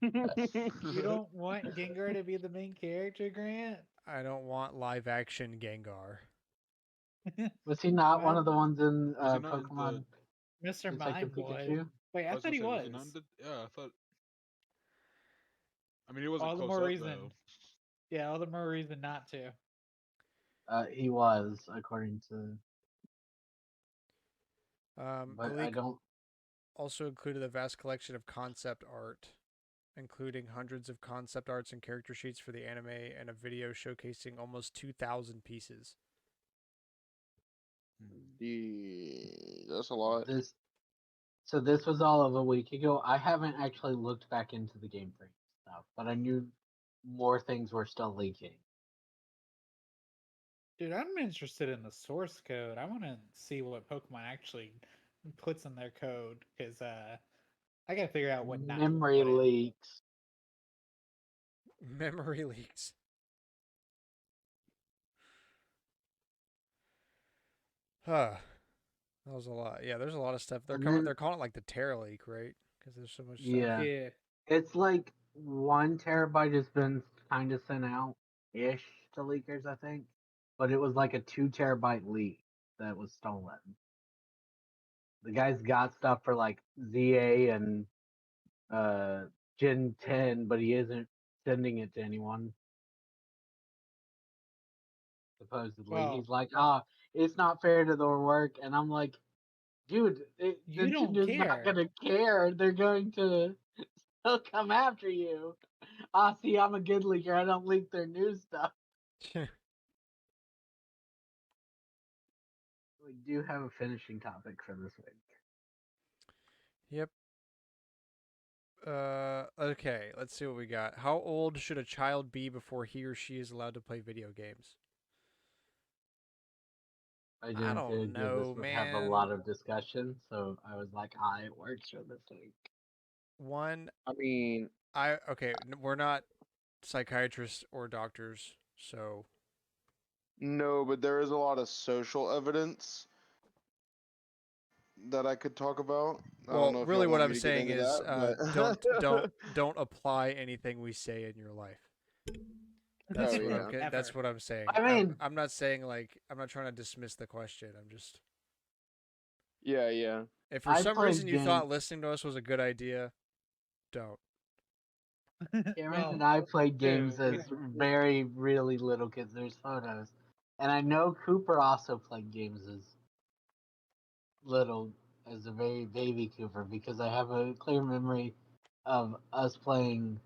You don't want Gengar to be the main character, Grant? I don't want live action Gengar. Was he not one Well, of the ones in Was he not in Pokemon Mr. Detective Mime was. Pikachu? Wait, I I was thought gonna he say, was was. he not? Yeah, I thought. I mean, he wasn't All the close more up reason. though. Yeah, all the more reason not to. He was, according to, The but I leak don't. also included a vast collection of concept art, including hundreds of concept arts and character sheets for the anime, and a video showcasing almost 2,000 pieces. That's a lot. This So this was all of a week ago. I haven't actually looked back into the Game Freak stuff, but I knew more things were still leaking. Dude, I'm interested in the source code. I want to see what Pokemon actually puts in their code because I got to figure out what not to Memory put in. leaks. Memory leaks. Huh. That was a lot. Yeah, there's a lot of stuff. And then, They're calling it like the TeraLeak, right? Because there's so much stuff. yeah, Yeah. it's like 1 terabyte has been kind of sent out ish to leakers, I think, but it was like a 2 terabyte leak that was stolen. The guy's got stuff for like ZA and Gen 10, but he isn't sending it to anyone. supposedly. Well, He's like, "Ah, it's not fair to their work," and I'm like, "Dude, you don't Nintendo's not care. gonna care. They're going to still come after you." Ah, see, I'm a good leaker. I don't leak their new stuff. We do have a finishing topic for this week. Yep. Okay, let's see what we got. How old should a child be before he or she is allowed to play video games? I I didn't don't figure this know, would have a man. lot of discussion, so I was like, ah, it works for this week. One, I mean, we're not psychiatrists or doctors, so no, but there is a lot of social evidence that I could talk about. I don't well, know if y'all really what want me I'm to get saying into is don't that, but don't apply anything we say in your life. Oh, That's what yeah. that's Ever. what I'm saying. I mean, I'm not saying like I'm not trying to dismiss the question. I'm just yeah, yeah. if for I some reason played you games. thought listening to us was a good idea, don't. Cameron and Well, I played games dude, as very, really little kids. There's photos. And I know Cooper also played games as little, as a very baby Cooper, because I have a clear memory of us playing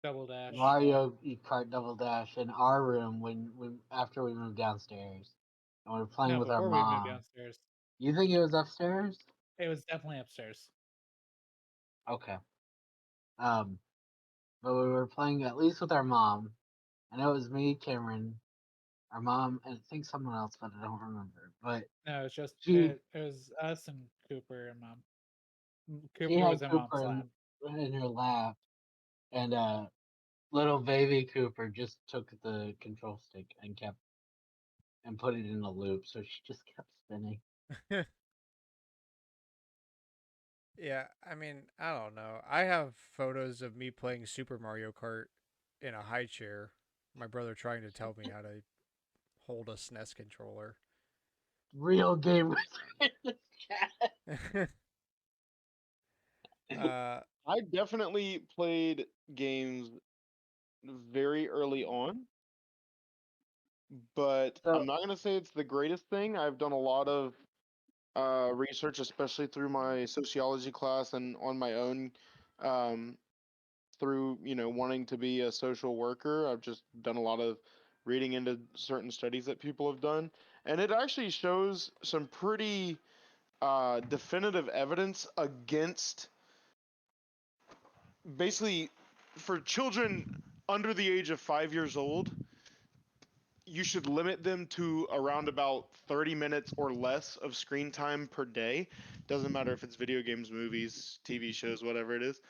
Double Dash. Mario Kart Double Dash in our room when after we moved downstairs. And we were playing No, with our before we moved mom. downstairs. You think it was upstairs? It was definitely upstairs. Okay. Um, but we were playing at least with our mom. I know it was me, Cameron, our mom, and I think someone else, but I don't remember. But No, it's just she it was us and Cooper and Mom. she Cooper had was in Mom's Cooper lap. in her lap, and little baby Cooper just took the control stick and kept and put it in a loop, so she just kept spinning. Yeah, I mean, I don't know. I have photos of me playing Super Mario Kart in a high chair. My brother trying to tell me how to hold a SNES controller. Real game in the chat. uh, I definitely played games very early on, but So I'm not gonna say it's the greatest thing. I've done a lot of research, especially through my sociology class and on my own, um, through wanting to be a social worker. I've just done a lot of reading into certain studies that people have done, and it actually shows some pretty definitive evidence against basically for children under the age of 5 years old. You should limit them to around about 30 minutes or less of screen time per day. Doesn't matter if it's video games, movies, TV shows, whatever it is.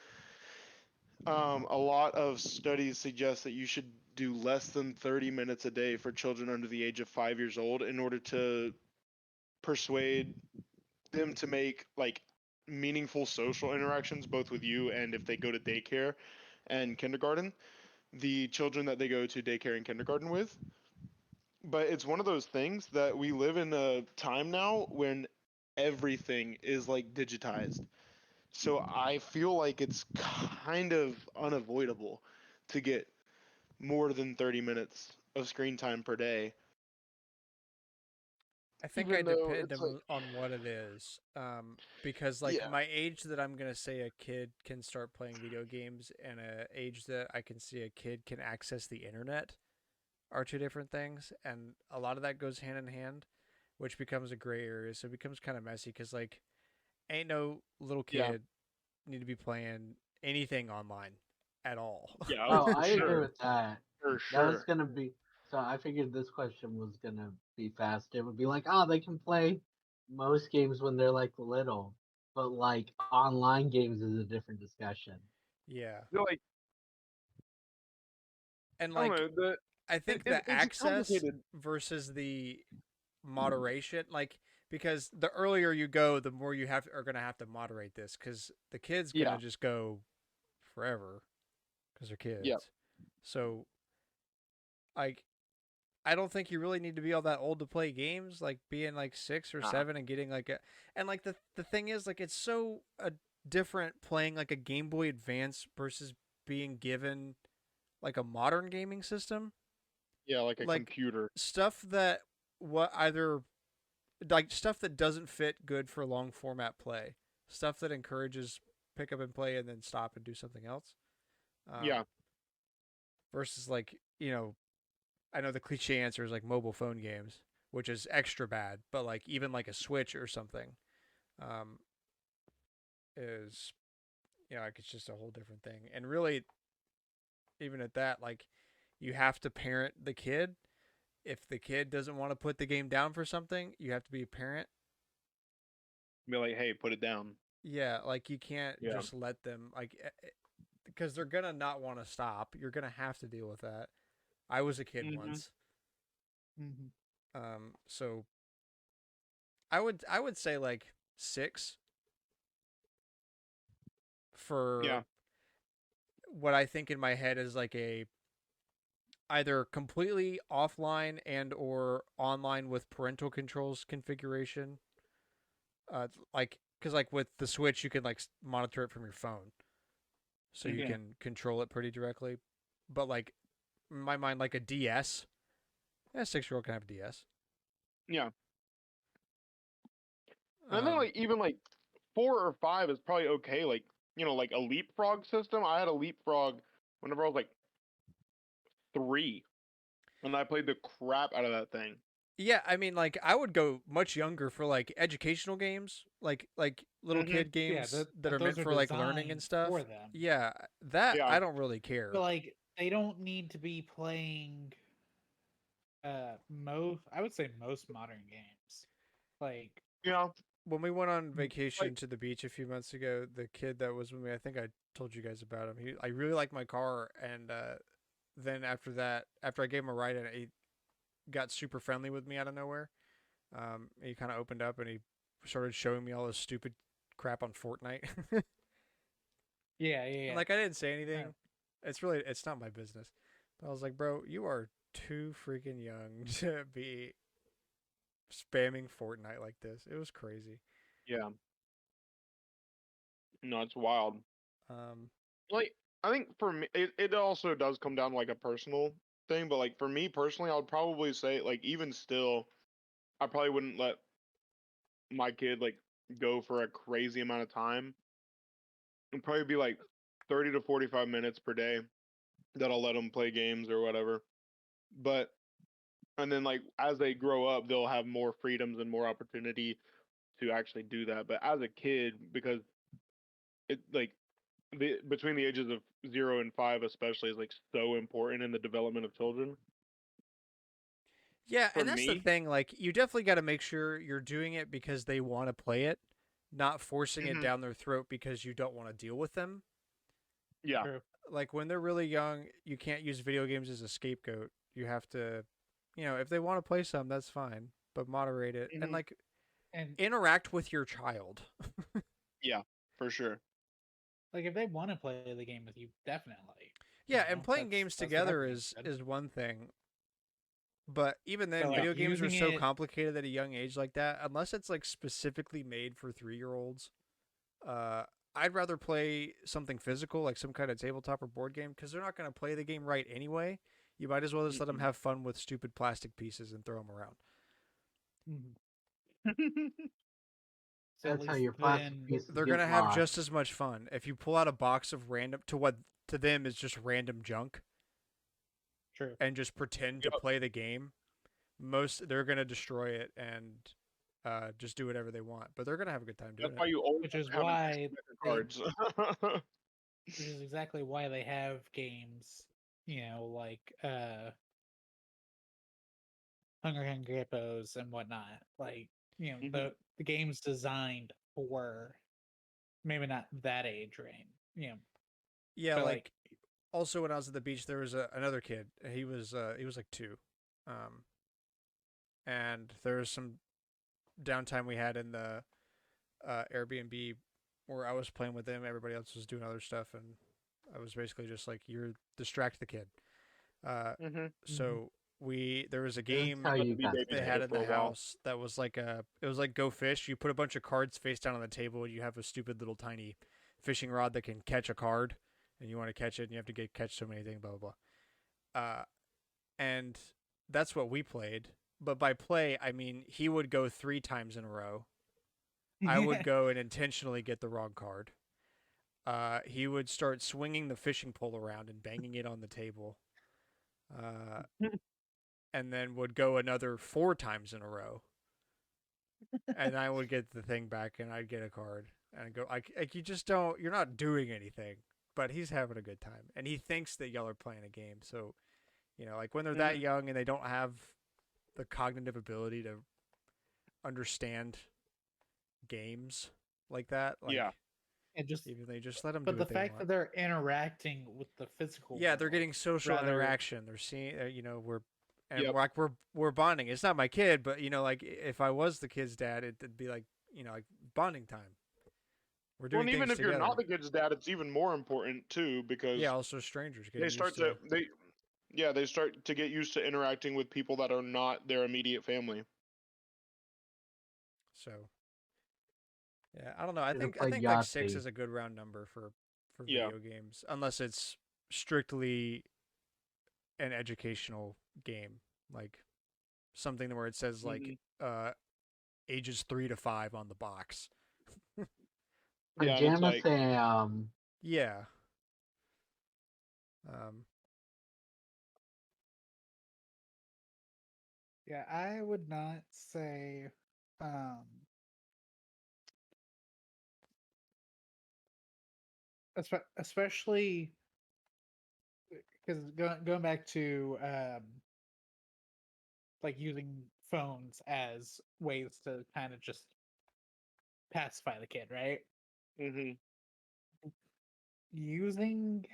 A lot of studies suggest that you should do less than 30 minutes a day for children under the age of 5 years old in order to persuade them to make like meaningful social interactions, both with you and if they go to daycare and kindergarten, the children that they go to daycare and kindergarten with. But it's one of those things that we live in a time now when everything is like digitized. So I feel like it's kind of unavoidable to get more than 30 minutes of screen time per day. I think I Even though depend it's like, on what it is. Because like yeah, my age that I'm gonna say a kid can start playing video games and a age that I can see a kid can access the internet are two different things, and a lot of that goes hand in hand, which becomes a gray area. So it becomes kind of messy because like ain't no little yeah, kid need to be playing anything online at all. yeah, oh, oh, for I agree sure, with that. for That was sure. gonna be. So I figured this question was gonna be fast. It would be like, oh, they can play most games when they're like little, but like online games is a different discussion. Yeah, I feel like and I don't like know the I it, think it, the it's access complicated. versus the moderation, like because the earlier you go, the more you are gonna have to moderate this because the kid's gonna Yeah, just go forever because they're yeah, kids. So like I don't think you really need to be all that old to play games. Like being like 6 or 7 and getting like a and like the thing is like it's so different playing like a Game Boy Advance versus being given like a modern gaming system Yeah, like a like computer. stuff that stuff that doesn't fit good for long format play, stuff that encourages pick up and play and then stop and do something else. Yeah. Versus like I know the cliche answer is like mobile phone games, which is extra bad, but like even like a Switch or something, um, is like it's just a whole different thing. And really, even at that, like you have to parent the kid. If the kid doesn't want to put the game down for something, you have to be a parent. Be like, hey, put it down. Yeah, like you can't Yeah. just let them because they're gonna not want to stop. You're gonna have to deal with that. I was a kid once. So I would say like 6 for what I think in my head is like a either completely offline and or online with parental controls configuration. Like because like with the Switch you can like monitor it from your phone, so you can control it pretty directly. But like in my mind, like a DS, a 6-year-old can have a DS. Yeah. And I think like even like 4 or 5 is probably okay. Like like a leapfrog system. I had a leapfrog whenever I was like 3, and I played the crap out of that thing. Yeah, I mean, like I would go much younger for like educational games, like little kid games that are meant for like learning and stuff. For them. Yeah, that I don't really care. But like they don't need to be playing I would say most modern games. Like when we went on vacation to the beach a few months ago, the kid that was with me, I think I told you guys about him. I really liked my car, and then after that, after I gave him a ride, and he got super friendly with me out of nowhere. He kind of opened up and he started showing me all this stupid crap on Fortnite. yeah. And, like I didn't say anything. Yeah. It's not my business. But I was like, bro, you are too freaking young to be spamming Fortnite like this. It was crazy. Yeah. No, it's wild. Like I think for me, it also does come down to like a personal thing. But like for me personally, I would probably say like even still, I probably wouldn't let my kid like go for a crazy amount of time. It'd probably be like 30 to 45 minutes per day that I'll let them play games or whatever. But and then like as they grow up, they'll have more freedoms and more opportunity to actually do that. But as a kid, because it like between the ages of 0 and 5 especially is like so important in the development of children. Yeah, and that's the thing. Like, you definitely got to make sure you're doing it because they want to play it, not forcing it down their throat because you don't want to deal with them. Yeah. True. Like, when they're really young, you can't use video games as a scapegoat. You have to, if they want to play some, that's fine, but moderate it and like interact with your child. Yeah, for sure. Like if they want to play the game with you, definitely. Yeah, and playing games together is one thing. But even then, So, video games are so complicated at a young age like that. Unless it's like specifically made for 3-year-olds, I'd rather play something physical, like some kind of tabletop or board game, because they're not going to play the game right anyway. You might as well just let them have fun with stupid plastic pieces and throw them around. So that's how your plastic pieces they're get gonna have lost. just as much fun if you pull out a box of random to what to them is just random junk. True. And just pretend to play the game. They're gonna destroy it and just do whatever they want, but they're gonna have a good time doing That's why it. you always Which is have why cards. Which is exactly why they have games, like Hungry Hippos and whatnot. Like, the game's designed for maybe not that age range. Yeah, but like also when I was at the beach, there was another kid. He was like 2, and there was some downtime we had in the Airbnb where I was playing with them. Everybody else was doing other stuff, and I was basically just like, "You're distract the kid." So there was a game they had in the house that was like it was like Go Fish. You put a bunch of cards face down on the table, and you have a stupid little tiny fishing rod that can catch a card, and you want to catch it, and you have to catch so many things, blah blah blah. and that's what we played. But by play, I mean he would go 3 times in a row. I would go and intentionally get the wrong card. He would start swinging the fishing pole around and banging it on the table. Uh, and then would go another 4 times in a row. And I would get the thing back and I'd get a card. And I'd go, like, you just don't, you're not doing anything. But he's having a good time. And he thinks that y'all are playing a game. So, like when they're that young and they don't have the cognitive ability to understand games like that, like, Yeah. And just even they just let them but do the what they fact want. that they're interacting with the physical Yeah, they're world getting social rather- interaction. They're seeing, Yep. we're bonding. It's not my kid, but like if I was the kid's dad, it'd be like like bonding time. We're Well, doing and even things if you're together. not the kid's dad, it's even more important too because Yeah, also strangers getting they used start to. they start to get used to interacting with people that are not their immediate family. So, yeah, I don't know. I Should've think played like 6 Yahtzee. is a good round number for Yeah. video games, unless it's strictly an educational game, like something where it says like ages 3 to 5 on the box. Yeah, and it's Pajama like Sam. Yeah. Yeah, I would not say especially because going back to like using phones as ways to kind of just pacify the kid, right? mhm. Using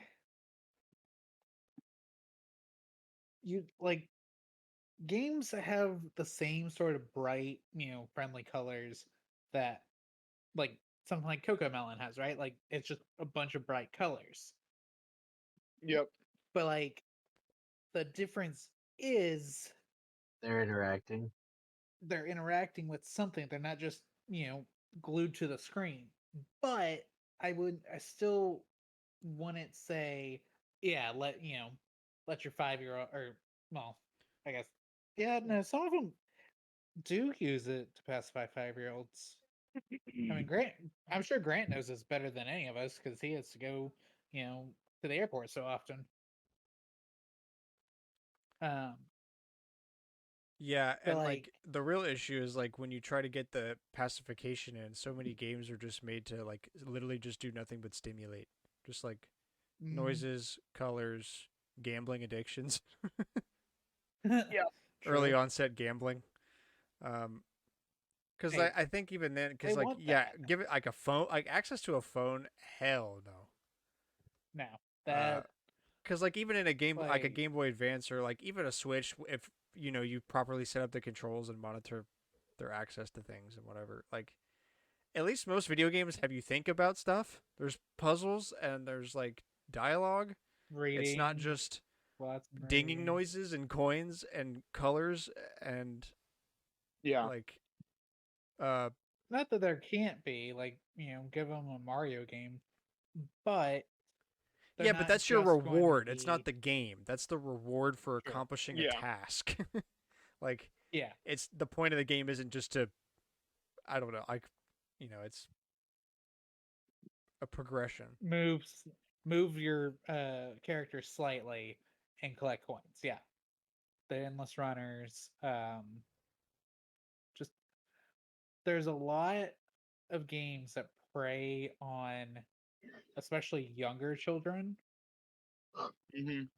like games that have the same sort of bright, friendly colors that like something like Cocoa Melon has, right? Like it's just a bunch of bright colors. Yep. But like the difference is They're interacting. they're interacting with something. They're not just, glued to the screen. But I still wouldn't say, yeah, let your 5-year-old or well, I guess yeah, no, some of them do use it to pacify 5-year-olds. I mean, Grant, I'm sure Grant knows this better than any of us because he has to go, to the airport so often. Yeah, But, and like like- the real issue is like when you try to get the pacification in, so many games are just made to like literally just do nothing but stimulate. Just like noises, colors, gambling addictions, Yeah. early True. onset gambling. Because Hey, I think even then, they because like want yeah, that. give it like a phone, like access to a phone. Hell no. No, that Because like even in a game like a like- Game Boy Advance or like even a Switch, if you properly set up the controls and monitor their access to things and whatever, like at least most video games have you think about stuff. There's puzzles and there's like dialogue. reading. It's not just lots of dinging reading. noises and coins and colors and Yeah. like Not that there can't be, like, give them a Mario game, but they're yeah, but not that's your just going to reward. It's be- not the game. That's the reward for Sure. accomplishing a Yeah. task. Like Yeah, it's the point of the game isn't just to I don't know, like it's a progression. move your character slightly and collect coins. Yeah, the endless runners. Just there's a lot of games that prey on especially younger children Mhm.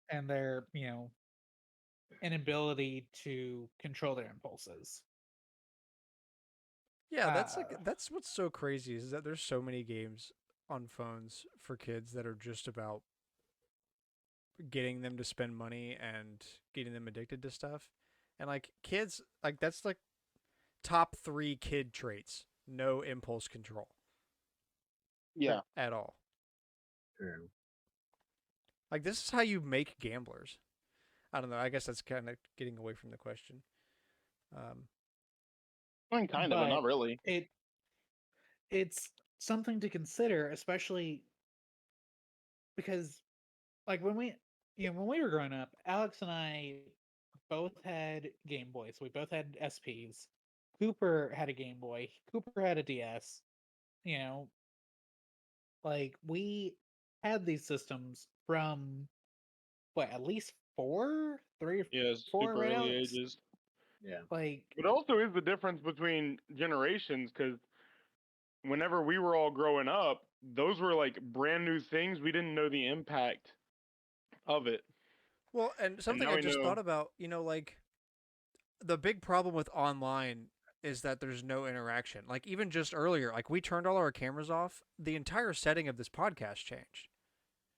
and their inability to control their impulses. Yeah, that's like Uh, that's what's so crazy is that there's so many games on phones for kids that are just about getting them to spend money and getting them addicted to stuff. And like kids, like that's like top 3 kid traits. No impulse control Yeah. at all. True. Like this is how you make gamblers. I don't know. I guess that's kind of getting away from the question. I mean, kind of, but not But really. it's something to consider, especially because like when when we were growing up, Alex and I both had Game Boys. We both had SPs. Cooper had a Game Boy. Cooper had a DS. You know, like we had these systems from what, at least four, three or Yeah, four, super right, early Alex? ages. Yeah. Like, But also is the difference between generations because whenever we were all growing up, those were like brand new things. We didn't know the impact of it. Well, and And something now I we just know. thought about, like the big problem with online is that there's no interaction. Like even just earlier, like we turned all our cameras off, the entire setting of this podcast changed.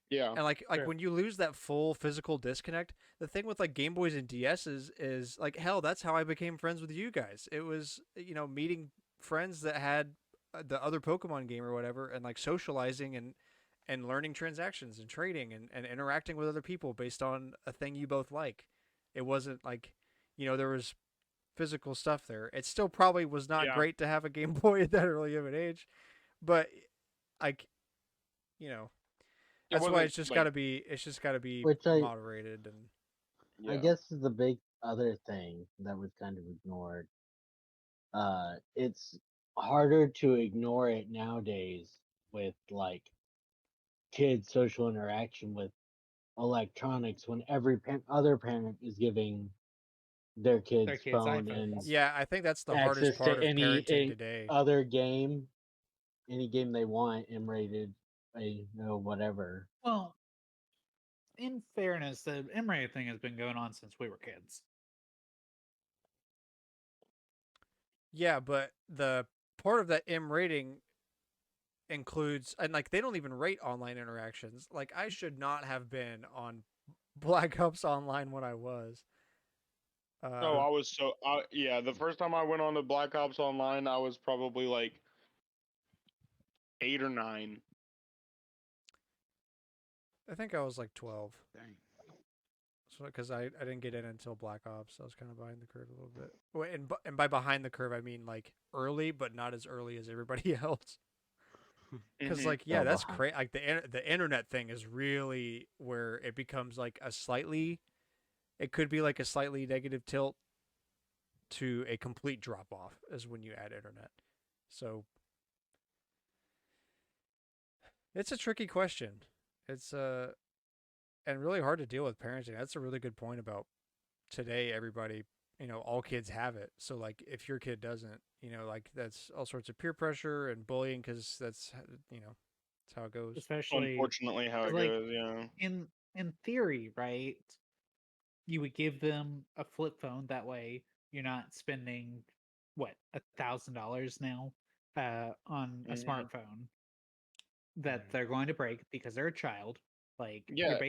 Yeah. And like Sure. when you lose that full physical disconnect, the thing with like Game Boys and DSs is like hell, that's how I became friends with you guys. It was, meeting friends that had the other Pokemon game or whatever and like socializing and learning transactions and trading and interacting with other people based on a thing you both like. It wasn't like, there was physical stuff there. It still probably was not Yeah. great to have a Game Boy at that early of an age, but like, you know, It that's why wasn't it's just got like to be Which moderated and yeah. I guess is the big other thing that was kind of ignored. It's harder to ignore it nowadays with like kids' social interaction with electronics when every other parent is giving their their kids kids' phone and iPhones. yeah, I think that's the hardest access to part of parenting today. other game, any game they want, M-rated, whatever. Well, in fairness, the M-rated thing has been going on since we were kids. Yeah, but the part of that M rating includes and like they don't even rate online interactions. Like I should not have been on Black Ops Online when I was. Oh, Uh, I was so yeah. The first time I went on to Black Ops Online, I was probably like 8 or 9. I think I was like 12. Dang. So because I didn't get in until Black Ops, I was kind of behind the curve a little bit. Well, and by behind the curve, I mean like early, but not as early as everybody else. Because Mm-hmm. like yeah, Fell that's behind. great. Like the internet thing is really where it becomes like a slightly, it could be like a slightly negative tilt to a complete drop off is when you add internet. So it's a tricky question. It's and really hard to deal with parenting. That's a really good point about today. Everybody, all kids have it. So like if your kid doesn't, like that's all sorts of peer pressure and bullying because that's that's how it goes. Especially Unfortunately, how it like goes. Yeah. in theory, right? You would give them a flip phone. That way, you're not spending what, $1,000 now on a Hmm. smartphone that Mhm. they're going to break because they're a child. Like Yeah.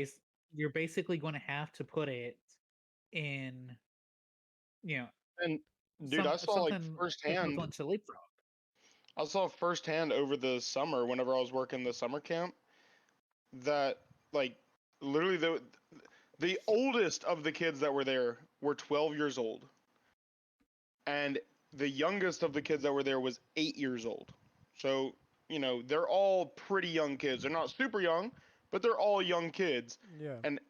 you're basically going to have to put it in, you know, And dude, I saw like something firsthand. equivalent to Leapfrog. I saw firsthand over the summer whenever I was working the summer camp that like literally the oldest of the kids that were there were 12 years old, and the youngest of the kids that were there was 8 years old. So they're all pretty young kids. They're not super young, but they're all young kids, Yeah. and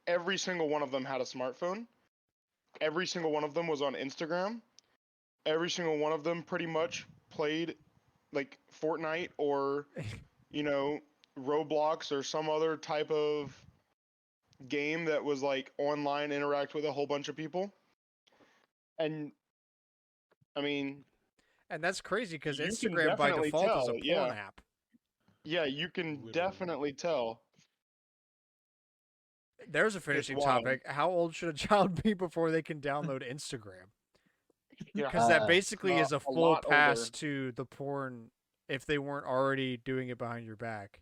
every single one of them had a smartphone. Every single one of them was on Instagram. Every single one of them pretty much played like Fortnite or you know Roblox or some other type of game that was like online, interact with a whole bunch of people. And I mean, And that's crazy because you can Instagram by definitely default is a tell. porn Yeah, app. yeah, you can Literally. definitely tell. There's a It's finishing wild. topic. How old should a child be before they can download Instagram? Yeah, Because that Uh, basically is a a full lot pass older. to the porn if they weren't already doing it behind your back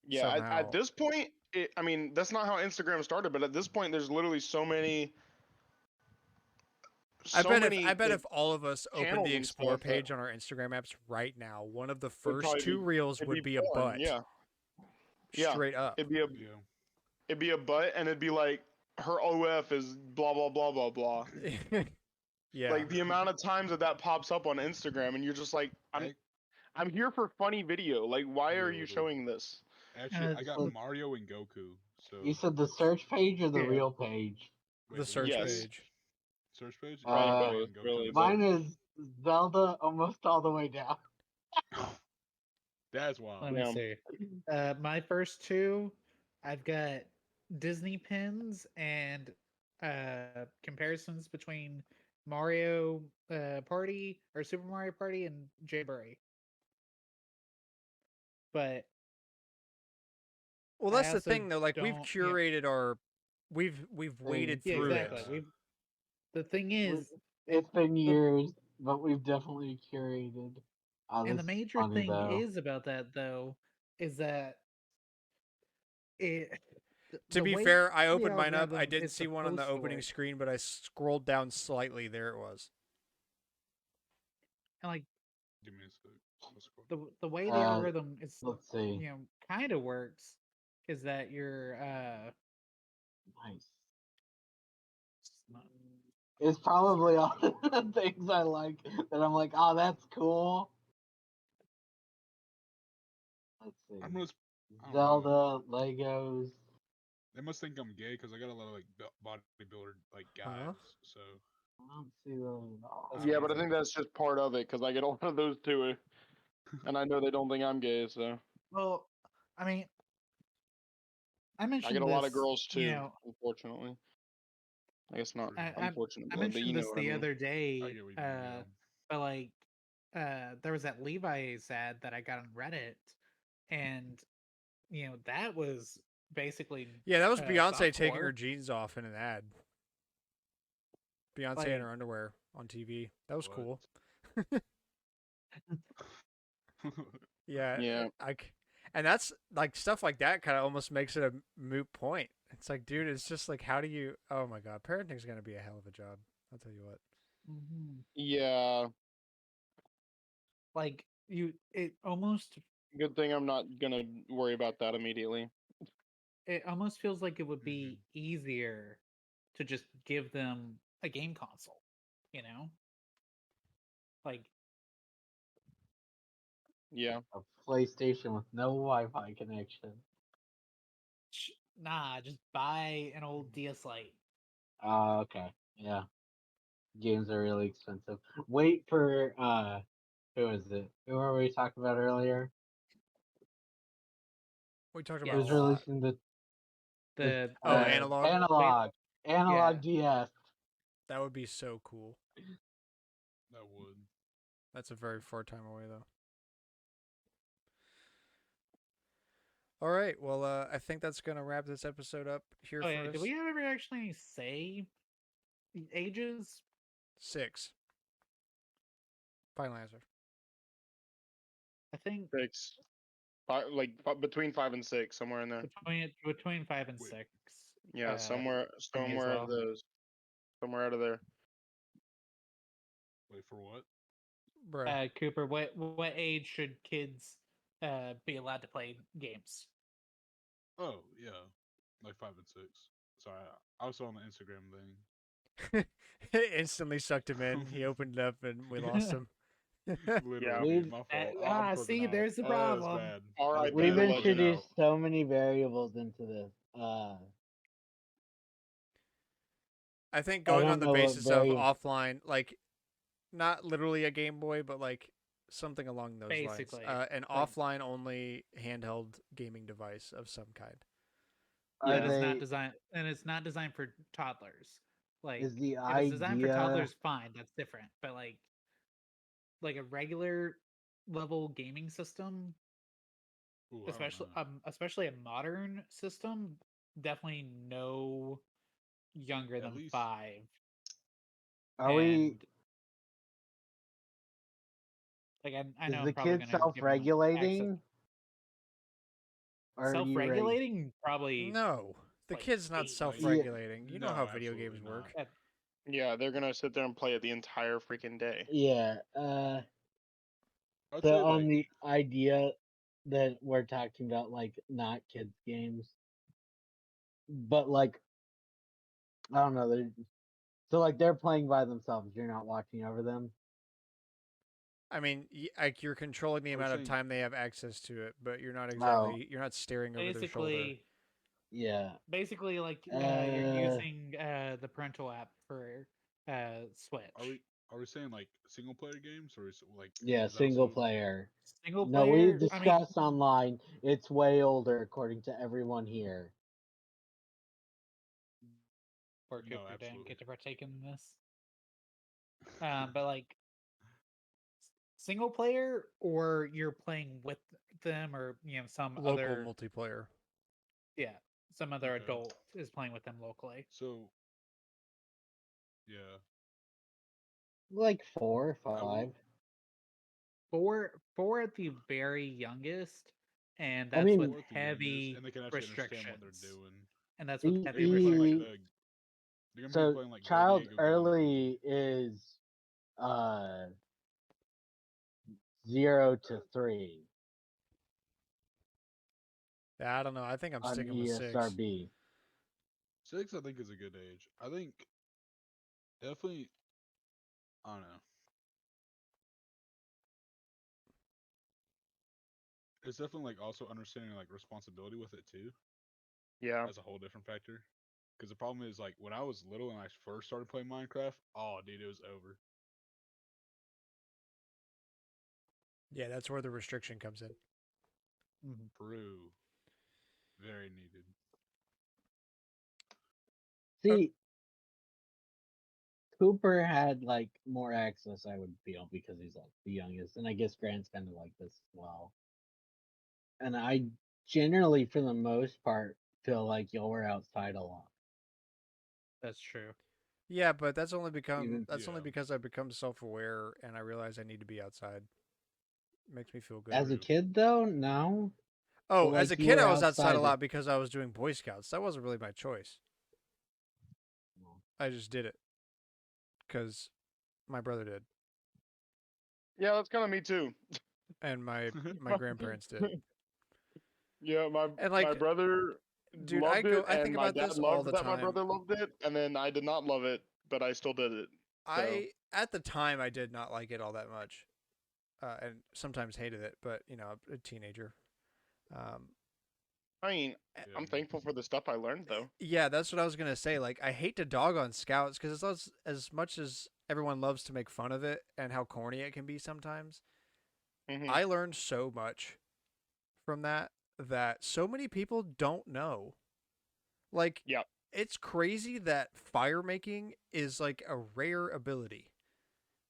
Yeah, at somehow. this point, I mean, that's not how Instagram started, but at this point, there's literally I so bet if many like if all of us opened channels the and explore stuff that page on our Instagram apps right now, one of the would first probably two be reels it'd would be be a porn. butt. Yeah, yeah, Straight up. it'd be a Yeah. it'd be a butt, and it'd be like her OF is blah blah blah blah blah. Yeah. Like the amount of times that pops up on Instagram, and you're just like, I, I'm here for funny video. Like, why yeah, are you literally. showing this? Actually, Uh, I got well, Mario and Goku. So You said the search page or the Yeah. real page? wait, The search Yes. page. Search page. Probably Uh, Go ahead both, and go really. to But Mine is Zelda almost all the way down. That's wild. Let me Yeah. see. My first two, I've got Disney pins and comparisons between Mario Party or Super Mario Party and Jamboree. But Well, I that's the also thing though. Like we've don't. Yeah, curated our, we've waded yeah, through exactly. it. Yeah. The thing is, It's been the, years, but we've definitely curated. Oh, and this the is major funny thing though. is about that though, is that it. To The be way fair, I the opened mine up. I algorithm didn't is see one on the supposed to opening work, screen, but I scrolled down slightly. There it was. and like Give me a sec. Let's go. the way the Uh, algorithm is, let's see. kind of works, is that you're Nice. it's not- It's probably all the things I like that I'm like, oh, that's cool. Let's see. I don't know. Zelda, Legos. They must think I'm gay because I got a lot of like bodybuilder like guys. Huh? So I don't see those at all. That's yeah, but I crazy. think that's just part of it because I get a lot of those too, and I know they don't think I'm gay, so Well, I mean, I I mentioned get a lot this, of girls too. Unfortunately, I guess not True. I unfortunately, but mentioned you know this what I the mean. other I day, get what you mean. Yeah. but like, there was that Levi's ad that I got on Reddit, and that was basically Yeah, that was Beyonce taking her softcore. jeans off in an ad. Beyonce in Like, her underwear on TV. That was What? cool. Yeah, Yeah, and that's like stuff like that kind of almost makes it a moot point. It's like, dude, it's just like, how do you? Oh my god, parenting's gonna be a hell of a job. I'll tell you what. mhm. yeah. Like it almost Good thing I'm not gonna worry about that immediately. feels like it would Mhm. be easier to just give them a game console, you know? Like, Yeah, A PlayStation with no Wi-Fi connection. nah, just buy an old DS Lite. Oh, okay. Yeah. Games are really expensive. Wait for who is it? Who were we talking about earlier? We talked about a Who's Yes. lot. releasing the The Oh, the analog. wait, analog yeah. DS? That would be so cool. That would. That's a very far time away though. All right, well, I think that's gonna wrap this episode up here Oh for yeah, us. did we ever actually say the ages? 6. Final answer. I think 6, between 5 and 6, somewhere in there. between 5 and Wait. 6. Yeah, somewhere, for me as somewhere of well. those, somewhere out of there. Wait for what? Bruh. Cooper, what age should kids be allowed to play games? Oh yeah, like 5 and 6. Sorry, I was on the Instagram thing. Instantly sucked him in. He opened it up and we lost him. Literally, Yeah. dude, We've my fault. I'm cooking See, out. there's the That was problem. bad. R.I.P. We've the legend. introduced so many variables into this. I think I going don't on the know what basis of variable. offline, like not literally a Game Boy, but like something along those Basically, lines. An like- offline only handheld gaming device of some kind. Are That is not they? designed, and it's not designed for toddlers. Like, Is the if it's designed for idea? toddlers, fine, that's different. But like a regular level gaming system, Ooh, I don't know. especially a modern system, definitely no younger At than least 5. Are we? And like I Is know the I'm probably kid gonna give them access. self-regulating? Or are you right? Self-regulating, probably. No, the like, kid's not 8. self-regulating. You know No, how video absolutely games work. not. Yeah, they're gonna sit there and play it the entire freaking day. Yeah. I'd So say on like the idea that we're talking about, like not kids games, but like I don't know. So like they're playing by themselves. You're not watching over them. I mean, like you're controlling the I would amount of say time they have access to it, but you're not Oh, exactly you're not staring over their shoulder. Basically, Yeah. Basically, like you're Uh, using the parental app for Switch. Are we saying like single player games or is like yeah, is that single also player. Single No, we player. I mean, discussed online. It's way older, according to everyone here. poor no, Cooper didn't absolutely. get to partake in this. But like single player, or you're playing with them, or some Local other multiplayer. some other Okay. adult is playing with them locally. So yeah, Like 4 or I 5. will. Four at the very youngest, and I that's mean, with Four at the youngest, heavy and they can actually understand what they're restrictions. doing. And that's with They're heavy gonna be playing like e, restrictions. they're gonna be so playing like San child Diego Go. early is uh 0 to 3 Yeah, I don't know. I think I'm on sticking with 6. ESRB. 6, I think, is a good age. I think definitely. I don't know. It's definitely like also understanding like responsibility with it too. Yeah. That's a whole different factor. Because the problem is like when I was little and I first started playing Minecraft, oh dude, it was over. Yeah, that's where the restriction comes in. True. Very needed. See, Cooper had like more access, I would feel, because he's like the youngest, and I guess Grant's kind of like this as well. And I generally, for the most part, feel like y'all were outside a lot. That's true. Yeah, but that's only Even Yeah. because I've become self-aware and I realize I need to be outside. Makes me feel good. as a True. kid, though, no. Oh, But as a like you kid were I was outside a outside. lot because I was doing Boy Scouts. That wasn't really my choice. I just did it cuz my brother did Yeah, that's kind of me too. and my grandparents did. Yeah, And my like, brother dude, loved it, I and think my about dad this all loved the that my time. brother loved it, and then I did not love it, but I still did it. So At the time I did not like it all that much. And sometimes hated it, but a teenager. Um, I mean, I'm Yeah. thankful for the stuff I learned though. yeah, that's what I was gonna say. Like, I hate to dog on Scouts because as much as everyone loves to make fun of it and how corny it can be sometimes, Hmm. I learned so much from that so many people don't know. Like, Yeah, it's crazy that fire making is like a rare ability.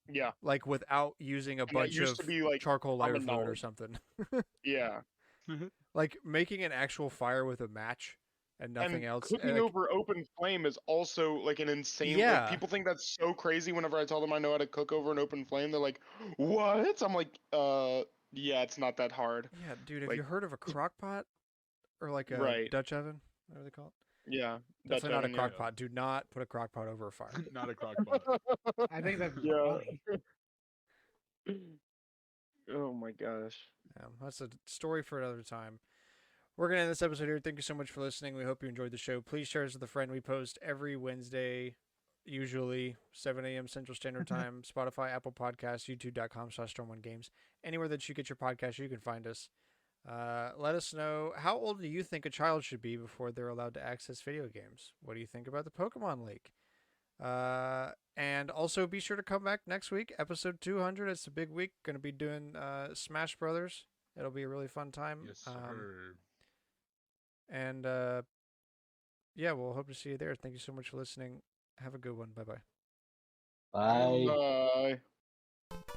yeah, Like without using a and that bunch used to of be like charcoal lighter common fluid or knowledge. something. Yeah, Like making an actual fire with a match and nothing and else. cooking Like, over open flame is also like an insane. Like yeah, people think that's so crazy. Whenever I tell them I know how to cook over an open flame, they're like, "What?" I'm like, yeah, it's not that hard." yeah, dude. Have you Like, heard of a crock pot or like a right? Dutch oven? Whatever they call it. Yeah, Dutch Definitely not a oven. Yeah. crock Yeah. pot. Do not put a crock pot over a fire. Not a crock pot. I think that'd be Yeah. funny. Oh my gosh. That's a story for another time. We're going to end this episode here. Thank you so much for listening. We hope you enjoyed the show. Please share us with a friend. We post every Wednesday, usually 7 a.m. Central Standard Time, Spotify, Apple Podcasts, youtube.com/StormwindGames. Anywhere that you get your podcast, you can find us. Let us know, how old do you think a child should be before they're allowed to access video games? What do you think about the Pokemon League? And also be sure to come back next week, episode 200. It's a big week. Going to be doing Smash Brothers. It'll be a really fun time. Yes, sir. And yeah, we'll hope to see you there. Thank you so much for listening. Have a good one. Bye bye. Bye. Bye.